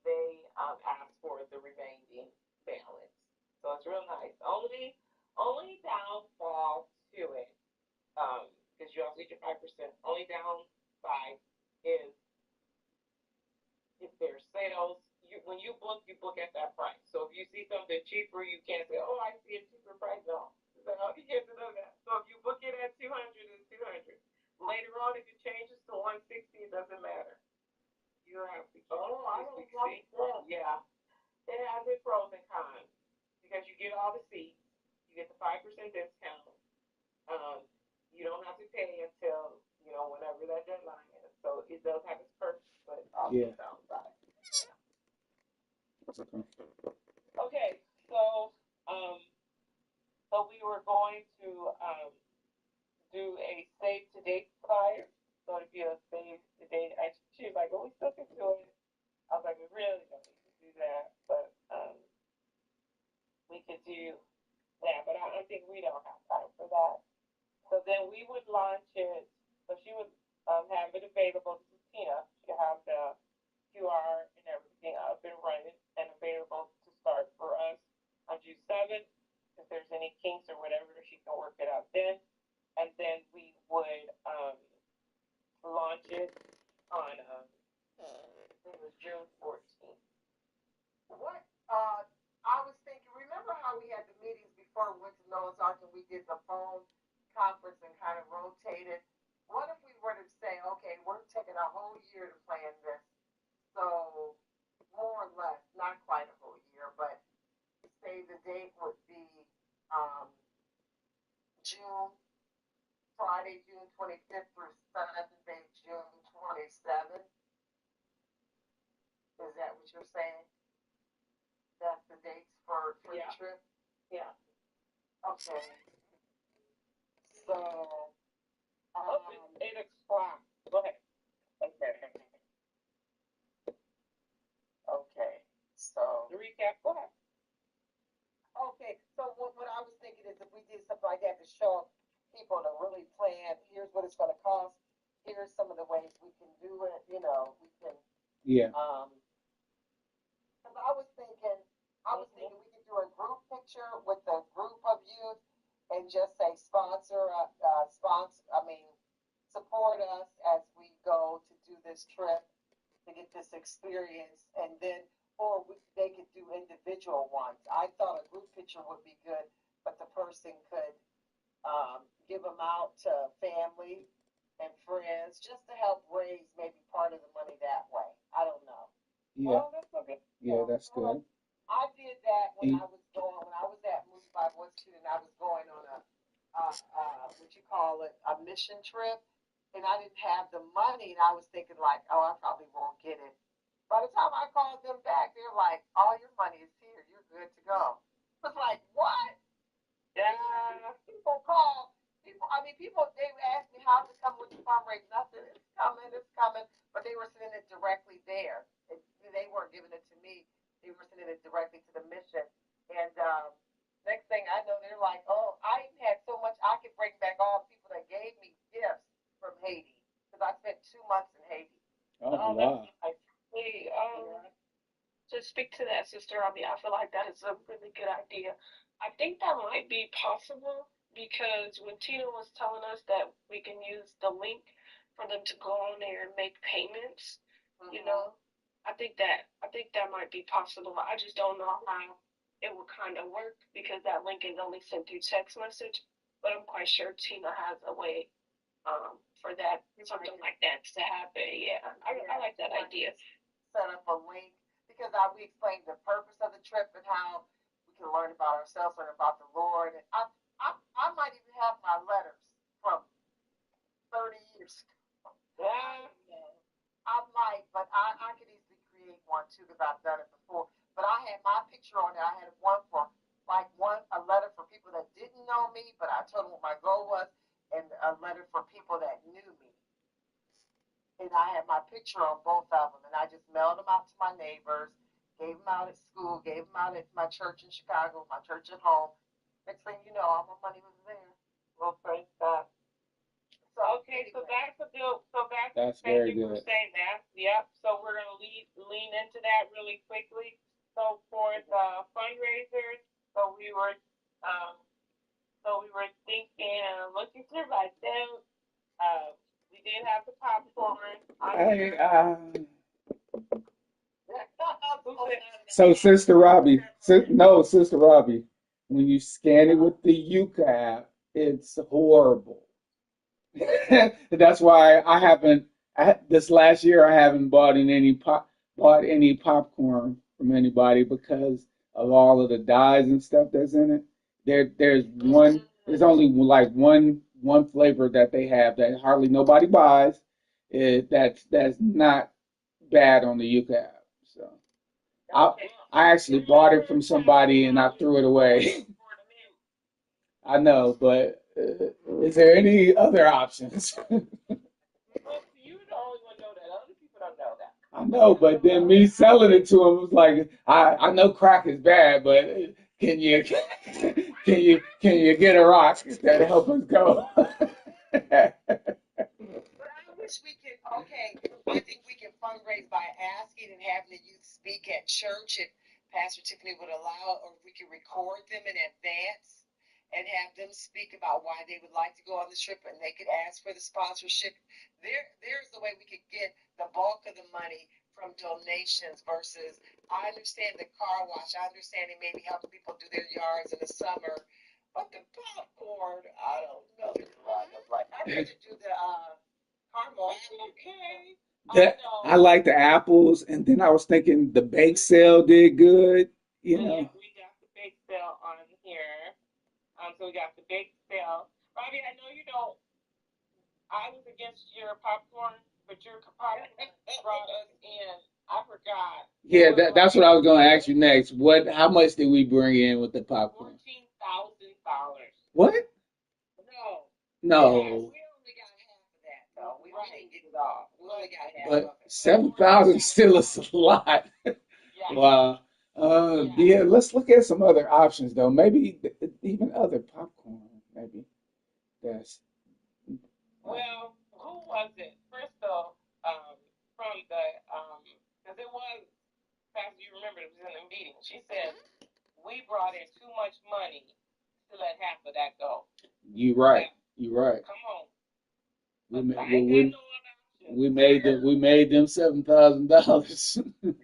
they ask for the remaining balance. So it's real nice. Only downfall to it, because you also get your 5%. Only downside is if there's sales. When you book at that price. So if you see something cheaper, you can't say, "Oh, I see a cheaper price." No, so you can't do that. So if you book it at 200, it's 200. Later on, if it changes to 160, it doesn't matter. You don't have to keep. Oh, I don't like that. Yeah, it has its pros and cons because you get all the seats, you get the 5% discount. You don't have to pay until whenever that deadline is. So it does have its perks, but also downside. Okay, so we were going to do a save to date flyer. So it'd be a save to date. She was like, "Well, we still can do it." I was like, "We really don't need to do that, but we could do that." But I think we don't have time for that. So then we would launch it. So she would have it available. This is Tina. She have the QR and everything up and running and available to start for us on June 7th. If there's any kinks or whatever, she can work it out then. And then we would launch it on it was June 14th. What I was thinking, remember how we had the meetings before we went to Noah's Ark and we did the phone conference and kind of rotated? What if we were to say, okay, we're taking a whole year to plan this, so more or less, not quite a whole year, but say the date would be Friday, June 25th through Sunday, June 27th. Is that what you're saying? That's the dates for the trip? Yeah. Okay. So, it's 8 o'clock. Go ahead. Okay. So, The recap, go ahead. okay. So what I was thinking is if we did something like that to show people to really plan, here's what it's going to cost. Here's some of the ways we can do it. We can. Yeah. Because I was thinking we could do a group picture with a group of youth and just say support us as we go to do this trip to get this experience, and then they could do individual ones. I thought a group picture would be good, but the person could give them out to family and friends just to help raise maybe part of the money that way. I don't know. Yeah. Oh, that's okay. Yeah, that's good. I did that when I was at Moose by Wood Street, and I was going on a a mission trip, and I didn't have the money, and I was thinking like, oh, I probably won't get it. By the time I called them back, they're like, all your money is here, you're good to go. I was like, what? Yeah. People call. People, they asked me how's it coming with the fundraising. I said, it's coming, but they were sending it directly there. They weren't giving it to me. They were sending it directly to the mission. And next thing I know, they're like, oh, I even had so much I could bring back all the people that gave me gifts from Haiti because I spent 2 months in Haiti. Oh, wow. Hey, to speak to that, Sister Abby, I feel like that is a really good idea. I think that might be possible because when Tina was telling us that we can use the link for them to go on there and make payments, I think that might be possible. I just don't know how it would kind of work because that link is only sent through text message. But I'm quite sure Tina has a way for that, something like that to happen. Yeah, I like that idea. Set up a link because we explained the purpose of the trip and how we can learn about ourselves, learn about the Lord. And I might even have my letters from 30 years ago. I might, but I could easily create one too because I've done it before. But I had my picture on it. I had one for like 1 letter for people that didn't know me, but I told them what my goal was, and a letter for people that knew me. And I had my picture on both of them, and I just mailed them out to my neighbors, gave them out at school, gave them out at my church in Chicago, my church at home. Next thing you know, all my money was there. Well, praise God. So, Okay, so that's a good. That's Thank very you for good. saying that. Yep. So we're gonna lean into that really quickly. So for the fundraisers, so we were thinking, looking through my notes. We did have the popcorn. Hey, Who said? so Sister Robbie, Sister Robbie, when you scan it with the Yuka app, it's horrible. That's why this last year I haven't bought any popcorn from anybody because of all of the dyes and stuff that's in it. There's only like one flavor that they have that hardly nobody buys. That's not bad on the Yuka app. So I I actually bought it from somebody and I threw it away. I know, but is there any other options? Well, you the only one know that. Other people don't know that. I know, but then me selling it to him was like, I know crack is bad, but can you can you get a rock that'll help us go? but I wish we could, okay, I think we can fundraise by asking and having the youth speak at church if Pastor Tiffany would allow, or we could record them in advance and have them speak about why they would like to go on the trip, and they could ask for the sponsorship. There's the way we could get the bulk of the money from donations versus, I understand the car wash, I understand it maybe helping people do their yards in the summer, but the popcorn, I don't know. I'd rather do the caramel. Okay. That I like the apples, and then I was thinking the bake sale did good, you Yeah, know. we got the bake sale on here. So we got the bake sale. Robbie, I know you don't. I was against your popcorn, but your popcorn brought us in. I forgot. Yeah, that's what I was going to ask you next. How much did we bring in with the popcorn? $14,000. What? No. No, We only got half of that, though. We didn't get it all. We only got half of but it. 7,000 still is a lot. Yeah. Wow. Yeah, let's look at some other options though. Maybe even other popcorn. Maybe that's. Well, who was it? First though, from the because it was, Pastor, you remember it was in the meeting. She said we brought in too much money to let half of that go. You right. You right. Come on. We I made ain't got no other option. we made them $7,000. Yes,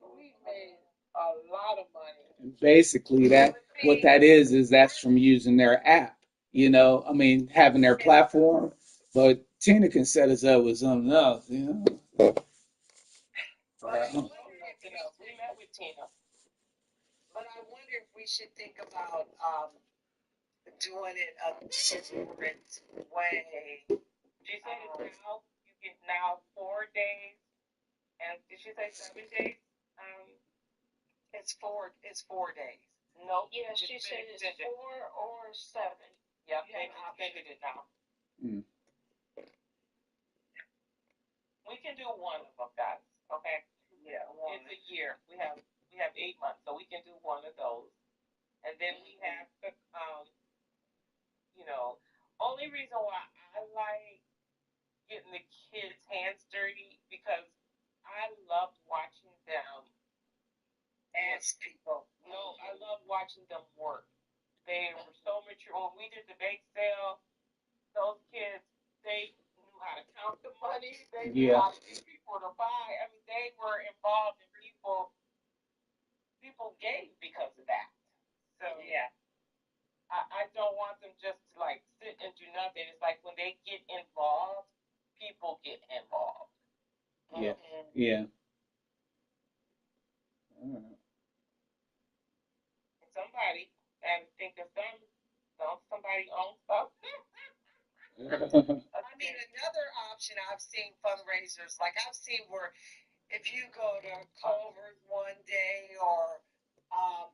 we made a lot of money. Basically, what that is that's from using their app. You know, I mean, having their platform. But Tina can set us up with something else. You know. We met with Tina. But I wonder if we should think about doing it a different way. She said it's now, you get now 4 days, and did she say 7 days? It's 4 days. No. Yeah, she said it's 4 or 7. Yeah, they extended it now. Mm. We can do one of them, guys. Okay. Yeah, one. It's a year. We have 8 months, so we can do one of those, and then we have to, only reason why I like getting the kids' hands dirty because I loved watching them Ask people. No, I love watching them work. They were so mature. When we did the bake sale, those kids, they knew how to count the money. They knew how to get people to buy. I mean, they were involved in people gave because of that. So Yeah. I don't want them just to like sit and do nothing. It's like when they get involved, people get involved. Yeah. Mm-hmm. Yeah. Somebody, and think of somebody owns stuff. I mean, another option I've seen fundraisers, like I've seen where if you go to Culver's one day or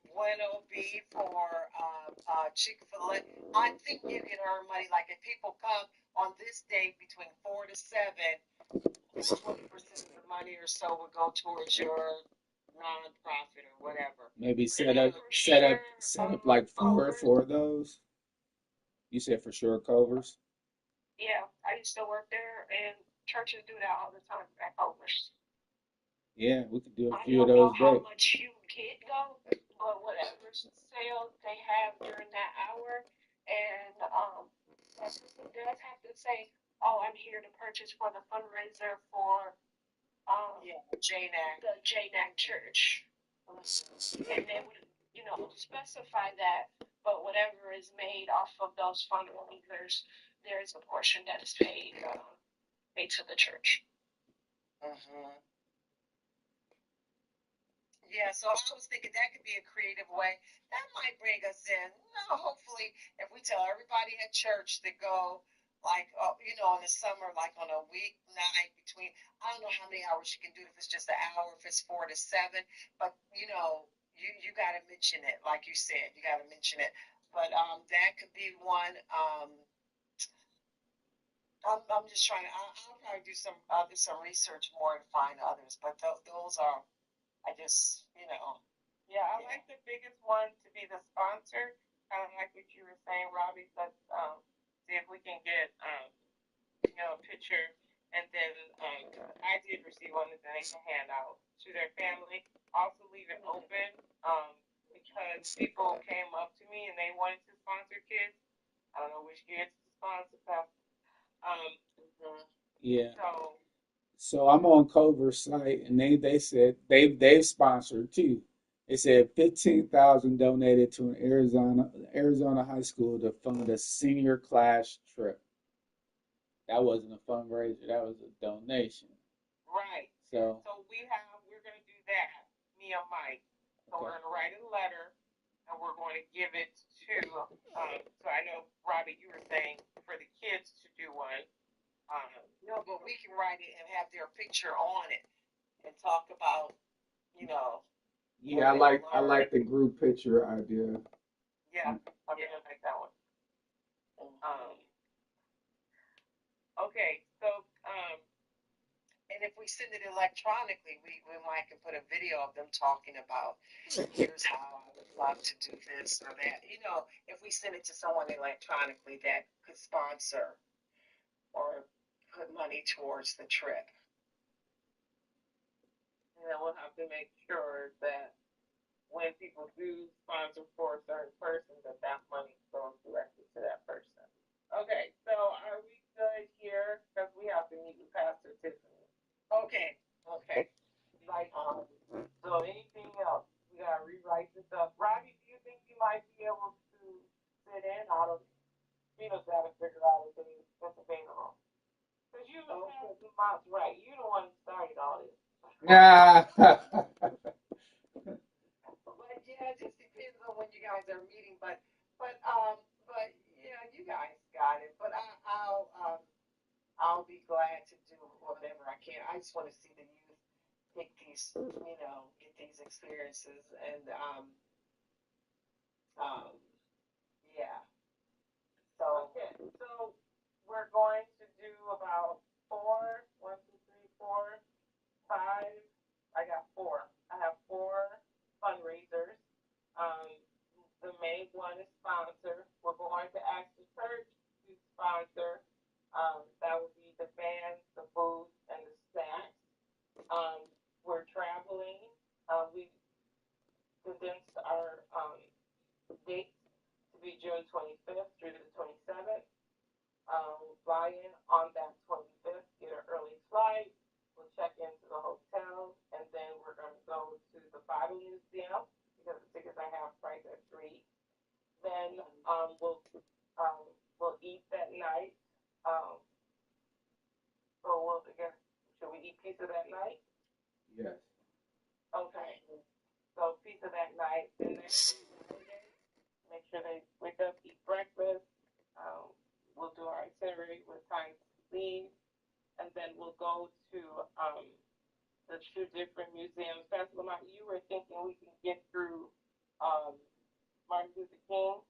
Bueno Beef or Chick-fil-A. I think you can earn money. Like if people come on this date between 4 to 7, 20% of the money or so would go towards your nonprofit or whatever. Maybe Sure, set up like four Culver's. of those. You said for sure Culver's. Yeah, I used to work there, and churches do that all the time at Culver's. Yeah, we could do a I few of don't know those how days. much you get though, but whatever sales they have during that hour, and that person does have to say, "Oh, I'm here to purchase for the fundraiser for Yeah, JNAC. the JNAC Church," and they would, specify that. But whatever is made off of those fundraisers, there is a portion that is paid to the church. Mm-hmm. Yeah, so I was thinking that could be a creative way. That might bring us in. Hopefully, if we tell everybody at church to go, like, in the summer, like on a weeknight between, I don't know how many hours you can do, if it's just an hour, if it's 4 to 7, but, you got to mention it, like you said, you got to mention it. But that could be one. I'm just trying to, I'll probably do some research more to find others, but those are, I just, Yeah, I like the biggest one to be the sponsor. Kind of like what you were saying, Robbie. Let's see if we can get a picture, and then I did receive one that they can hand out to their family. Also, leave it open because people came up to me and they wanted to sponsor kids. I don't know which kids to sponsor, Yeah. so So I'm on Culver's site, and they said they've sponsored too. They said 15,000 donated to an Arizona high school to fund a senior class trip. That wasn't a fundraiser, that was a donation. right. So So we're gonna do that. Me and Mike. So we're okay. gonna write a letter, and we're going to give it to. So I know, Robbie, you were saying for the kids to do one. no, but we can write it and have their picture on it and talk about, Yeah, I like the group picture idea. yeah. I'm gonna make that one. Okay, so And if we send it electronically, we might can put a video of them talking about, here's how I would love to do this or that. If we send it to someone electronically that could sponsor or put money towards the trip. and then we'll have to make sure that when people do sponsor for a certain person, that money goes directly to that person. Okay, so are we good here? Because we have to meet with Pastor Tiffany. Okay. Like, so anything else? We gotta rewrite this up. Robbie, do you think you might be able to sit in? I don't. You just gotta figure out if it's available. Because you have the months right. You the one who started all this. Yeah. But yeah, it just depends on when you guys are meeting. But yeah, you guys got it. But I'll be glad to do whatever I can. I just want to see the youth get these experiences and yeah. So Okay, so we're going to do about four. 1, 2, 3, 4, 5. I got 4. I have 4 fundraisers. Um, the main one is sponsor. We're going to ask the church to sponsor. That would be the bands, the booths, and the snacks. We're traveling. We condensed our dates to be June 25th through the 27th. We'll fly in on that 25th, get an early flight. We'll check into the hotel, and then we're going to go to the Bible Museum because the tickets I have priced at $3. Then we'll eat that night. So again, should we eat pizza that night? Yes. Okay. So pizza that night, and then Saturday, make sure they wake up, eat breakfast. We'll do our itinerary with time to leave, and then we'll go to the 2 different museums. Pastor Lamont, you were thinking we can get through Martin Luther King.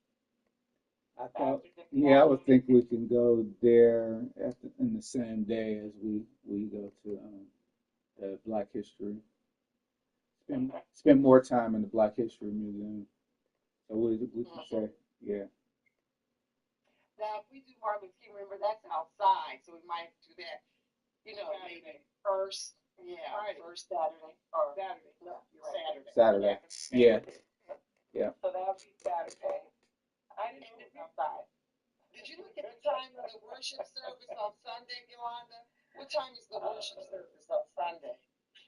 I thought, yeah, I would think we can go there in the same day as we go to the Black History. Spend more time in the Black History Museum. So we can say, yeah, Now, if we do Martin Luther King, remember that's outside, so we might do that. You know, maybe first, first Saturday or Saturday. No, you're right. Saturday. Yeah, yeah. So that'll be Saturday. I didn't know it was outside. Did you look at the time of the worship service on Sunday, Yolanda? What time is the worship service on Sunday?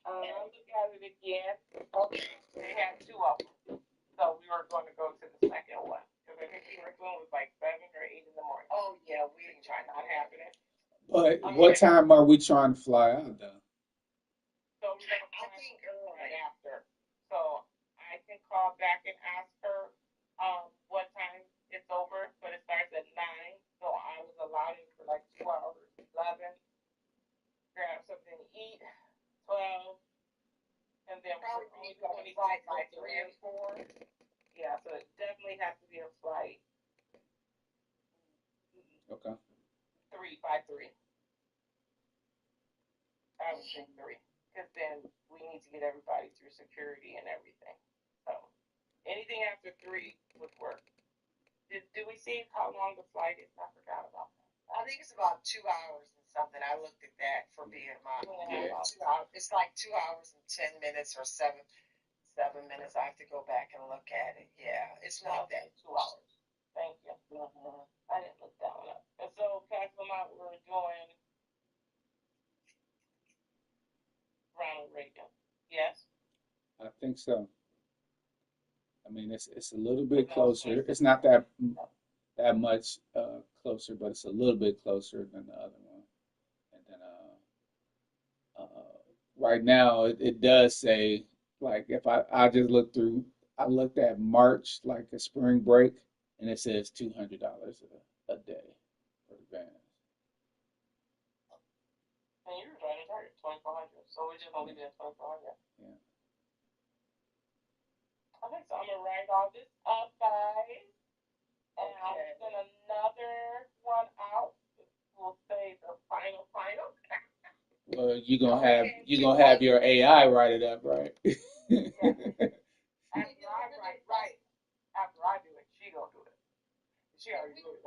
I'll look at it again. Okay. They had two of them. So we were going to go to the second one. Because I think the first one was like 7 or 8 in the morning. Oh, yeah, we They try not happening. But what time are we trying to fly out though? So we're going to fly right after. So I can call back and ask her what time it's over, but it starts at 9. So I was allowed in for like 2 hours. 11, grab something to eat. 12, and then probably we're only need to going to flight fly by 3 or 4. Yeah, so it definitely has to be a flight Okay. 3 by 3. I would think 3, because then we need to get everybody through security and everything. So anything after 3 would work. Did we see how long the flight is? I forgot about that. I think it's about 2 hours and something. I looked at that for BMI. Yeah. It's like 2 hours and 10 minutes or 7 minutes. I have to go back and look at it. Yeah, it's not that 2 hours. Thank you. I didn't look that one up. And so, Castle we're doing Ronald Reagan. Yes? I think so. I mean, it's a little bit closer. It's not that much closer, but it's a little bit closer than the other one. And then right now it does say like if I just look through, I looked at March like a spring break, and it says $200 a day for the van. And you were trying to target 2,400, so we're just gonna leave it at 2,400. Yeah. Okay, so I'm gonna write all this up, guys, and I'll send another one out. We'll say the final. Well, you gonna have your AI write it up, right? Right. After I do it, she gonna do it. She already do it.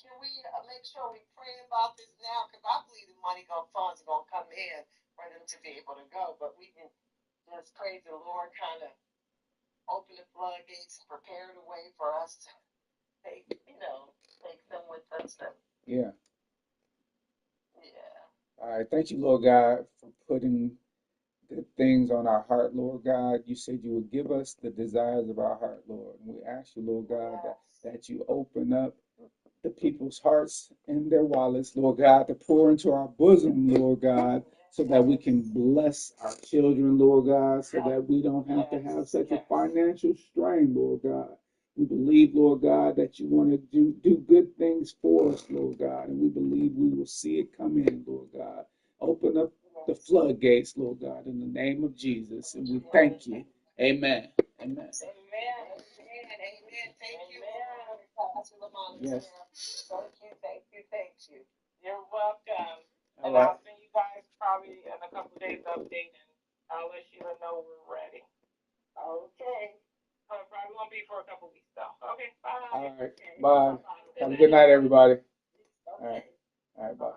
Can we make sure we pray about this now? Because I believe the funds are going to come in for them to be able to go. But we can just praise the Lord, kind of open the floodgates, prepare the way for us to take them with us. Yeah. Yeah. All right. Thank you, Lord God, for putting good things on our heart, Lord God. You said you would give us the desires of our heart, Lord. And we ask you, Lord God, that you open up the people's hearts and their wallets, Lord God, to pour into our bosom, Lord God, so that we can bless our children, Lord God, so that we don't have to have such a financial strain, Lord God. We believe, Lord God, that you want to do good things for us, Lord God, and we believe we will see it come in, Lord God. Open up the floodgates, Lord God, in the name of Jesus, and we thank you. Amen. Amen. Amen. Thank you. Yes. Thank you. You're welcome. All And right. I'll send you guys probably in a couple days update, and I'll let you know we're ready. Okay. Probably won't be for a couple weeks though. Okay, bye. All right. Bye. Have a good night, everybody. All right. All right. Bye.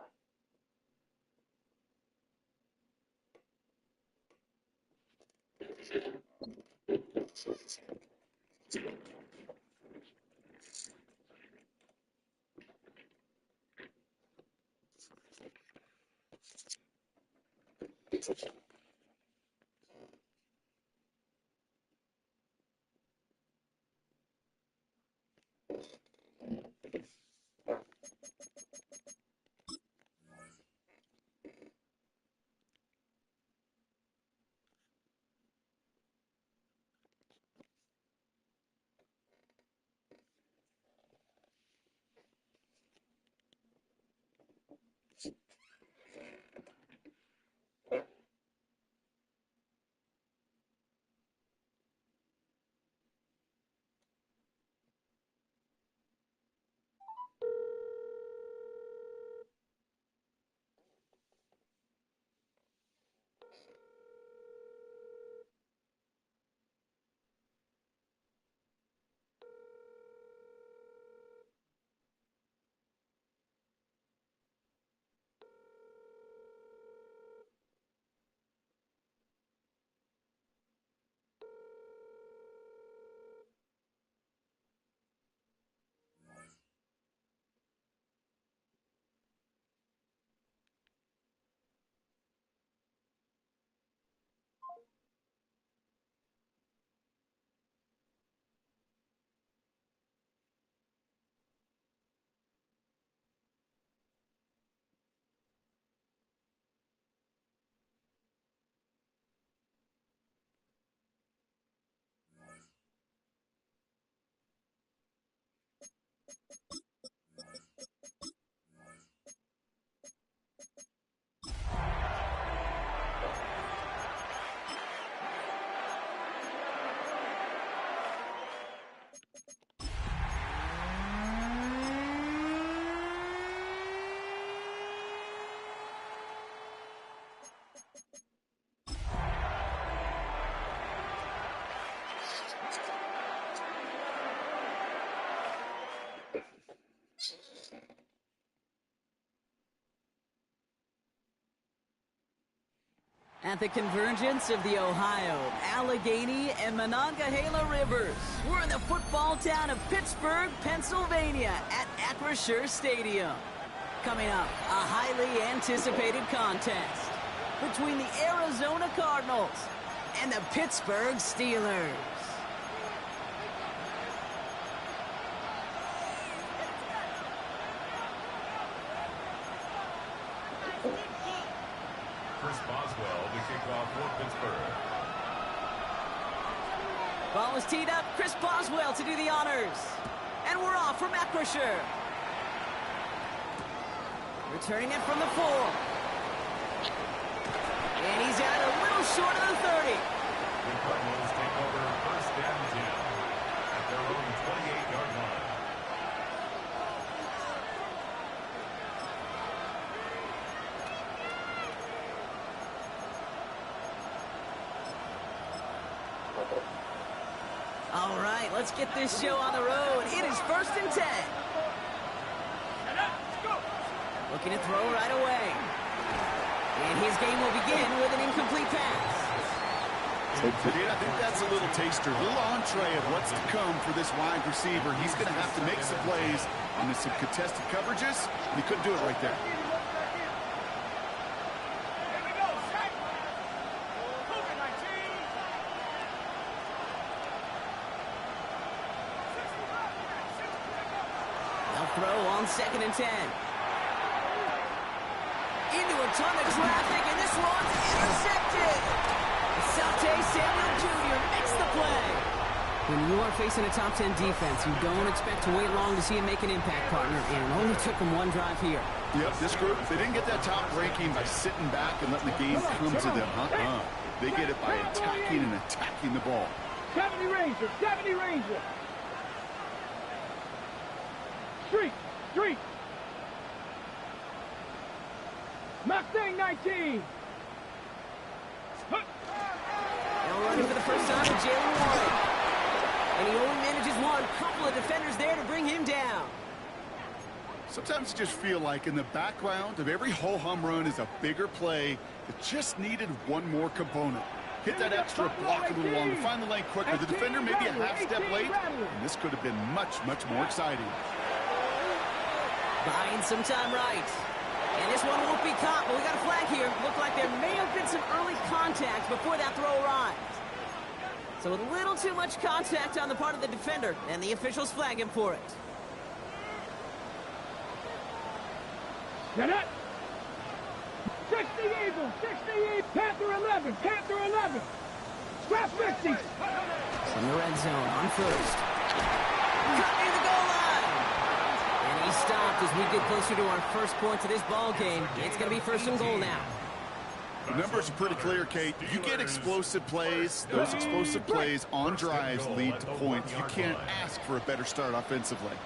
At the convergence of the Ohio, Allegheny, and Monongahela rivers, we're in the football town of Pittsburgh, Pennsylvania at Acrisure Stadium. Coming up, a highly anticipated contest between the Arizona Cardinals and the Pittsburgh Steelers. Chris Boswell to kick off for Pittsburgh. Ball is teed up. Chris Boswell to do the honors. And we're off from Acrisure. Returning it from the 4. And he's out a little short of the 30. The Cardinals take over first and 10 at their own 28-yard line. All right, let's get this show on the road. It is first and 10. Looking to throw right away. And his game will begin with an incomplete pass. I think that's a little taster, a little entree of what's to come for this wide receiver. He's going to have to make some plays into some contested coverages, and he couldn't do it right there. They'll throw on second and 10. Into a ton of traffic, and this one's intercepted. Saute Samuel Jr. makes the play. When you are facing a top 10 defense, you don't expect to wait long to see him make an impact, partner, and it only took him one drive here. Yep, this group, they didn't get that top ranking by sitting back and letting the game come to them. They get it by attacking and attacking the ball. 70 Ranger, 70 Ranger. Street, street. Mustang 19. Now running for the first time with Jalen Warren. And he only manages one. Couple of defenders there to bring him down. Sometimes you just feel like in the background of every ho-hum run is a bigger play that just needed one more component. Hit that extra block a little longer, find the lane quicker. The defender maybe a half step late, and this could have been much, much more exciting. Buying some time right. And this one won't be caught, but we got a flag here. Looked like there may have been some early contact before that throw arrived. So a little too much contact on the part of the defender, and the officials flag him for it. Get it. 60 Eagles, 60 Eagles. Panther 11, Panther 11. Scrap 50. From the red zone on first. Cut near the goal line. And he stopped as we get closer to our first point to this ball game. It's going to be first and goal now. The numbers are pretty clear, Kate. You get explosive plays. Those explosive plays on drives lead to points. You can't ask for a better start offensively.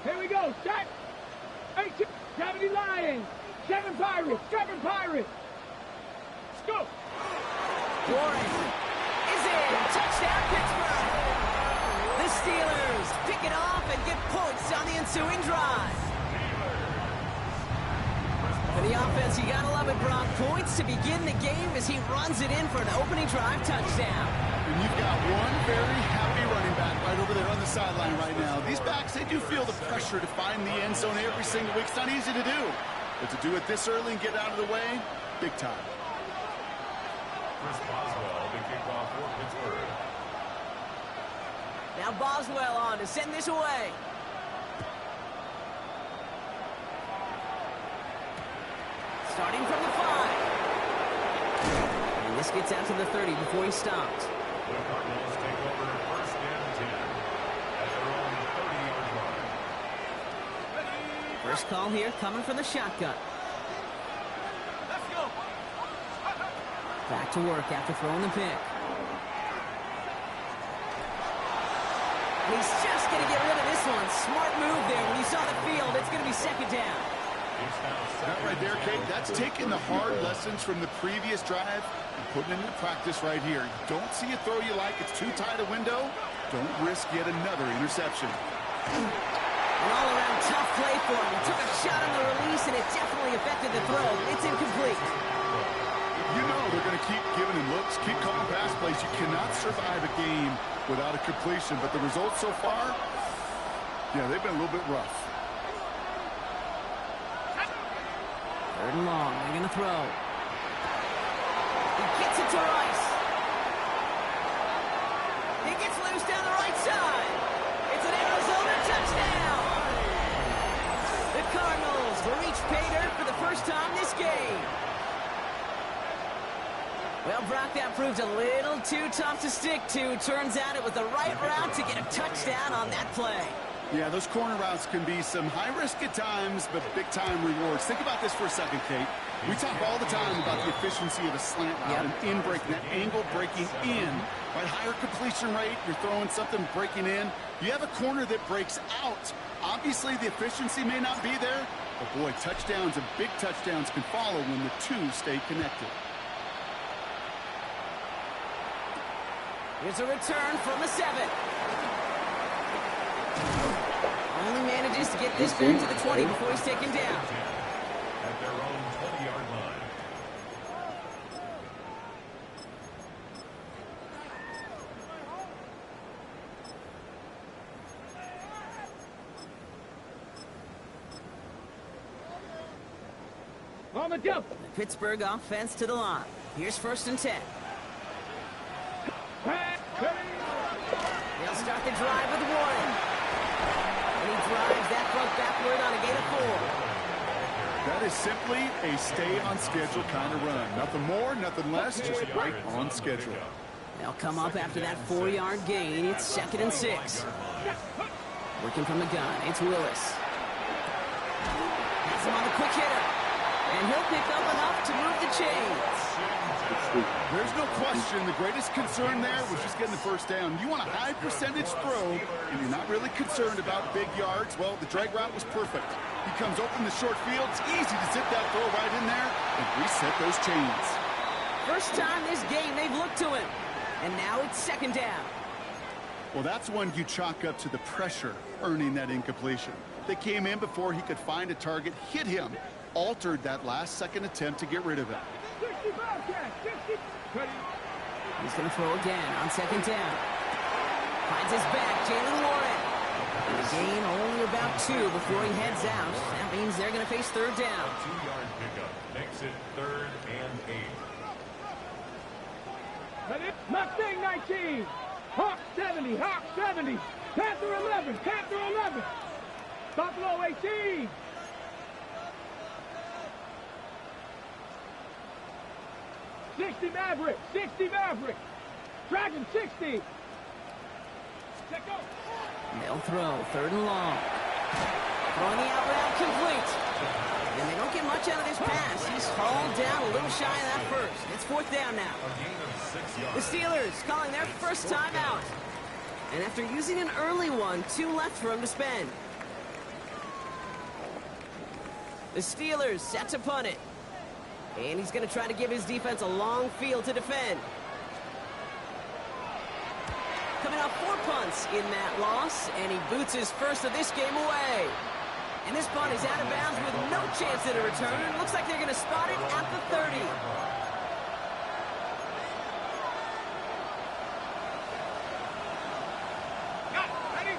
Here we go. Set. 18, 70 Lions. 7 Pirates. 7 Pirates. Let's go. Warren is in. Touchdown, Pittsburgh. The Steelers pick it off and get points on the ensuing drive. For the offense, you gotta love it, Brock. Points to begin the game as he runs it in for an opening drive touchdown. And you've got one very happy running back right over there on the sideline right now. These backs, they do feel the pressure to find the end zone every single week. It's not easy to do. But to do it this early and get out of the way, big time. Chris Boswell to kick off for Pittsburgh. Now Boswell on to send this away. Starting from the 5. And this gets out to the 30 before he stopped. The Cardinals take over first and 10 at their own 30-yard line. First call here coming from the shotgun. Let's go. Back to work after throwing the pick. And he's just going to get rid of this one. Smart move there. When you saw the field, it's going to be second down. That right there, Kate, that's taking the hard lessons from the previous drive and putting it into practice right here. You don't see a throw you like, it's too tight a window. Don't risk yet another interception. An all-around tough play for him. He took a shot on the release, and it definitely affected the throw. It's incomplete. You know they're going to keep giving him looks, keep calling pass plays. You cannot survive a game without a completion. But the results so far, yeah, they've been a little bit rough. Third and long. They're going to throw. He gets it to Rice. He gets loose down the right side. It's an Arizona touchdown. The Cardinals will reach pay dirt for the first time this game. Well, Brock, that proved a little too tough to stick to. Turns out it was the right route to get a touchdown on that play. Yeah, those corner routes can be some high risk at times, but big-time rewards. Think about this for a second, Kate. We talk all the time about the efficiency of a slant route and in breaking, that angle breaking in. Right, higher completion rate, you're throwing something breaking in. You have a corner that breaks out. Obviously, the efficiency may not be there, but boy, touchdowns and big touchdowns can follow when the two stay connected. Here's a return from the 7. Only manages to get this back to the 20 before he's taken down. At their own 20-yard line. On the jump. The Pittsburgh offense to the line. Here's 1st and 10. They'll start the drive with Warren. And he drives that front backward on a gain of 4. That is simply a stay-on-schedule kind of run. Nothing more, nothing less, just right on schedule. They'll come up after that 4-yard gain. It's 2nd and 6. Working from the gun, it's Willis. Has him on the quick hitter. And he'll pick up enough to move the chains. There's no question the greatest concern there was just getting the first down. You want a high percentage throw, and you're not really concerned about big yards. Well, the drag route was perfect. He comes open the short field. It's easy to zip that throw right in there and reset those chains. First time this game they've looked to him. And now it's 2nd down. Well, that's one you chalk up to the pressure earning that incompletion. They came in before he could find a target, hit him, altered that last-second attempt to get rid of it. He's going to throw again on 2nd down. Finds his back, Jalen Warren. And the gain only about 2 before he heads out. That means they're going to face 3rd down. 2-yard pickup makes it 3rd and 8. Mustang 19. Hawk 70. Hawk 70. Panther 11. Panther 11. Buffalo 18. Maverick, 60 Maverick, Dragon 60. They'll throw 3rd and long. Throwing the out route complete. And they don't get much out of this pass. He's hauled down a little shy of that first. It's 4th down now. The Steelers calling their first time out. And after using an early one, 2 left for him to spend. The Steelers set to punt it. And he's going to try to give his defense a long field to defend. Coming off 4 punts in that loss, and he boots his first of this game away. And this punt is out of bounds with no chance at a return. Looks like they're going to spot it at the 30.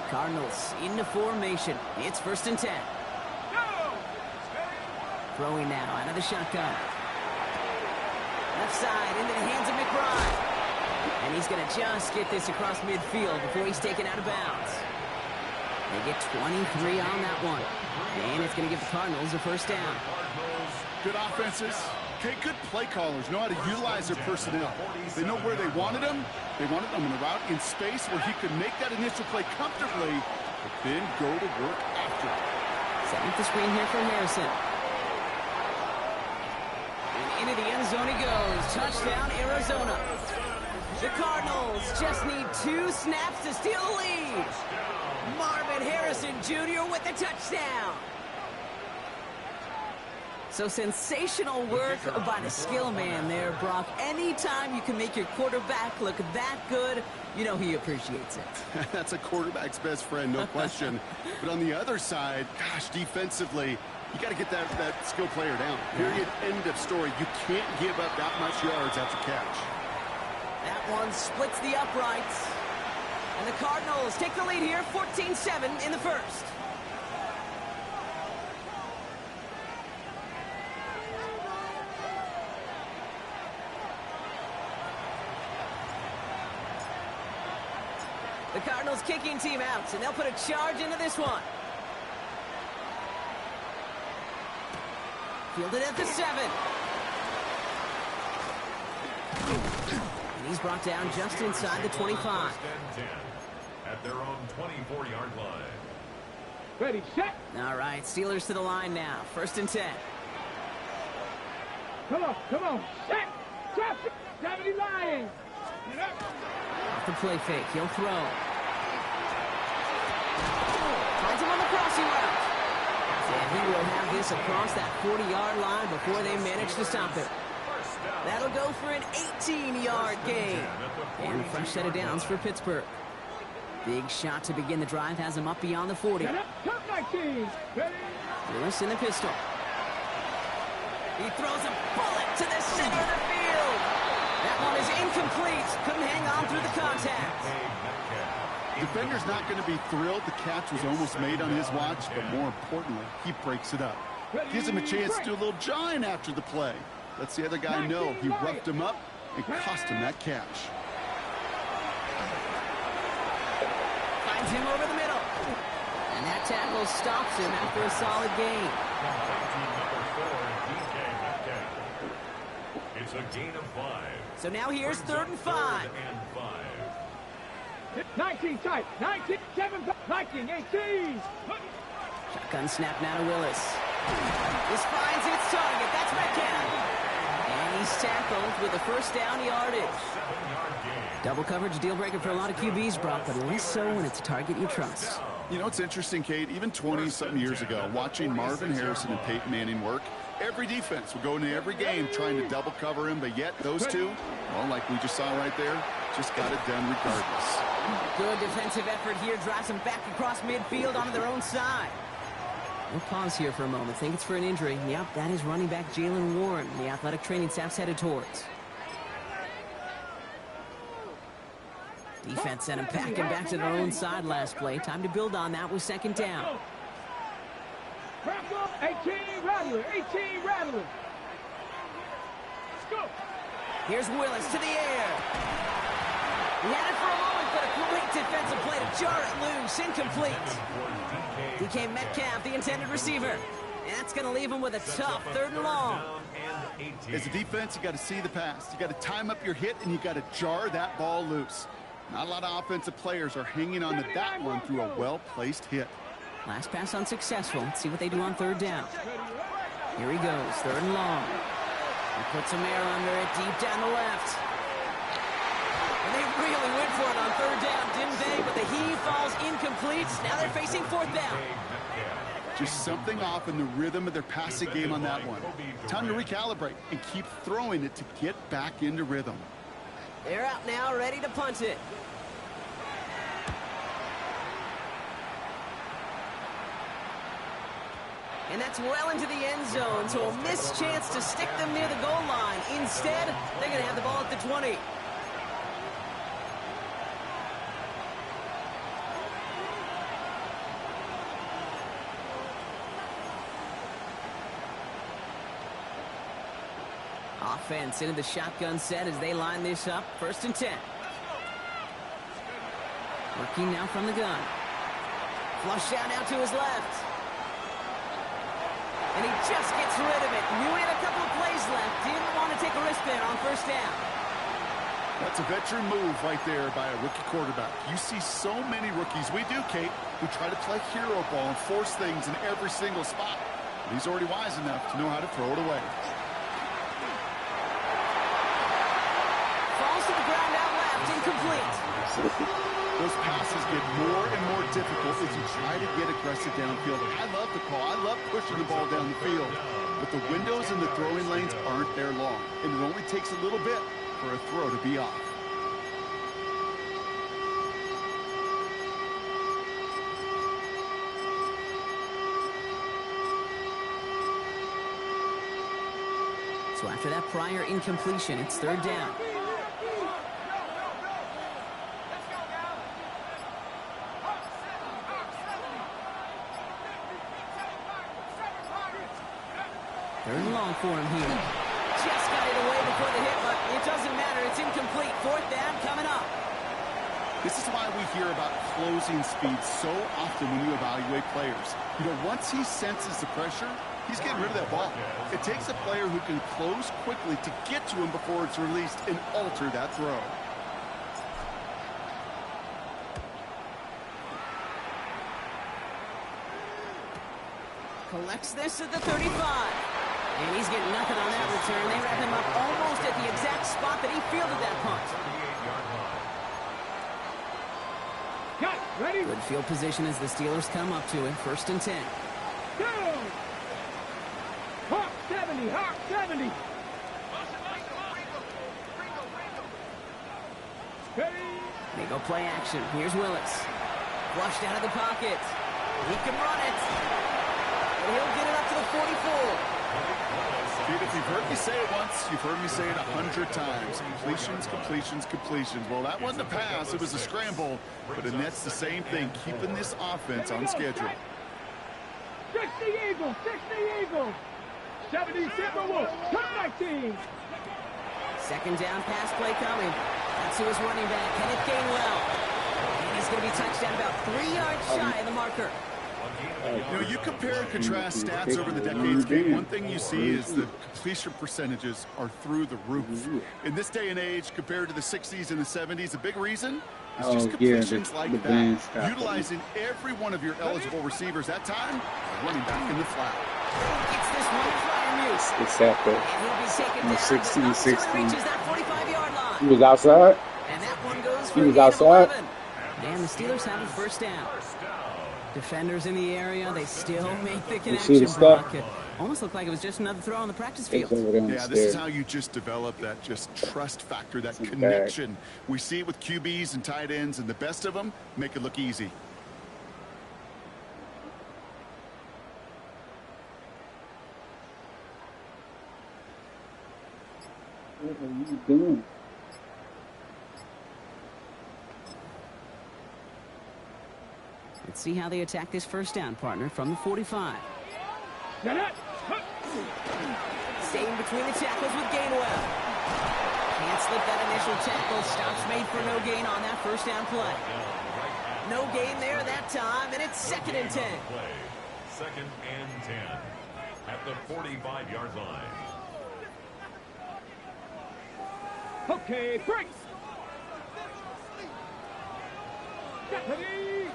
Cardinals into formation. It's 1st and 10. Throwing now out of the shotgun. Left side into the hands of McBride. And he's going to just get this across midfield before he's taken out of bounds. They get 23 on that one. And it's going to give the Cardinals a 1st down. Good offenses. Okay, good play callers know how to utilize their personnel. They know where they wanted them. They wanted them in a route in space where he could make that initial play comfortably, but then go to work after it. Setting up the screen here for Harrison. Into the end zone he goes. Touchdown, Arizona. The Cardinals just need 2 snaps to steal the lead. Marvin Harrison Jr. with the touchdown. So sensational work by the skill man there, Brock. Anytime you can make your quarterback look that good, you know he appreciates it. That's a quarterback's best friend, no question. But on the other side, gosh, defensively, you got to get that skill player down. Period, end of story. You can't give up that much yards after catch. That one splits the uprights. And the Cardinals take the lead here, 14-7 in the first. The Cardinals kicking team out, and they'll put a charge into this one. Fielded at the 7. And he's brought down just inside the 25. At their own 24-yard line. Ready, set. All right, Steelers to the line now. 1st and 10. Come on, set. Drop it. 70 Lions. Get up. Off the play fake, he'll throw. Finds him on the crossing route. And he will have this across that 40-yard line before they manage to stop it. That'll go for an 18-yard gain. And a fresh set of downs for Pittsburgh. Big shot to begin the drive has him up beyond the 40. Lewis in the pistol. He throws a bullet to the center of the field. That one is incomplete. Couldn't hang on through the contact. Defender's not going to be thrilled the catch was almost made on his watch, but more importantly, he breaks it up. Gives him a chance to do a little jawing after the play. Lets the other guy know he roughed him up and cost him that catch. Finds him over the middle. And that tackle stops him after a solid gain. It's a gain of 5. So now here's 3rd and 5. 19 tight. 19, 7, 19, 18. Shotgun snap now to Willis. This finds its target. That's Metcalf. And he's tackled with a 1st down yardage. Double coverage deal breaker for a lot of QBs, Brock, but less so when it's a target you trust. You know, it's interesting, Kate, even 20-something years ago, watching Marvin Harrison and Peyton Manning work, every defense would go into every game trying to double cover him, but yet those two, well, like we just saw right there, just got it done regardless. Good defensive effort here, drives them back across midfield onto their own side. We'll pause here for a moment. Think it's for an injury. Yep, that is running back Jalen Warren, the athletic training staff's headed towards. Defense sent him packing back to their own side last play. Time to build on that with 2nd down. 18 Rattler, 18 Rattler. Let's go. Here's Willis to the air. He had it for a moment, but a great defensive play to jar it loose. Incomplete. DK Metcalf, the intended receiver. And that's going to leave him with a tough 3rd and long. As a defense, you got to see the pass. You got to time up your hit, and you got to jar that ball loose. Not a lot of offensive players are hanging on to that one through a well-placed hit. Last pass unsuccessful. Let's see what they do on 3rd down. Here he goes, 3rd and long. He puts some air under it deep down the left. And they really went for it on 3rd down, didn't they? But the heave falls incomplete. Now they're facing 4th down. Just something off in the rhythm of their passing game on that one. Time to recalibrate and keep throwing it to get back into rhythm. They're out now, ready to punt it. And that's well into the end zone, so a missed chance to stick them near the goal line. Instead, they're going to have the ball at the 20. Offense into the shotgun set as they line this up. 1st and 10. Working now from the gun. Flush down now to his left. And he just gets rid of it. Knew he had a couple of plays left. Didn't want to take a risk there on 1st down. That's a veteran move right there by a rookie quarterback. You see so many rookies, we do, Kate, who try to play hero ball and force things in every single spot. But he's already wise enough to know how to throw it away. Falls to the ground out left, incomplete. Those passes get more and more difficult as you try to get aggressive downfield. I love the call. I love pushing the ball down the field. But the windows in the throwing lanes aren't there long, and it only takes a little bit for a throw to be off. So after that prior incompletion, it's third down. Third and long for him here. Just got it away before the hit, but it doesn't matter. It's incomplete. Fourth down coming up. This is why we hear about closing speed so often when you evaluate players. You know, once he senses the pressure, he's getting rid of that ball. It takes a player who can close quickly to get to him before it's released and alter that throw. Collects this at the 35. And he's getting nothing on that return. They wrap him up almost at the exact spot that he fielded that punt. Ready? Good field position as the Steelers come up to it. First and 10. Go! Hawk 70, Hawk 70. They go play action. Here's Willis. Flushed out of the pocket. He can run it. And he'll get it up to the 44. Dude, if you've heard me say it once, you've heard me say it 100 times. Completions, completions, completions. Well, that wasn't a pass. It was a scramble. But that's the same thing, keeping this offense on schedule. 60 Eagles, 60 Eagles. 70 Timberwolves, turn 19. Second down pass play coming. That's to his running back, Kenneth Gainwell. And he's going to be touched down about 3 yards shy of the marker. You know, you compare and contrast stats over the decades, Kate. One thing you see is the completion percentages are through the roof. In this day and age, compared to the 60s and the 70s, a big reason is just completions like that. Utilizing every one of your eligible receivers that time, running back in the flat. Gets this one in Muse. Exactly. And he'll be taken down, 16, 16. reaches that 45-yard line. He was outside. And that one goes for He was a gain of outside. 11. And the Steelers have a first down. Defenders in the area, they still make the connection, Brock. It almost looked like it was just another throw on the practice field. Yeah, this is how you just develop that just trust factor, that connection. We see it with QBs and tight ends, and the best of them make it look easy. What are you doing? Let's see how they attack this first down, partner, from the 45. Staying between the tackles with Gainwell. Can't slip that initial tackle. Stops made for no gain on that first down play. No gain there that time, and it's second and 10. Second and 10 at the 45-yard line. Okay, break. Deputy.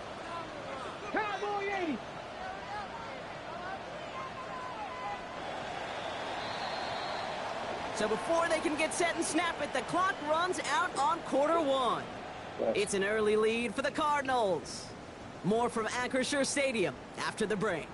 Cowboy 80. So before they can get set and snap it, the clock runs out on quarter one. It's an early lead for the Cardinals. More from Acrisure Stadium after the break.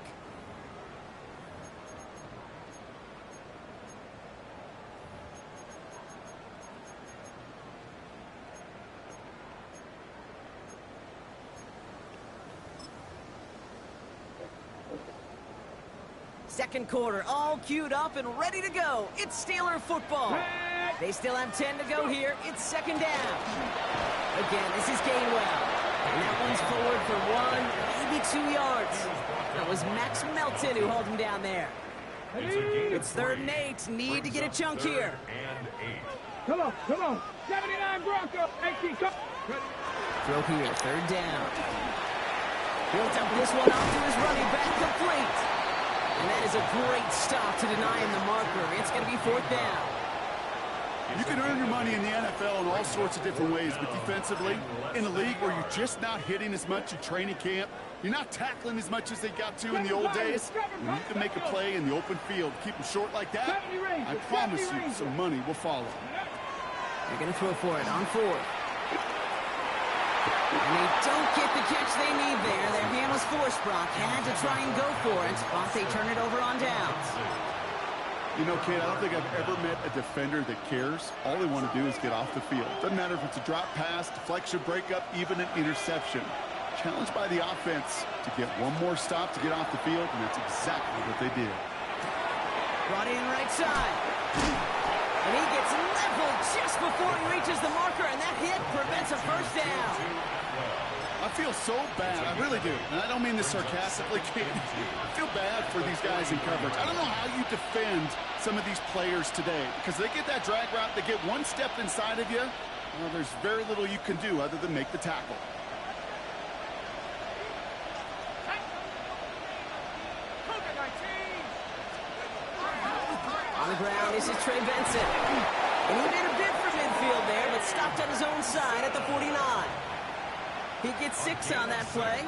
Second quarter, all queued up and ready to go. It's Steeler football. They still have 10 to go here. It's second down. Again, this is Gainwell. And that one's forward for 1, maybe 2 yards. That was Max Melton who hauled him down there. It's third and 8. Need to get a chunk here. Come on, come on. 79 Bronco. 18, come. Throw here, third down. He'll dump this one off to his running back, complete. And that is a great stop to deny him the marker. It's going to be fourth down. You can earn your money in the NFL in all sorts of different ways, but defensively, in a league where you're just not hitting as much in training camp, you're not tackling as much as they got to in the old days, when you can make a play in the open field, keep them short like that, I promise you some money will follow. They're going to throw for it on fourth. And they don't get the catch they need there. Their hand was forced, Brock. Had to try and go for it, but they turn it over on downs. You know, Kate, I don't think I've ever met a defender that cares. All they want to do is get off the field. Doesn't matter if it's a drop pass, deflection, breakup, even an interception. Challenged by the offense to get one more stop to get off the field, and that's exactly what they did. Brought in right side. And he gets leveled just before he reaches the marker, and that hit prevents a first down. I feel so bad. I really do. And I don't mean this sarcastically, Kate. I feel bad for these guys in coverage. I don't know how you defend some of these players today, because they get that drag route, they get one step inside of you, well, there's very little you can do other than make the tackle. On the ground, this is Trey Benson. And he did a bit for midfield there, but stopped on his own side at the 49. He gets 6 on that play,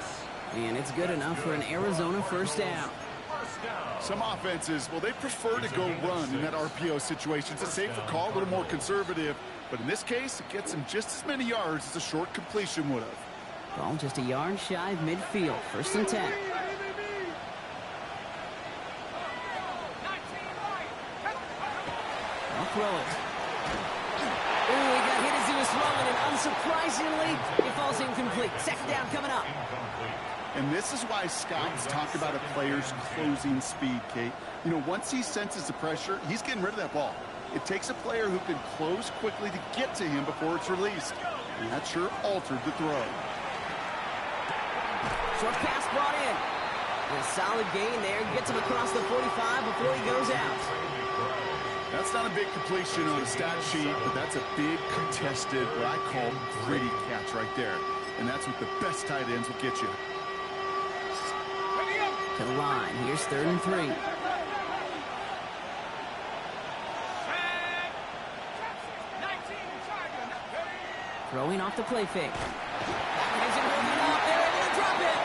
and it's good enough for an Arizona first down. Some offenses, well, they prefer to go run in that RPO situation. It's a safer call, a little more conservative. But in this case, it gets them just as many yards as a short completion would have. Ball just a yard shy of midfield, 1st and 10. I'll throw it. Ooh, he got hit as he was throwing, and unsurprisingly, it falls incomplete. 2nd down coming up. And this is why scouts talk about a player's closing speed, Kate. You know, once he senses the pressure, he's getting rid of that ball. It takes a player who can close quickly to get to him before it's released. And that sure altered the throw. Short pass brought in. And a solid gain there. Gets him across the 45 before he goes out. That's not a big completion on a stat sheet, but that's a big contested, what I call gritty catch right there. And that's what the best tight ends will get you. To the line. Here's 3rd and 3. Throwing off the play fake. Isn't holding up. They're able to drop it.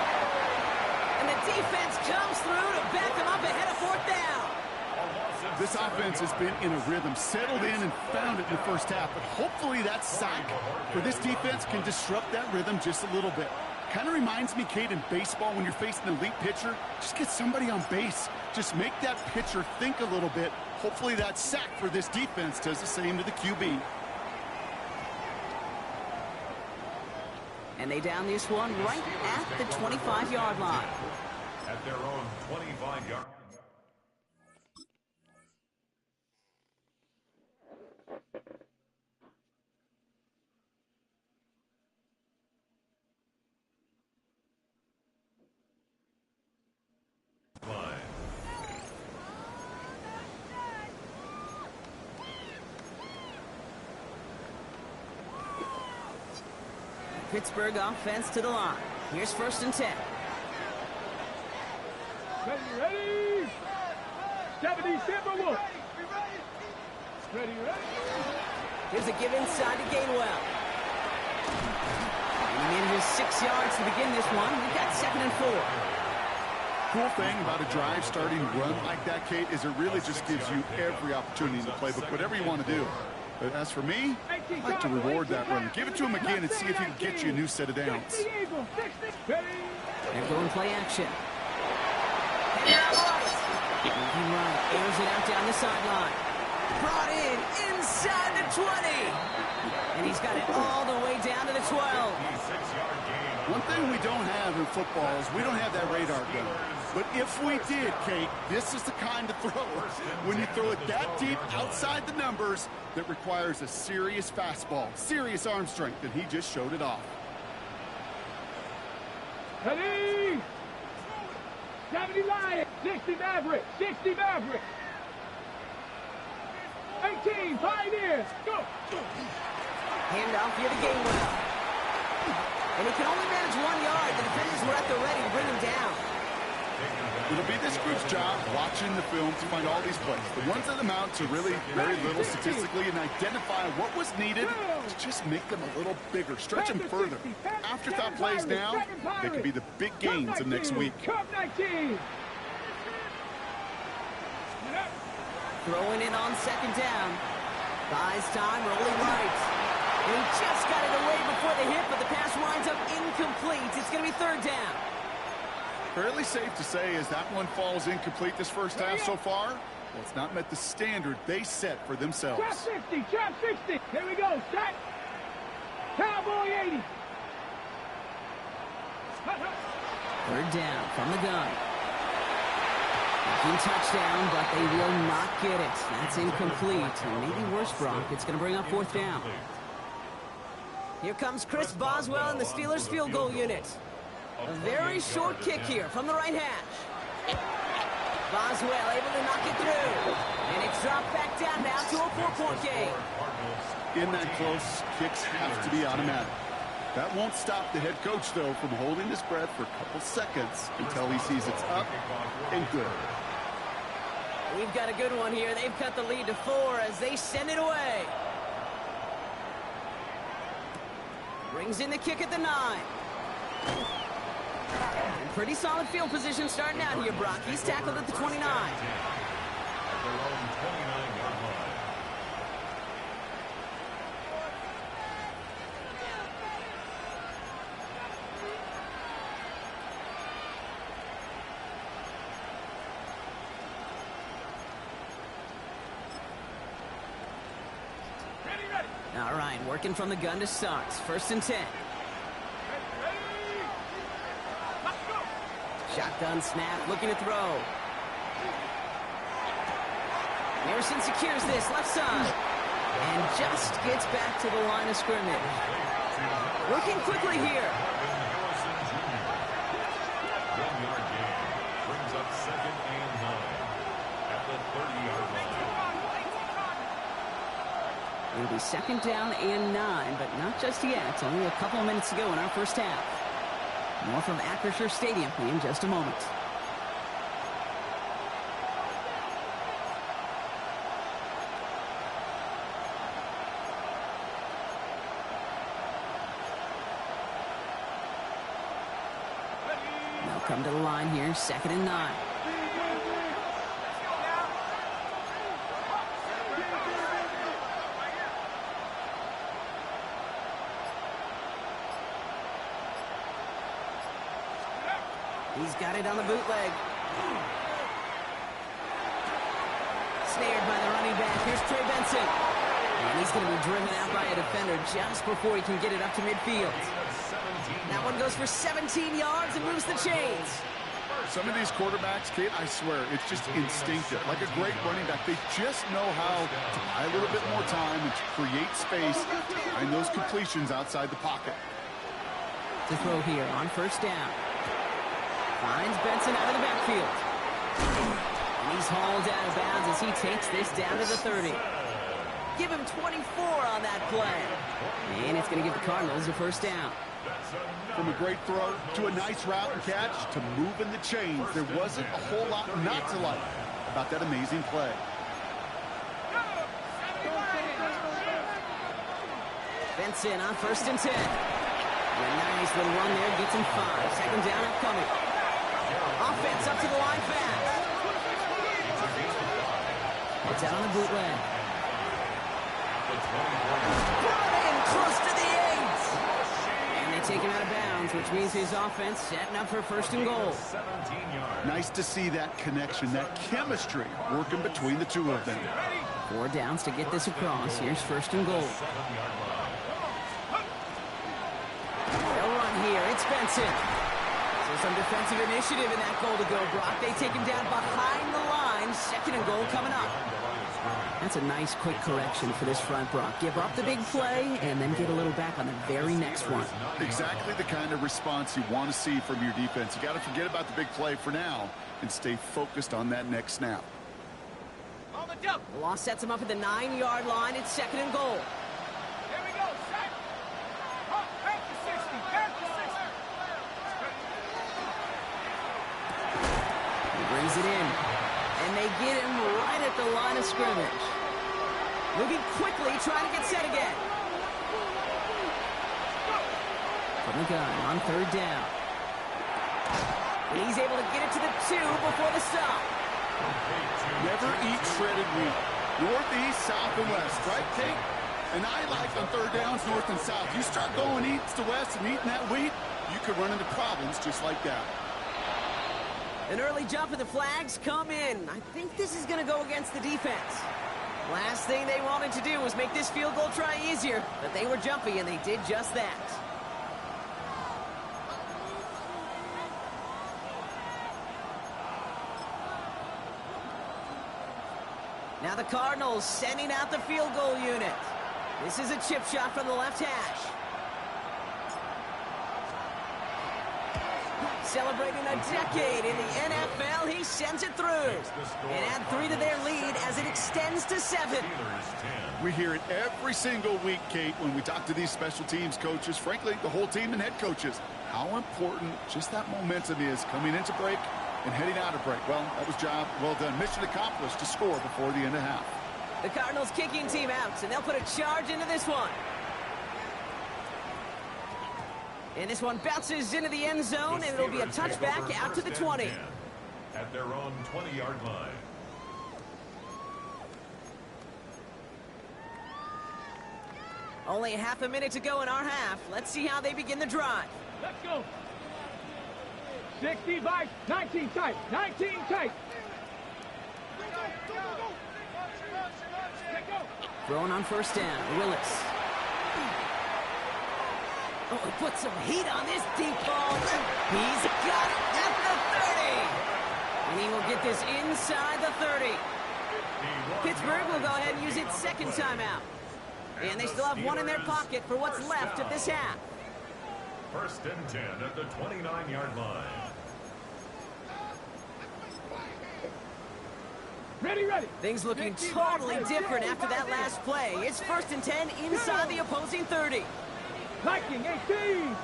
And the defense comes through to back them up ahead of 4th down. This offense has been in a rhythm, settled in and found it in the first half. But hopefully that sack for this defense can disrupt that rhythm just a little bit. Kind of reminds me, Kate, in baseball when you're facing an elite pitcher, just get somebody on base. Just make that pitcher think a little bit. Hopefully that sack for this defense does the same to the QB. And they down this one right at the 25-yard line. At their own 25-yard. Pittsburgh offense to the line. Here's 1st and 10. Ready? 70 Timberwolves. Ready? Here's a give inside to Gainwell. And in his 6 yards to begin this one. We've got 2nd and 4. Cool thing about a drive starting run like that, Kate, is it really just gives you every opportunity in the playbook, whatever you want to do. But as for me, I'd like to reward that run. Give it to him again and see if he can get you a new set of downs. They're going play action. And right. Airs it out down the sideline. Brought in inside the 20. And he's got it all the way down to the 12. One thing we don't have in football is we don't have that radar gun. But if we did, Kate, this is the kind of throw, when you throw it that deep outside the numbers, that requires a serious fastball, serious arm strength, and he just showed it off. Ready? 70 Lions, 60 Mavericks, 60 Mavericks. 18 Pioneers, go! Handoff here to Gainwell. And he can only manage 1 yard. The defenders were at the ready to bring him down. It'll be this group's job watching the film to find all these plays. The ones that amount to really very little statistically and identify what was needed to just make them a little bigger, stretch them further. Afterthought plays now, they could be the big gains of next week. Throwing it on 2nd down. Buys time, rolling right. And he just got it away before the hit, but the pass winds up incomplete. It's going to be third down. Fairly safe to say as that one falls incomplete this first half so far, well, it's not met the standard they set for themselves. Trap 60, trap 60. Here we go, set. Cowboy 80. Third down from the gun. Making touchdown, but they will not get it. That's incomplete. And maybe worse, Brock. It's going to bring up fourth down. Here comes Chris Boswell in the Steelers field goal unit. A very short kick here from the right hash. Boswell able to knock it through. And it's dropped back down now to a 4-point game. In that close, kicks have to be automatic. That won't stop the head coach, though, from holding his breath for a couple seconds until he sees it's up and good. We've got a good one here. They've cut the lead to 4 as they send it away. Brings in the kick at the 9. And pretty solid field position starting out here, Brock. He's tackled at the 29. All right, working from the gun to start. First and 10. Shotgun snap, looking to throw. Harrison secures this, left side. And just gets back to the line of scrimmage. Working quickly here. 1-yard gain brings up 2nd and 9 at the 30-yard line. It'll be 2nd down and 9, but not just yet. It's only a couple of minutes to go in our first half. More from Acrisure Stadium in just a moment. They'll come to the line here, 2nd and 9. He's got it on the bootleg. Snared by the running back. Here's Trey Benson. And he's going to be driven out by a defender just before he can get it up to midfield. That one goes for 17 yards and moves the chains. Some of these quarterbacks, Kate, I swear, it's just instinctive. Like a great running back, they just know how to buy a little bit more time and to create space to find those completions outside the pocket. To throw here on first down. Finds Benson out of the backfield. And he's hauled out of bounds as he takes this down to the 30. Give him 24 on that play. And it's going to give the Cardinals a first down. From a great throw to a nice route and catch to moving the chains, there wasn't a whole lot not to like about that amazing play. Benson on first and 10. A nice little run there, gets him 5. 2nd down upcoming. Offense up to the line fast. It's out on the bootleg. Brought in close to the 8. And they take him out of bounds, which means his offense setting up for 1st and goal. Nice to see that connection, that chemistry working between the two of them. 4 downs to get this across. Here's 1st and goal. They'll run here. It's Benson. So some defensive initiative in that goal to go, Brock. They take him down behind the line. 2nd and goal coming up. That's a nice quick correction for this front, Brock. Give up the big play and then get a little back on the very next one. Exactly the kind of response you want to see from your defense. You got to forget about the big play for now and stay focused on that next snap. The loss sets him up at the 9-yard line. It's 2nd and goal. Here we go, set. Back to 60, back to 60. He brings it in. And they get him right at the line of scrimmage. Moving quickly, trying to get set again. From the gun on 3rd down. And he's able to get it to the 2 before the stop. Never eat shredded wheat. Northeast, south, and west, right, Kate? And I like on third downs, north and south. You start going east to west and eating that wheat, you could run into problems just like that. An early jump of the flags come in. I think this is going to go against the defense. Last thing they wanted to do was make this field goal try easier, but they were jumpy, and they did just that. Now the Cardinals sending out the field goal unit. This is a chip shot from the left hash. Celebrating a decade in the NFL, he sends it through. And add 3 to their lead as it extends to 7. We hear it every single week, Kate, when we talk to these special teams coaches, frankly, the whole team and head coaches, how important just that momentum is coming into break and heading out of break. Well, that was job well done. Mission accomplished to score before the end of half. The Cardinals kicking team out, and they'll put a charge into this one. And this one bounces into the end zone, and it'll be a touchback out to the 20. At their own 20-yard line. Only half a minute to go in our half. Let's see how they begin the drive. Let's go. 65, 19 tight, 19 tight. Throwing on first down, Willis. Oh, he put some heat on this deep ball. He's got it at the 30. And he will get this inside the 30. Pittsburgh will go ahead and use its second timeout. And they still have one in their pocket for what's left of this half. First and 10 at the 29-yard line. Ready, ready. Things looking totally different after that last play. It's first and 10 inside the opposing 30. Liking 18.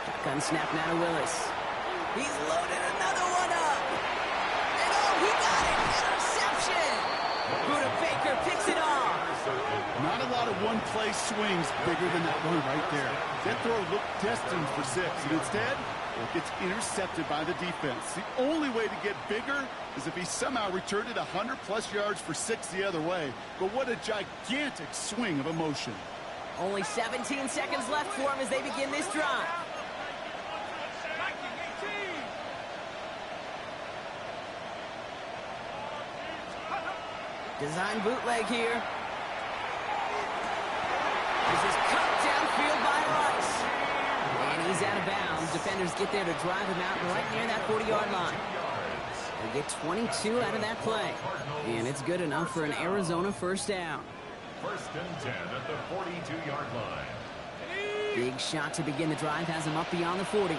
Shotgun snap now to Willis. He's loaded another one up. And oh, he got it. Interception. Buda Baker picks it off. Not a lot of one-play swings bigger than that one right there. That throw looked destined for 6, and instead, it gets intercepted by the defense. The only way to get bigger is if he somehow returned it 100-plus yards for 6 the other way. But what a gigantic swing of emotion. Only 17 seconds left for him as they begin this drive. Design bootleg here. This is cut downfield by Rice. And he's out of bounds. Defenders get there to drive him out right near that 40-yard line. They get 22 out of that play. And it's good enough for an Arizona first down. First and 10 at the 42-yard line. Big shot to begin the drive has him up beyond the 40.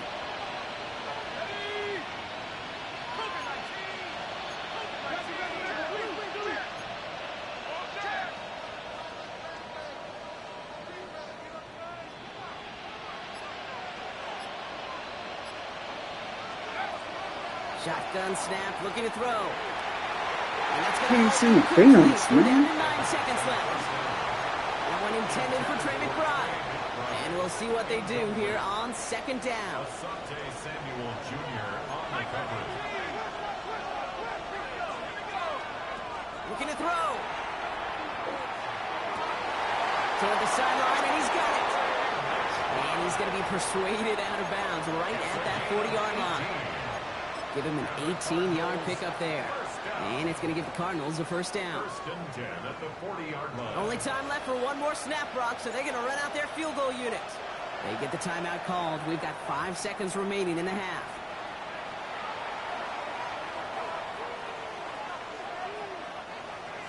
Shotgun snap, looking to throw. And that's going to see clearance, down man. to 9 seconds left. That one intended for Trey McBride. And we'll see what they do here on second down. Asante Samuel Jr. on the coverage. Looking to throw. Toward the sideline, and he's got it. And he's going to be persuaded out of bounds right at that 40-yard line. Give him an 18-yard pickup there. And it's going to give the Cardinals a first down. First and 10 at the 40-yard line. Only time left for one more snap, Brock, so they're going to run out their field goal unit. They get the timeout called. We've got 5 seconds remaining in the half.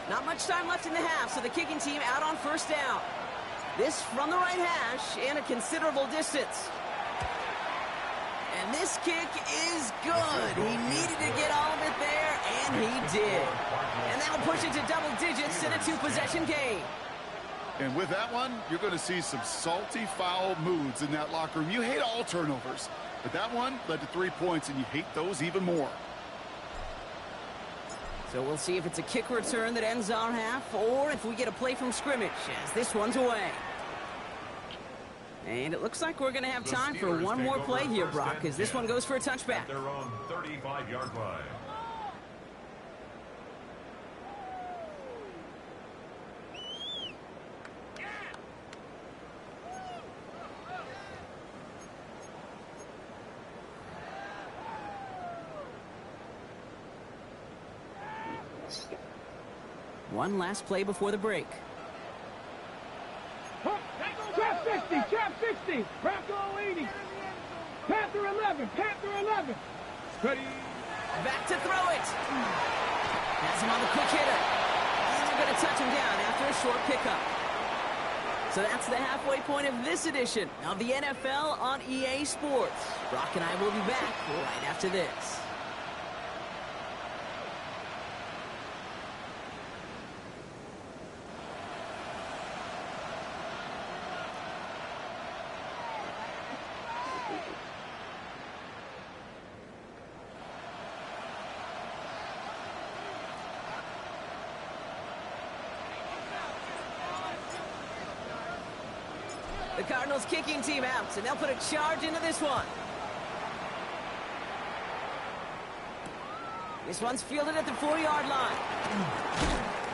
Not much time left in the half, so the kicking team out on first down. This from the right hash and a considerable distance. And this kick is good. He needed to get all of it there, and he did. And that'll push it to double digits in a 2-possession game. And with that one, you're going to see some salty, foul moods in that locker room. You hate all turnovers, but that one led to 3 points, and you hate those even more. So we'll see if it's a kick return that ends our half, or if we get a play from scrimmage, as this one's away. And it looks like we're going to have time for one more play here, Brock, because this one goes for a touchback. Their own 35-yard line. One last play before the break. Trap 60, trap 60. Bronco 80. Panther 11, Panther 11. Ready. Back to throw it. Has him on the quick hitter. And they're going to touch him down after a short pickup. So that's the halfway point of this edition of the NFL on EA Sports. Brock and I will be back right after this. The Cardinals kicking team out, and they'll put a charge into this one. This one's fielded at the 4-yard line.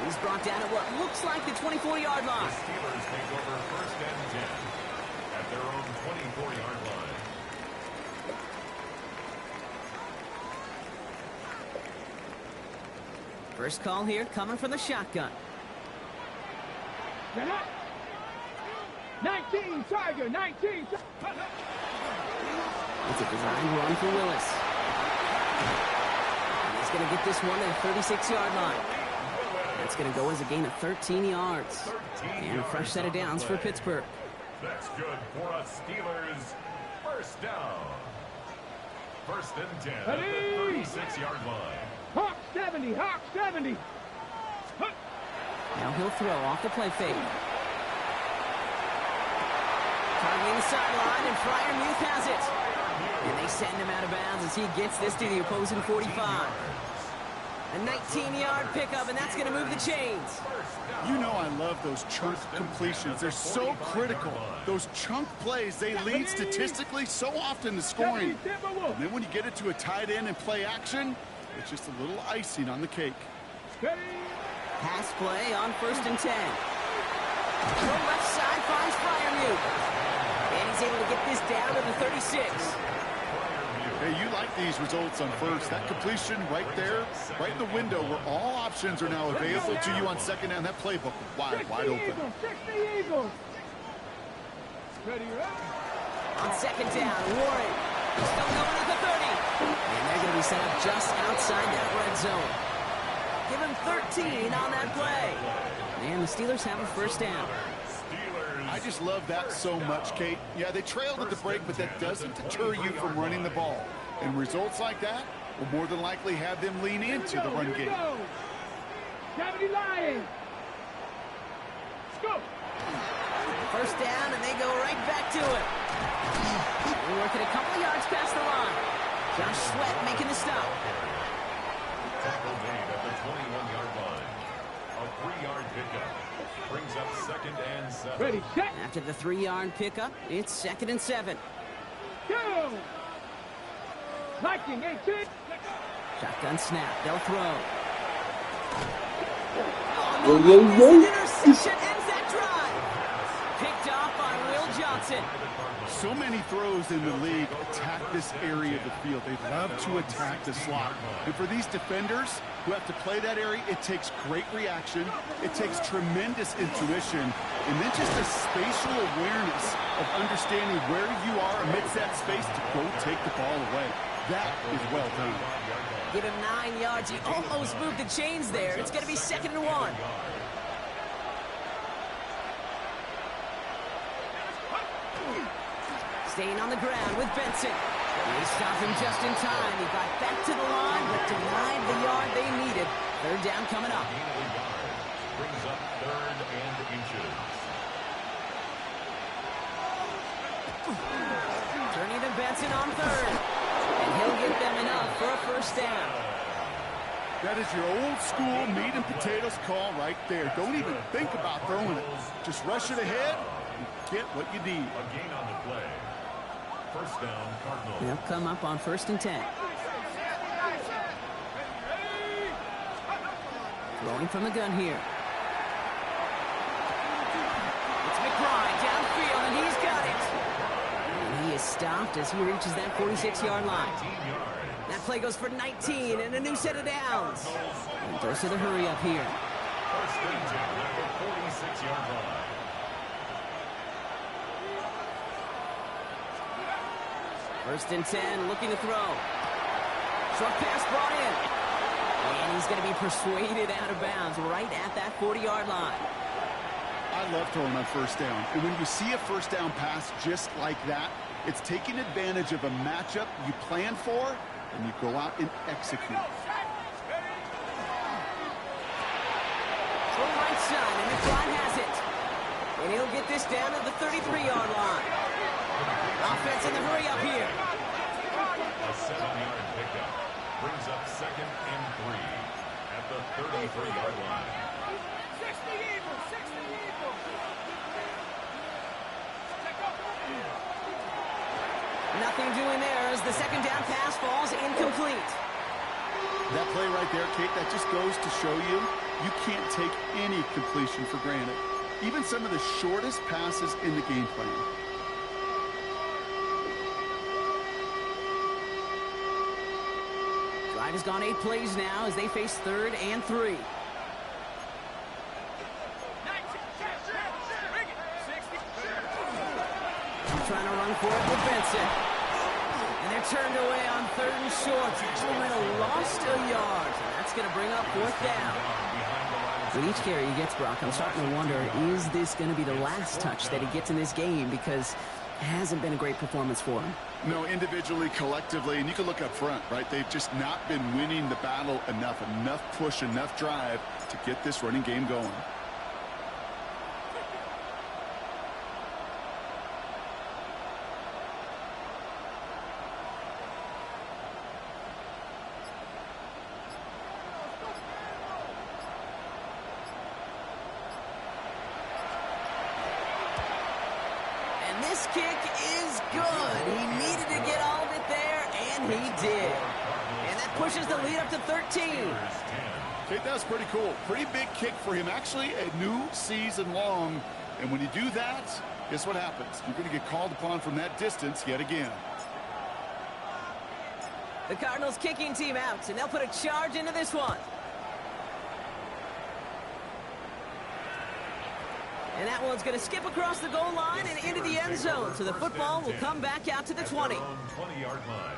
He's brought down at what looks like the 24-yard line. The Steelers take over 1st and 10 at their own 24-yard line. First call here coming from the shotgun. 19, Tiger, 19. It's a designed run for Willis. And he's going to get this one to the 36-yard line. That's going to go as a gain of 13 yards. And a fresh set of downs for Pittsburgh. That's good for us Steelers. First down. 1st and 10 at the 36-yard line. Hawk 70, Hawk 70. Now he'll throw off the play fake. Targeting the sideline, and Freiermuth has it. And they send him out of bounds as he gets this to the opposing 45. A 19-yard pickup, and that's going to move the chains. You know I love those chunk completions. They're so critical. Those chunk plays, they lead statistically so often to scoring. And then when you get it to a tight end and play action, it's just a little icing on the cake. Pass play on 1st and 10. The left side finds Freiermuth. And he's able to get this down to the 36. Hey, you like these results on first. That completion right there, right in the window where all options are now available to you on 2nd down. That playbook wide open. 60 Eagles. Ready, On 2nd down, Warren. He's still going at the 30. And they're going to be set up just outside that red zone. Give him 13 on that play. And the Steelers have a 1st down. I just love that so much, Kate. Yeah, they trailed at the break, but that doesn't deter you from running the ball. And results like that will more than likely have them lean into the run game. 70 Lions. Go. 1st down, and they go right back to it. They're working a couple yards past the line. Josh Sweat making the stop. Tackle made at the 21-yard line. A 3-yard pickup. Brings up 2nd and 7. Ready, set. After the 3-yard pickup, it's 2nd and 7. Go. Viking 18. Shotgun snap. They'll throw. Yo, yo, yo. Interception ends that drive. Picked off by Will Johnson. So many throws in the league attack this area of the field. They love to attack the slot. And for these defenders who have to play that area, it takes great reaction. It takes tremendous intuition. And then just a spatial awareness of understanding where you are amidst that space to go take the ball away. That is well done. Give him 9 yards. He almost moved the chains there. It's going to be 2nd and 1. Staying on the ground with Benson. They stopped him just in time. He got back to the line, but denied the yard they needed. 3rd down coming up. Brings up 3rd and inches. Turning to Benson on 3rd. And he'll get them enough for a 1st down. That is your old school meat and potatoes call right there. Don't even think about throwing it. Just rush it ahead and get what you need. A gain on the play. 1st down, Cardinals. They'll come up on 1st and 10. Throwing from the gun here. It's McBride downfield, and he's got it. And he is stopped as he reaches that 46-yard line. That play goes for 19 and a new set of downs. And goes to the hurry up here. First and 10 at the 46-yard line. First and 10, looking to throw. Short pass brought in. And he's going to be persuaded out of bounds right at that 40-yard line. I love throwing on first down. And when you see a first down pass just like that, it's taking advantage of a matchup you plan for, and you go out and execute. From right side, and McBride has it. And he'll get this down to the 33-yard line. Offense in the hurry up here. A 7-yard pickup brings up 2nd and 3 at the 33-yard line. 60 Eagles, 60 Eagles. Nothing doing there as the second down pass falls incomplete. That play right there, Kate, that just goes to show you, you can't take any completion for granted. Even some of the shortest passes in the game plan. Drive has gone 8 plays now as they face 3rd and 3. Trying to run for it with Benson. And they're turned away on 3rd and short. Actually might have lost a yard. And that's going to bring up 4th down. With each carry he gets, Brock, I'm starting to wonder, is this going to be the last touch that he gets in this game? Because it hasn't been a great performance for him. No, individually, collectively, and you can look up front, right? They've just not been winning the battle enough push, enough drive to get this running game going. This kick is good. He needed to get all of it there, and he did. And that pushes the lead up to 13. Okay, that was pretty cool. Pretty big kick for him. Actually, a new season long. And when you do that, guess what happens? You're going to get called upon from that distance yet again. The Cardinals kicking team out, and they'll put a charge into this one. And that one's going to skip across the goal line and into the end zone. So the football will come back out to the 20. 20-yard line.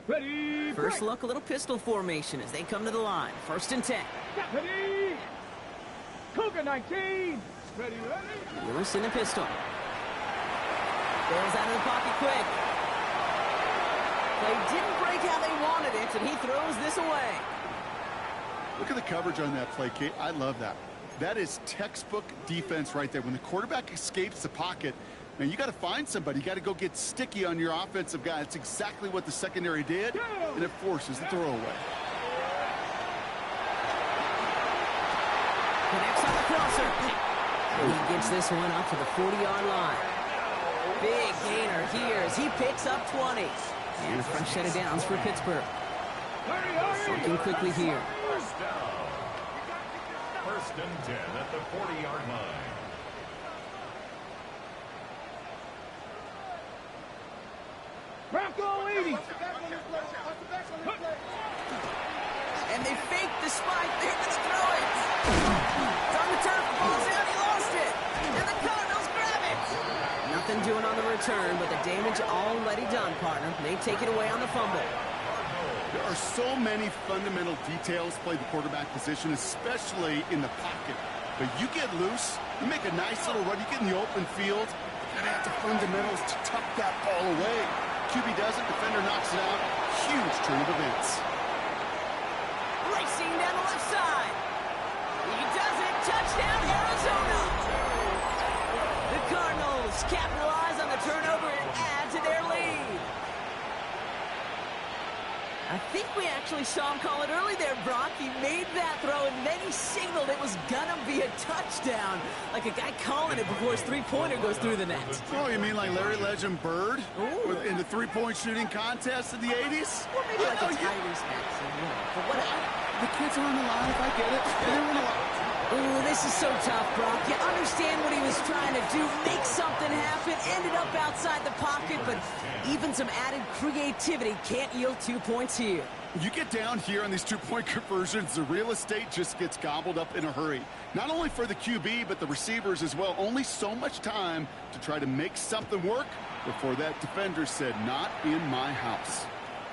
Ready. First look, a little pistol formation as they come to the line. 1st and 10. Ready. Cougar 19. Ready, ready. Lewis in the pistol. Bails out of the pocket quick. They didn't break how they wanted it, and he throws this away. Look at the coverage on that play, Kate. I love that. That is textbook defense right there. When the quarterback escapes the pocket, man, you got to find somebody. You got to go get sticky on your offensive guy. That's exactly what the secondary did, and it forces the throwaway. Connects on the crosser. And he gets this one up to the 40-yard line. Big gainer here as he picks up 20. And a fresh set of downs for Pittsburgh. Working quickly here. First down. 1st and 10 at the 40-yard line. Bronco 80. And they fake the spike. There, let's throw it. It's on the turf. Ball's out. He lost it. And the Cardinals grab it. Nothing doing on the return, but the damage already done, partner. They take it away on the fumble. There are so many fundamental details play the quarterback position, especially in the pocket. But you get loose, you make a nice little run, you get in the open field, you gotta have the fundamentals to tuck that ball away. QB does it, defender knocks it out. Huge turn of events. Racing down the left side. He does it. Touchdown, Arizona. The Cardinals capitalize on the turnover and add to their lead. I think we actually saw him call it early there, Brock. He made that throw, and then he signaled it was going to be a touchdown. Like a guy calling it before his three-pointer goes through the net. Oh, you mean like Larry Legend Bird in the three-point shooting contest in the 80s? Or maybe like a Tyrese Maxey, but whatever. The kids are on the line, if I get it. They're on the line. Ooh, this is so tough, Brock. You understand what he was trying to do, make something happen, ended up outside the pocket, but even some added creativity can't yield 2 points here. You get down here on these two-point conversions, the real estate just gets gobbled up in a hurry. Not only for the QB, but the receivers as well. Only so much time to try to make something work before that defender said, not in my house.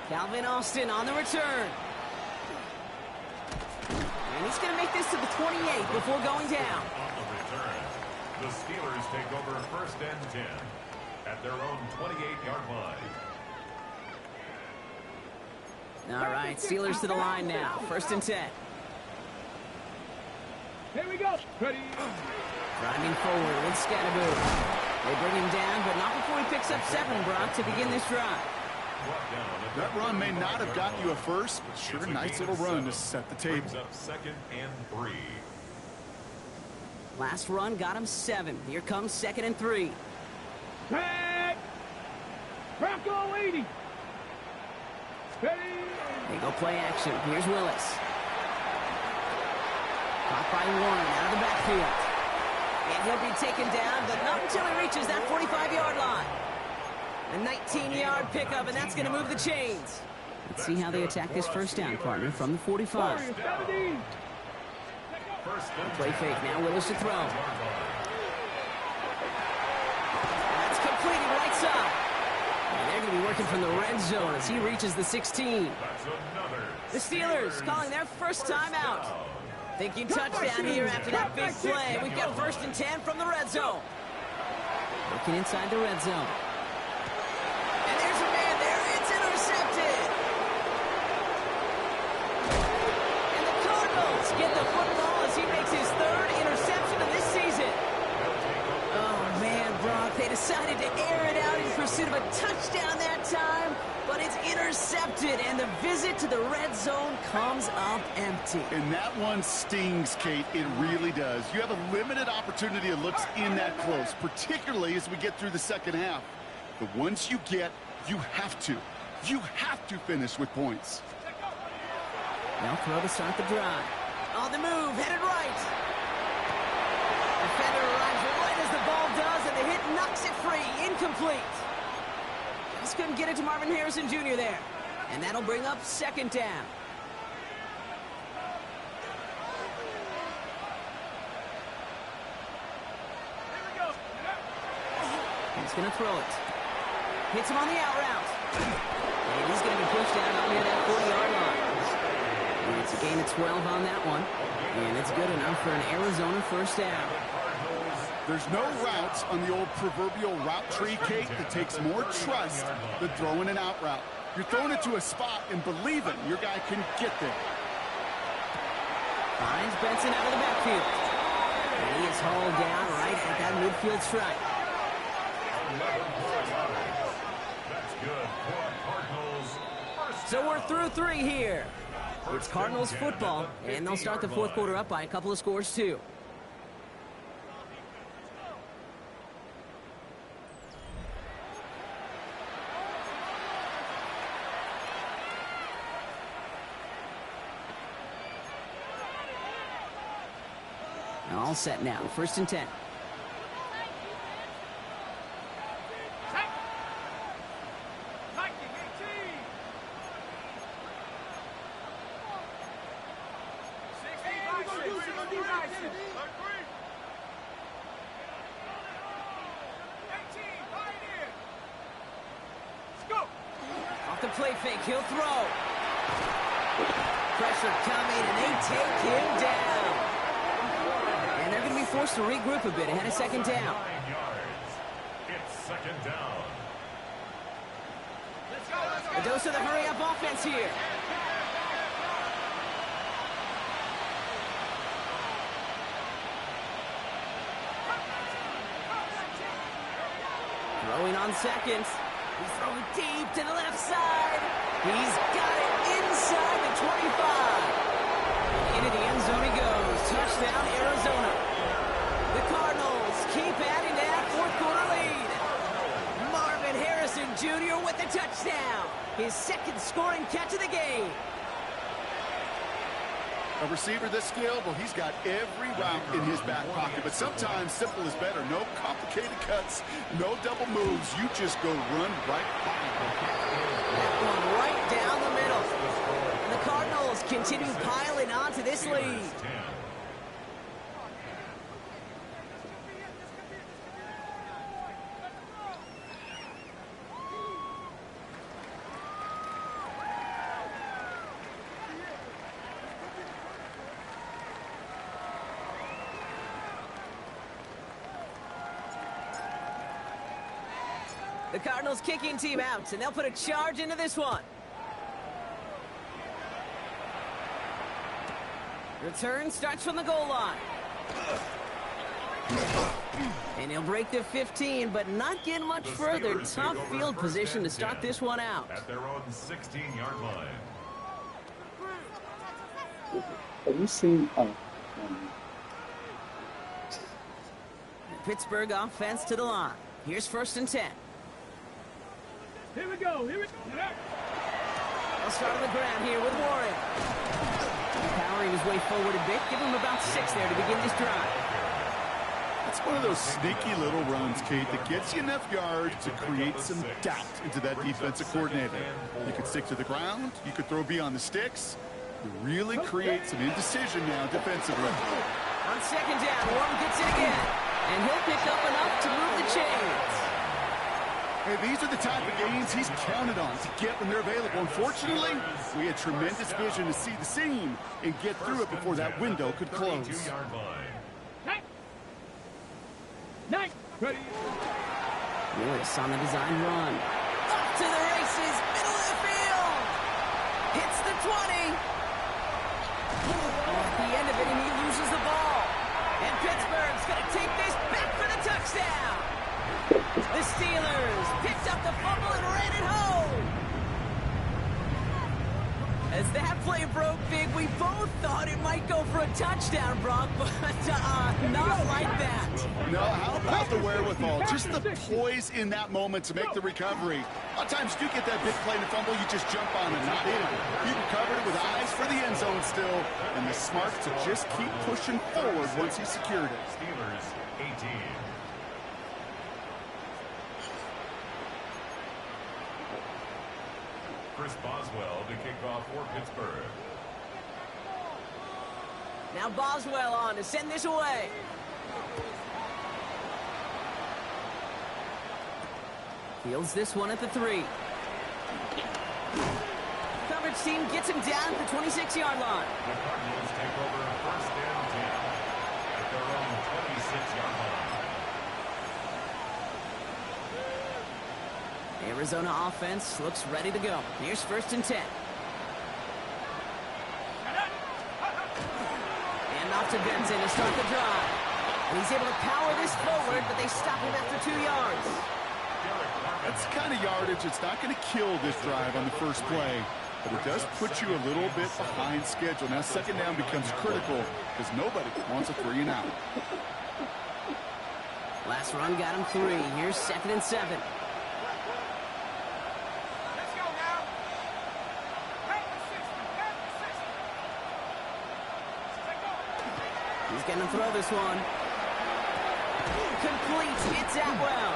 Calvin Austin on the return. And he's going to make this to the 28 before going down. On the return, the Steelers take over 1st and 10 at their own 28-yard line. All right, Steelers to the line now. 1st and 10. Here we go. Ready. Driving forward with Scatterboot. They bring him down, but not before he picks up 7, Brock, to begin this drive. That run may not have got you a first, but sure, nice little run to set the table. Brings up 2nd and 3. Last run got him 7. Here comes 2nd and 3. Hey! Bronco 80. Ready. They go play action. Here's Willis. Caught by Warren out of the backfield. And he'll be taken down, but not until he reaches that 45-yard line. A 19-yard pickup, and that's going to move the chains. Let's see how they attack this 1st down, partner, from the 45. Play fake now, Willis to throw. That's completed right side. And they're going to be working from the red zone as he reaches the 16. The Steelers calling their first time out. Thinking touchdown here after that big play. We've got 1st and 10 from the red zone. Looking inside the red zone. And there's a man there. It's intercepted. And the Cardinals get the football as he makes his 3rd interception of this season. Oh, man, Brock. They decided to air it out in pursuit of a touchdown that time. But it's intercepted, and the visit to the red zone comes up empty. And that one stings, Kate. It really does. You have a limited opportunity that looks in that close, particularly as we get through the 2nd half. But once you get, you have to finish with points. Now throw to start the drive. On the move, headed right. Defender arrives right as the ball does, and the hit knocks it free. Incomplete. Just couldn't get it to Marvin Harrison Jr. there. And that'll bring up 2nd down. He's going to throw it. Hits him on the out route. And he's going to be pushed down out near that 40-yard line. And it's a gain of 12 on that one. And it's good enough for an Arizona 1st down. There's no routes on the old proverbial route tree, Kate, that takes more trust than throwing an out route. You're throwing it to a spot and believing your guy can get there. Finds Benson out of the backfield. And he is hauled down right at that midfield stripe. That's good for Cardinals. So we're through 3 here. It's Cardinals football, and they'll start the 4th quarter up by a couple of scores, too. All set now. 1st and 10. Off the play fake, he'll throw. Pressure coming, and they take him down. And they're going to be forced to regroup a bit ahead of 2nd down. 9 yards. It's 2nd down. A dose of the hurry-up offense here. Throwing on 2nd. He's throwing deep to the left side. He's got it inside the 25. Into the end zone he goes. Touchdown, Arizona. The Cardinals keep adding to that 4th quarter lead. Marvin Harrison Jr. with the touchdown. His 2nd scoring catch of the game. A receiver this skilled, well, he's got every route in his back pocket. But sometimes simple is better. No complicated cuts, no double moves. You just go run right by him. One right down the middle. And the Cardinals continue piling on to this lead. The Cardinals kicking team out, and they'll put a charge into this one. Return starts from the goal line. And he'll break the 15, but not get much further. Tough field position to start this one out. At their own 16-yard line. Have you seen... Pittsburgh offense to the line. Here's 1st and 10. Here we go. Here we go. They'll start on the ground here with Warren. Powering his way forward a bit. Give him about 6 there to begin this drive. It's one of those sneaky little runs, Kate, that gets you enough yards to create some doubt into that defensive coordinator. You could stick to the ground. You could throw beyond the sticks. You really create some indecision now defensively. On 2nd down, Warren gets it again. And he'll pick up enough to move the chains. Hey, these are the type of games he's counted on to get when they're available. Unfortunately, we had tremendous vision to see the seam and get through it before that window could close. Lewis on the design run. Up to the races, middle of the field. Hits the 20. At the end of it, and he loses the ball. And Pittsburgh's going to take this back for the touchdown. The Steelers picked up the fumble and ran it home. As that play broke big, we both thought it might go for a touchdown, Brock, but not like that. No, how about the wherewithal? Just the poise in that moment to make the recovery. A lot of times you get that big play and fumble, you just jump on it, not in. He recovered it with eyes for the end zone still, and the smarts to just keep pushing forward once he secured it. Steelers 18. Chris Boswell to kick off for Pittsburgh. Now Boswell on to send this away. Fields this one at the 3. Coverage team gets him down at the 26-yard line. The Cardinals take over 1st and 10 at their own 26-yard line. Arizona offense looks ready to go. Here's 1st and 10. And off to Benson to start the drive. And he's able to power this forward, but they stop him after 2 yards. That's the kind of yardage it's not going to kill this drive on the first play, but it does put you a little bit behind schedule. Now 2nd down becomes critical because nobody wants a 3 and out. Last run got him 3. Here's 2nd and 7. He's going to throw this one. Complete. It's Atwell.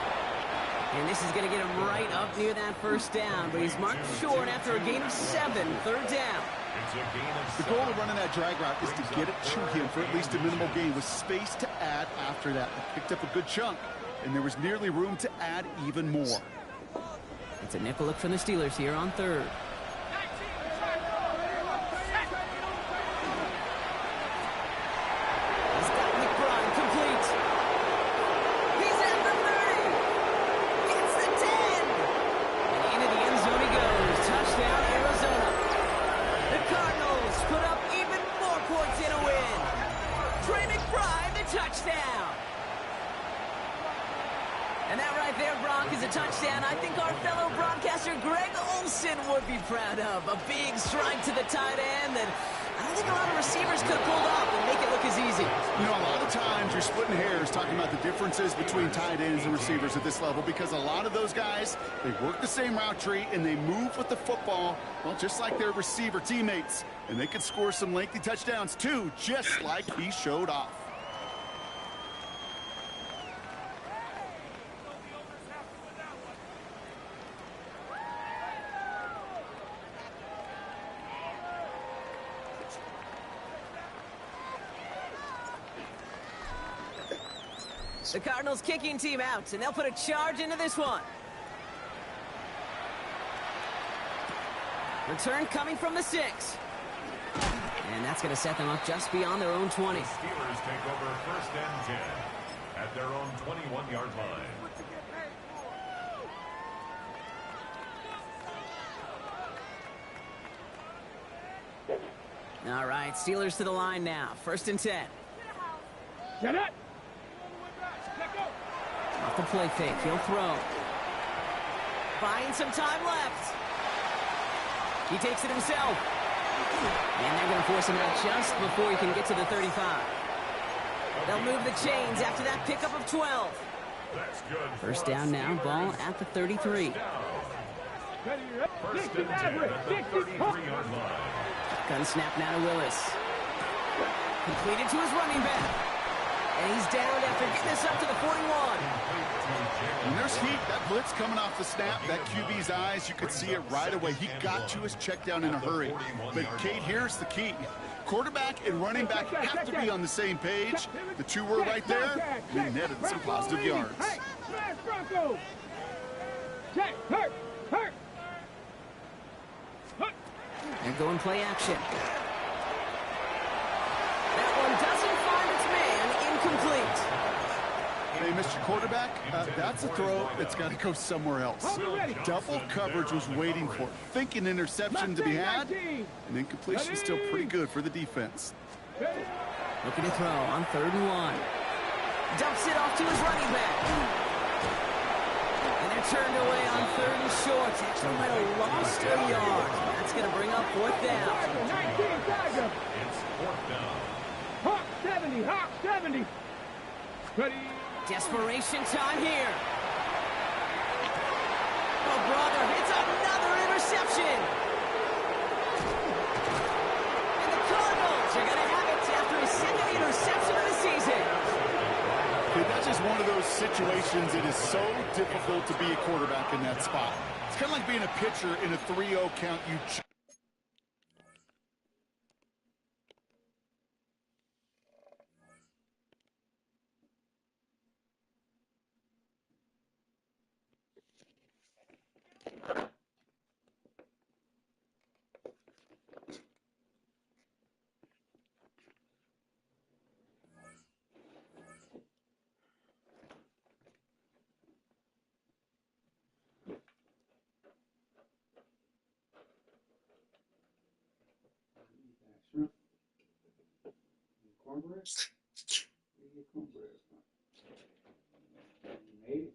And this is going to get him right up near that 1st down. But he's marked short after a gain of 7. 3rd down. The goal of running that drag route is to get it to him for at least a minimal gain with space to add after that. He picked up a good chunk, and there was nearly room to add even more. It's a nickel look from the Steelers here on 3rd. And that right there, Brock, is a touchdown I think our fellow broadcaster Greg Olson would be proud of. A big strike to the tight end that I don't think a lot of receivers could have pulled off and make it look as easy. You know, a lot of times you're splitting hairs talking about the differences between tight ends and receivers at this level because a lot of those guys, they work the same route tree and they move with the football, well, just like their receiver teammates. And they could score some lengthy touchdowns too, just like he showed off. The Cardinals kicking team out, and they'll put a charge into this one. Return coming from the 6. And that's going to set them up just beyond their own 20. The Steelers take over 1st and 10 at their own 21-yard line. All right, Steelers to the line now. 1st and 10. Get it. Off the play fake, he'll throw. Buying some time left. He takes it himself. And they're going to force him out just before he can get to the 35. They'll move the chains after that pickup of 12. That's good. 1st down now, ball at the 33. 1st and 10 at the 33-yard line. Gun snap now to Willis. Completed to his running back. And he's down after getting this up to the 41. When there's heat, that blitz coming off the snap, that QB's eyes, you could see it right away. He got to his check down in a hurry. But, Kate, here's the key. Quarterback and running back have to be on the same page. The two were right there. They netted some positive yards. Hey, smash Bronco. Check, hurt. And go and play action. That one doesn't find its man, incomplete. Hey, Mr. Quarterback, that's a throw that's got to go somewhere else. Double coverage was waiting for it. Thinking interception to be had, and then completion still pretty good for the defense. Looking to throw on 3rd and 1. Dumps it off to his running back. And they're turned away on 3rd and short. Actually might have lost a yard. That's going to bring up 4th down. It's 4th down. Hawk 70. Ready. Desperation time here. Oh, brother, it's another interception. And the Cardinals are going to have it after his 2nd interception of the season. Okay, that's just one of those situations. It is so difficult to be a quarterback in that spot. It's kind of like being a pitcher in a 3-0 count. Cornbread? Where you get cornbread from? You made it?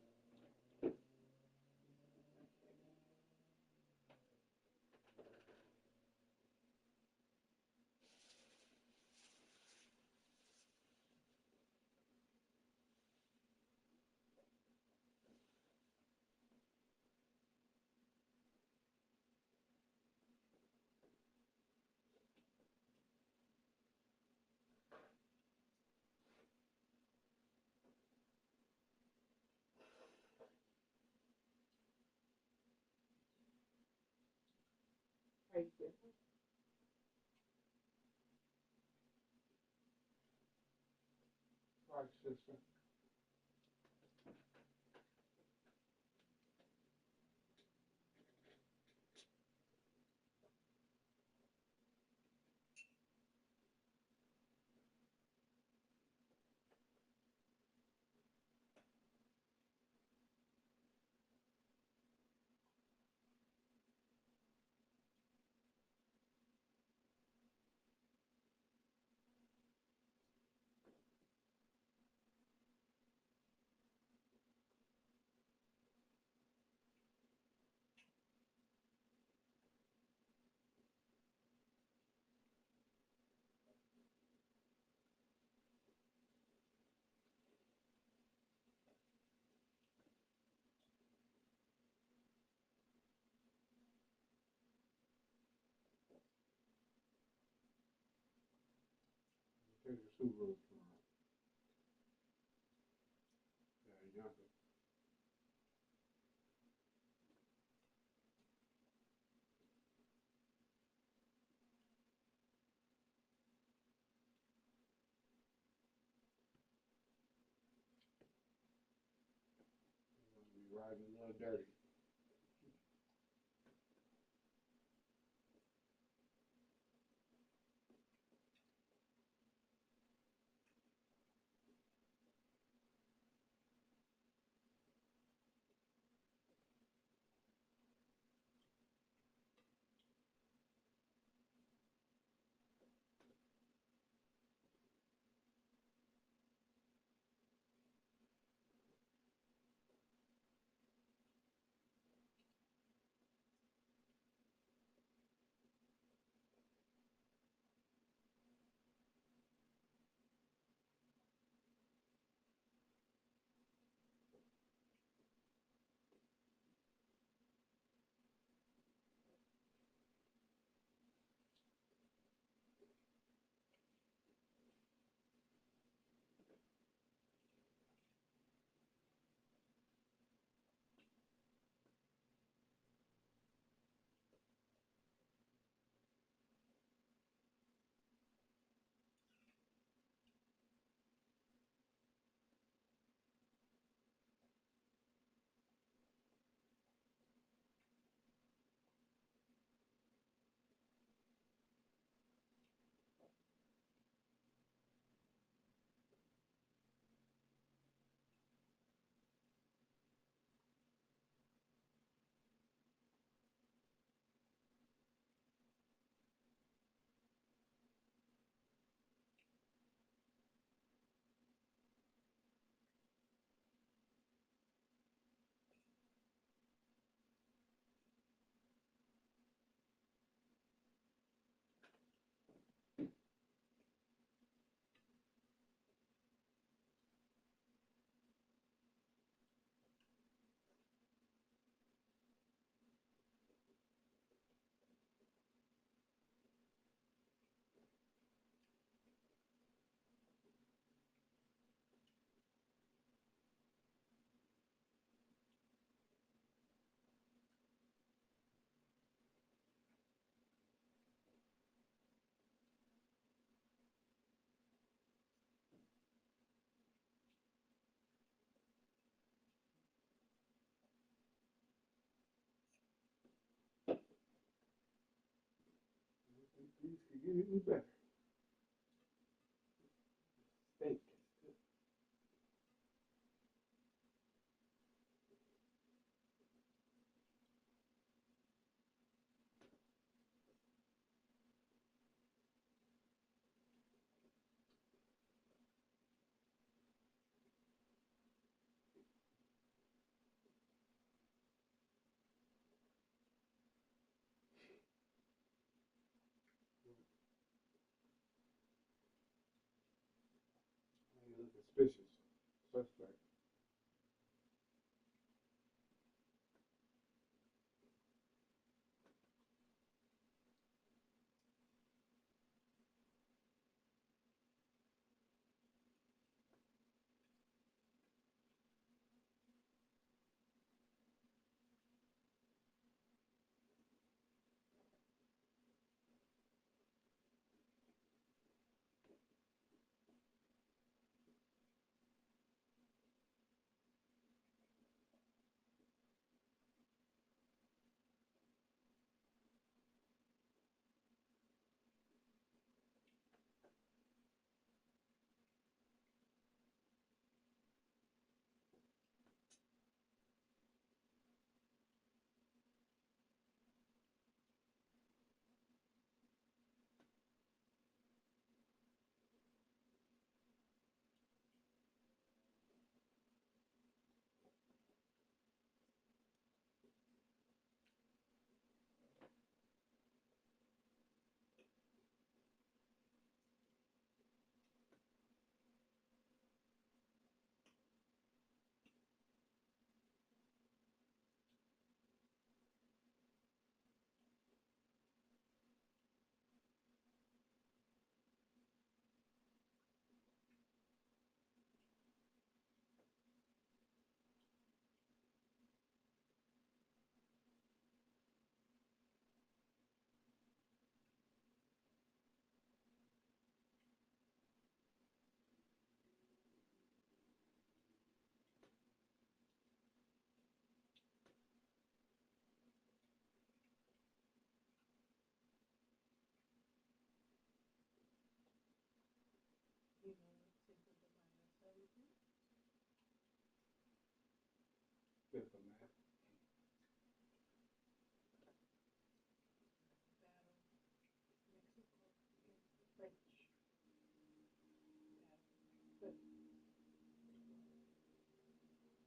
Sorry, sister. change the Subaru tomorrow. Yeah, younger. Be riding a little dirty. These could get any better. Steak. You look suspicious. Suspect.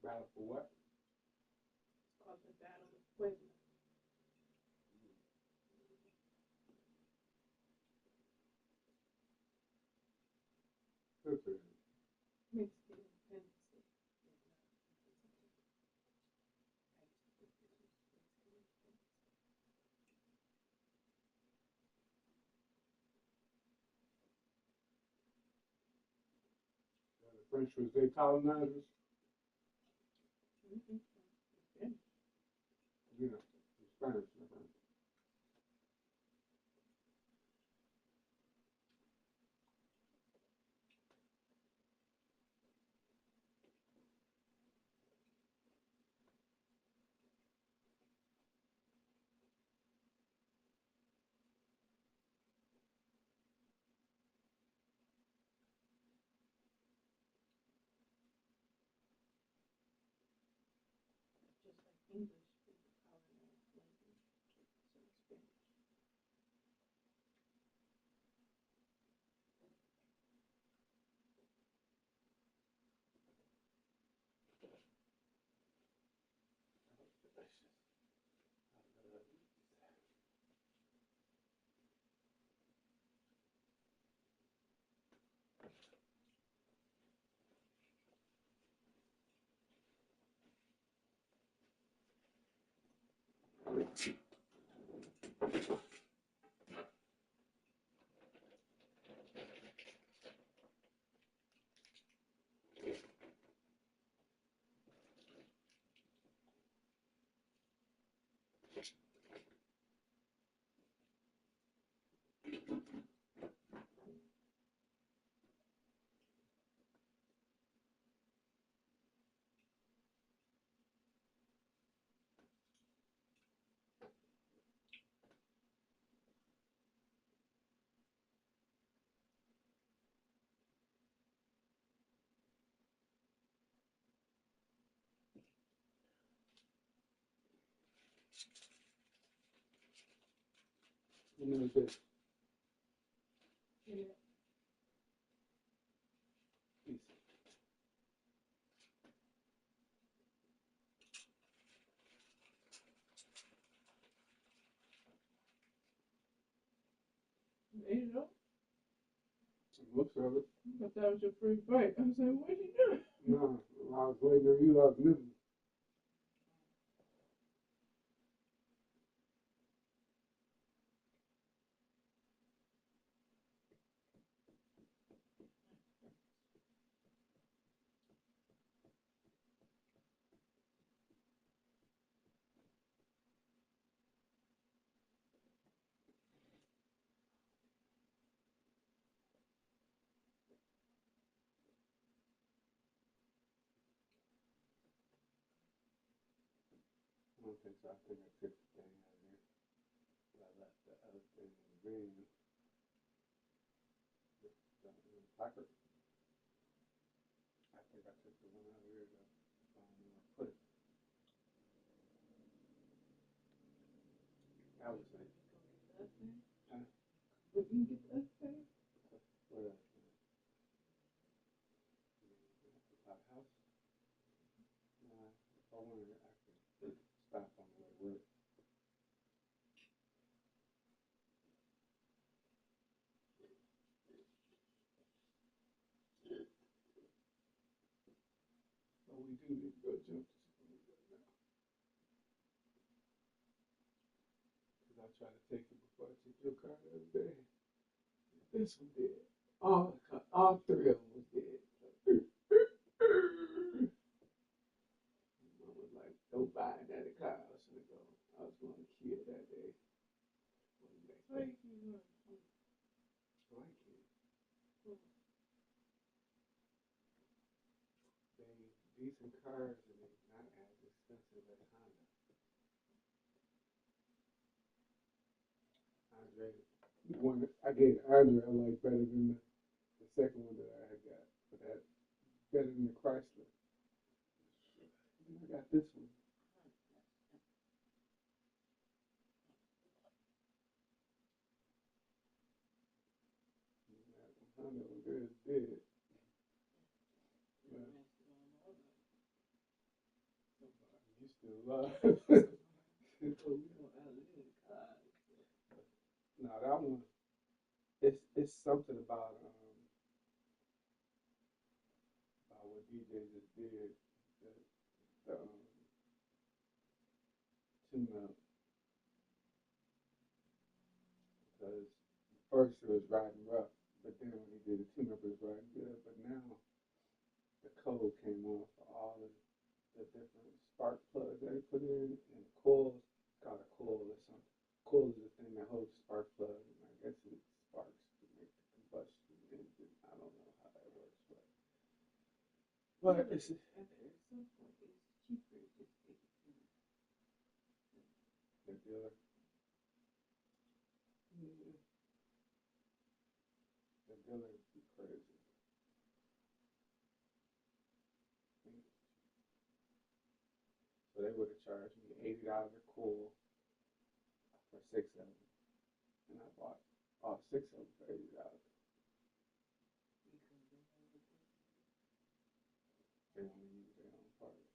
Battle for what? It's called the Battle of Puebla. Okay. Mexican dependency. The French was their colonizers. Mm-hmm. You know, the Spanish. Just like English is a colonized language, so is Spanish. You know this. Yeah. Peace. Made it up. Looks of it. But that was your free bite. I was like, what you doing? No, I was waiting on you. I was living. I don't think so. I think I took the thing out of here. I left the other thing in the bin. The packer. I think I took the one out of here though. I don't know where I put it. I was like, huh? We can get that thing. What else? The top house? Nah, if I wanted it, I could stop on the way to work. But we do need to go jump to school right now. Because I tried to take it before I took your car the other day. This one did. All three of them was dead. I was like, don't buy another car. I was going to kill that day. Thank you. Blanket. They decent cars and they're not as expensive as Honda. Andre, one I gave Andre I like better than the second one that I had got, but that better than the Chrysler. And I got this one. That Honda was good as dead. But you still love. No, that one. It's something about what DJ just did. The tune up, because first it was riding rough, but then when he did the tune up, it was riding good. But now the code came on for all of the different spark plugs that he put in, and the coils, got a coil or something. Coil is the thing that holds the spark plug, and I guess it sparks to make the combustion engine. I don't know how that works, but it's the dealer. Yeah, the dealer would be crazy. So they would have charged me $80 a coil for 6 of them, and I bought all 6 of them for $80. They want to use their own parts,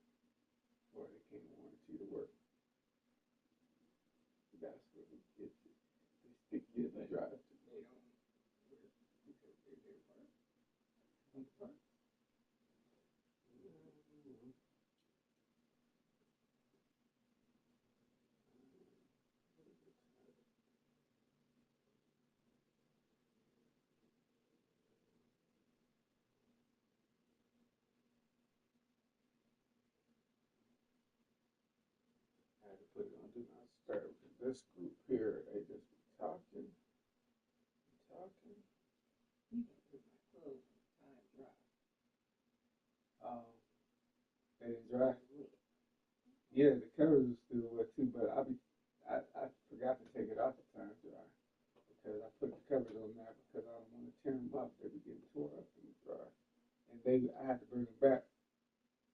or they can't warranty the work. That's what we get to. They stick you in the drive to. They don't work because they're their part. On the part. I had to put it on do not disturb. This group here, they just be talking. You can put my clothes on time dry. They didn't dry. Yeah, the covers are still wet too, but I forgot to take it off the time dry because I put the covers on that because I don't want to tear them up. They be getting tore up in the dry, and I had to bring them back.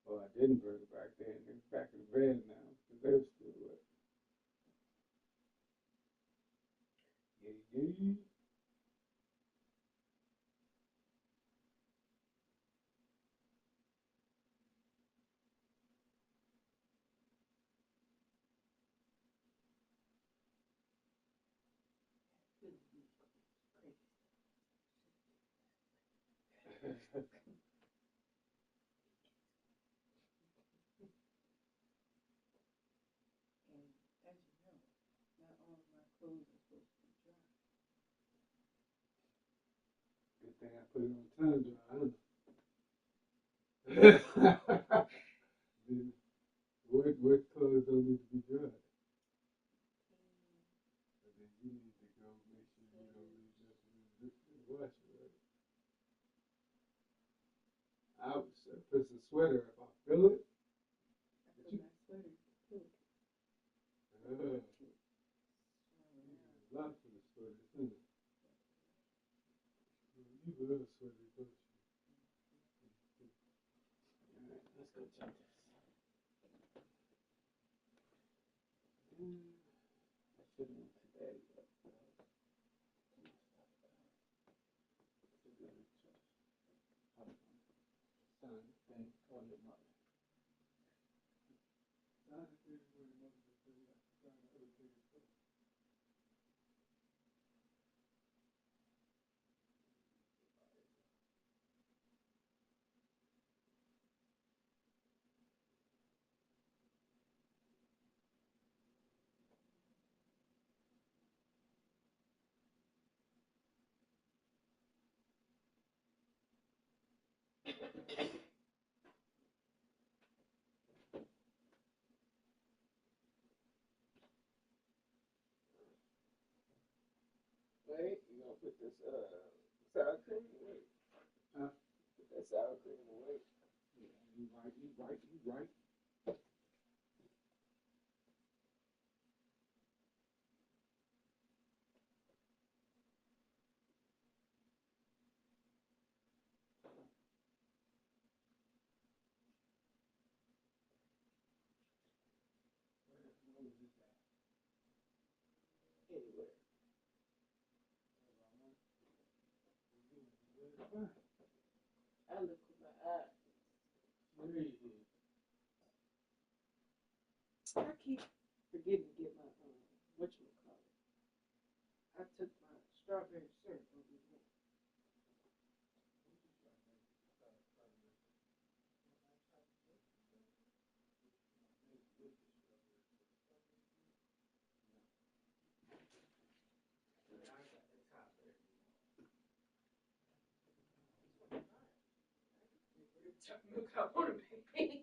Well, I didn't bring them back then. They're back in the bed now because they were still wet. Yeah. Good thing I put it on time dry. What clothes don't need to be dry? And then you need to go make sure you don't leave nothing in the washer, right? I would say put some sweater if I feel it. Lots of the sweater, isn't it? You love sweater, don't you? Alright, let's go check this. I should have went today, but son, thing, call your mother. Son, thing, call your mother before you have to sign the other thing. Wait, you gonna put this sour cream away? Huh? Put that sour cream away. Yeah, you right. Anyway. I look with my eyes. Where is it? I keep forgetting to get my whatchamacallit. I took my strawberry syrup over here. Look, I want to be.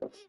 Okay.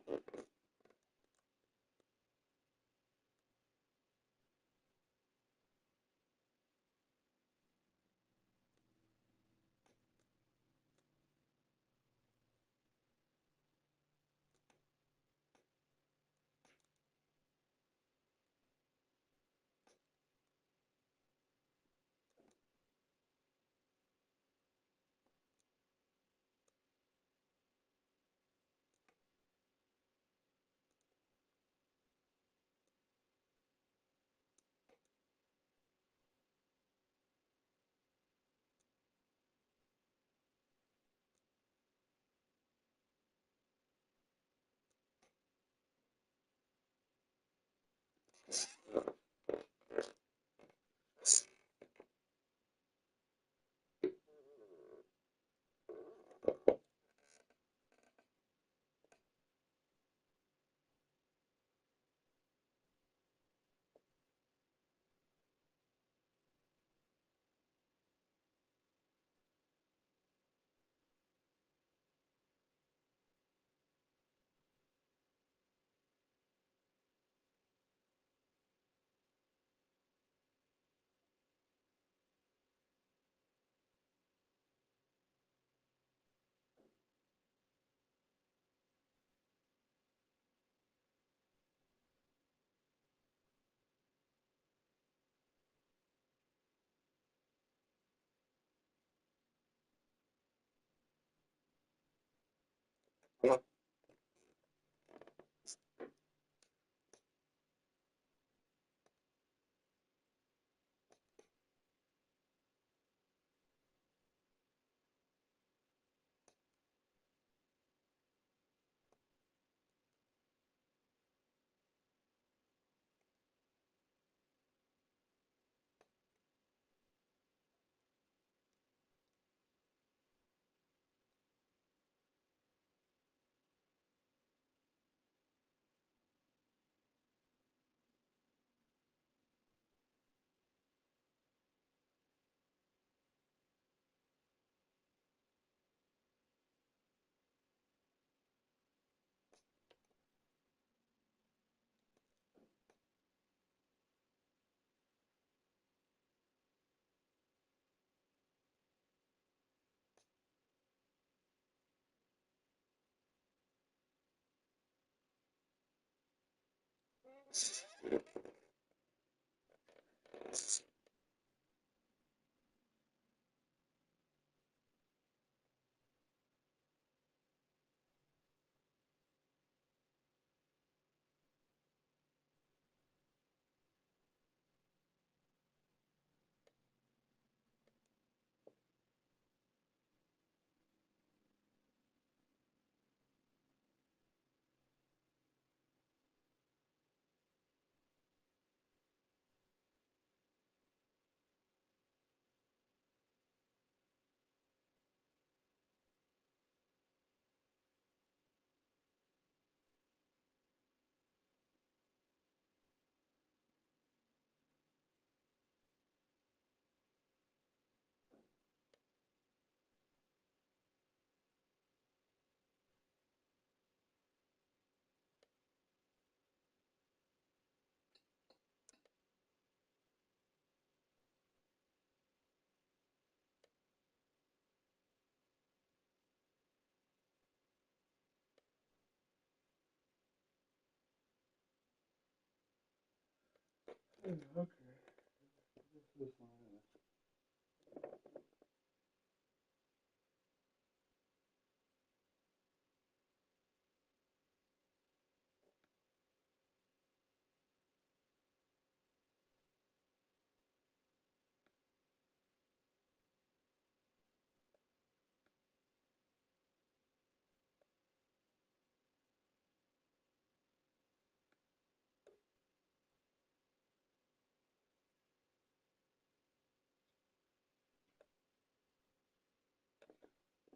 This one.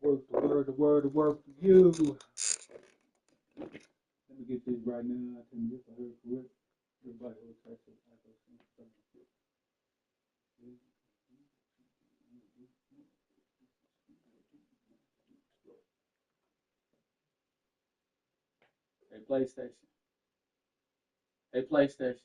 Work the word for you. Let me get this right now. I can get her correct. Everybody will try to Hey, PlayStation. Hey, PlayStation.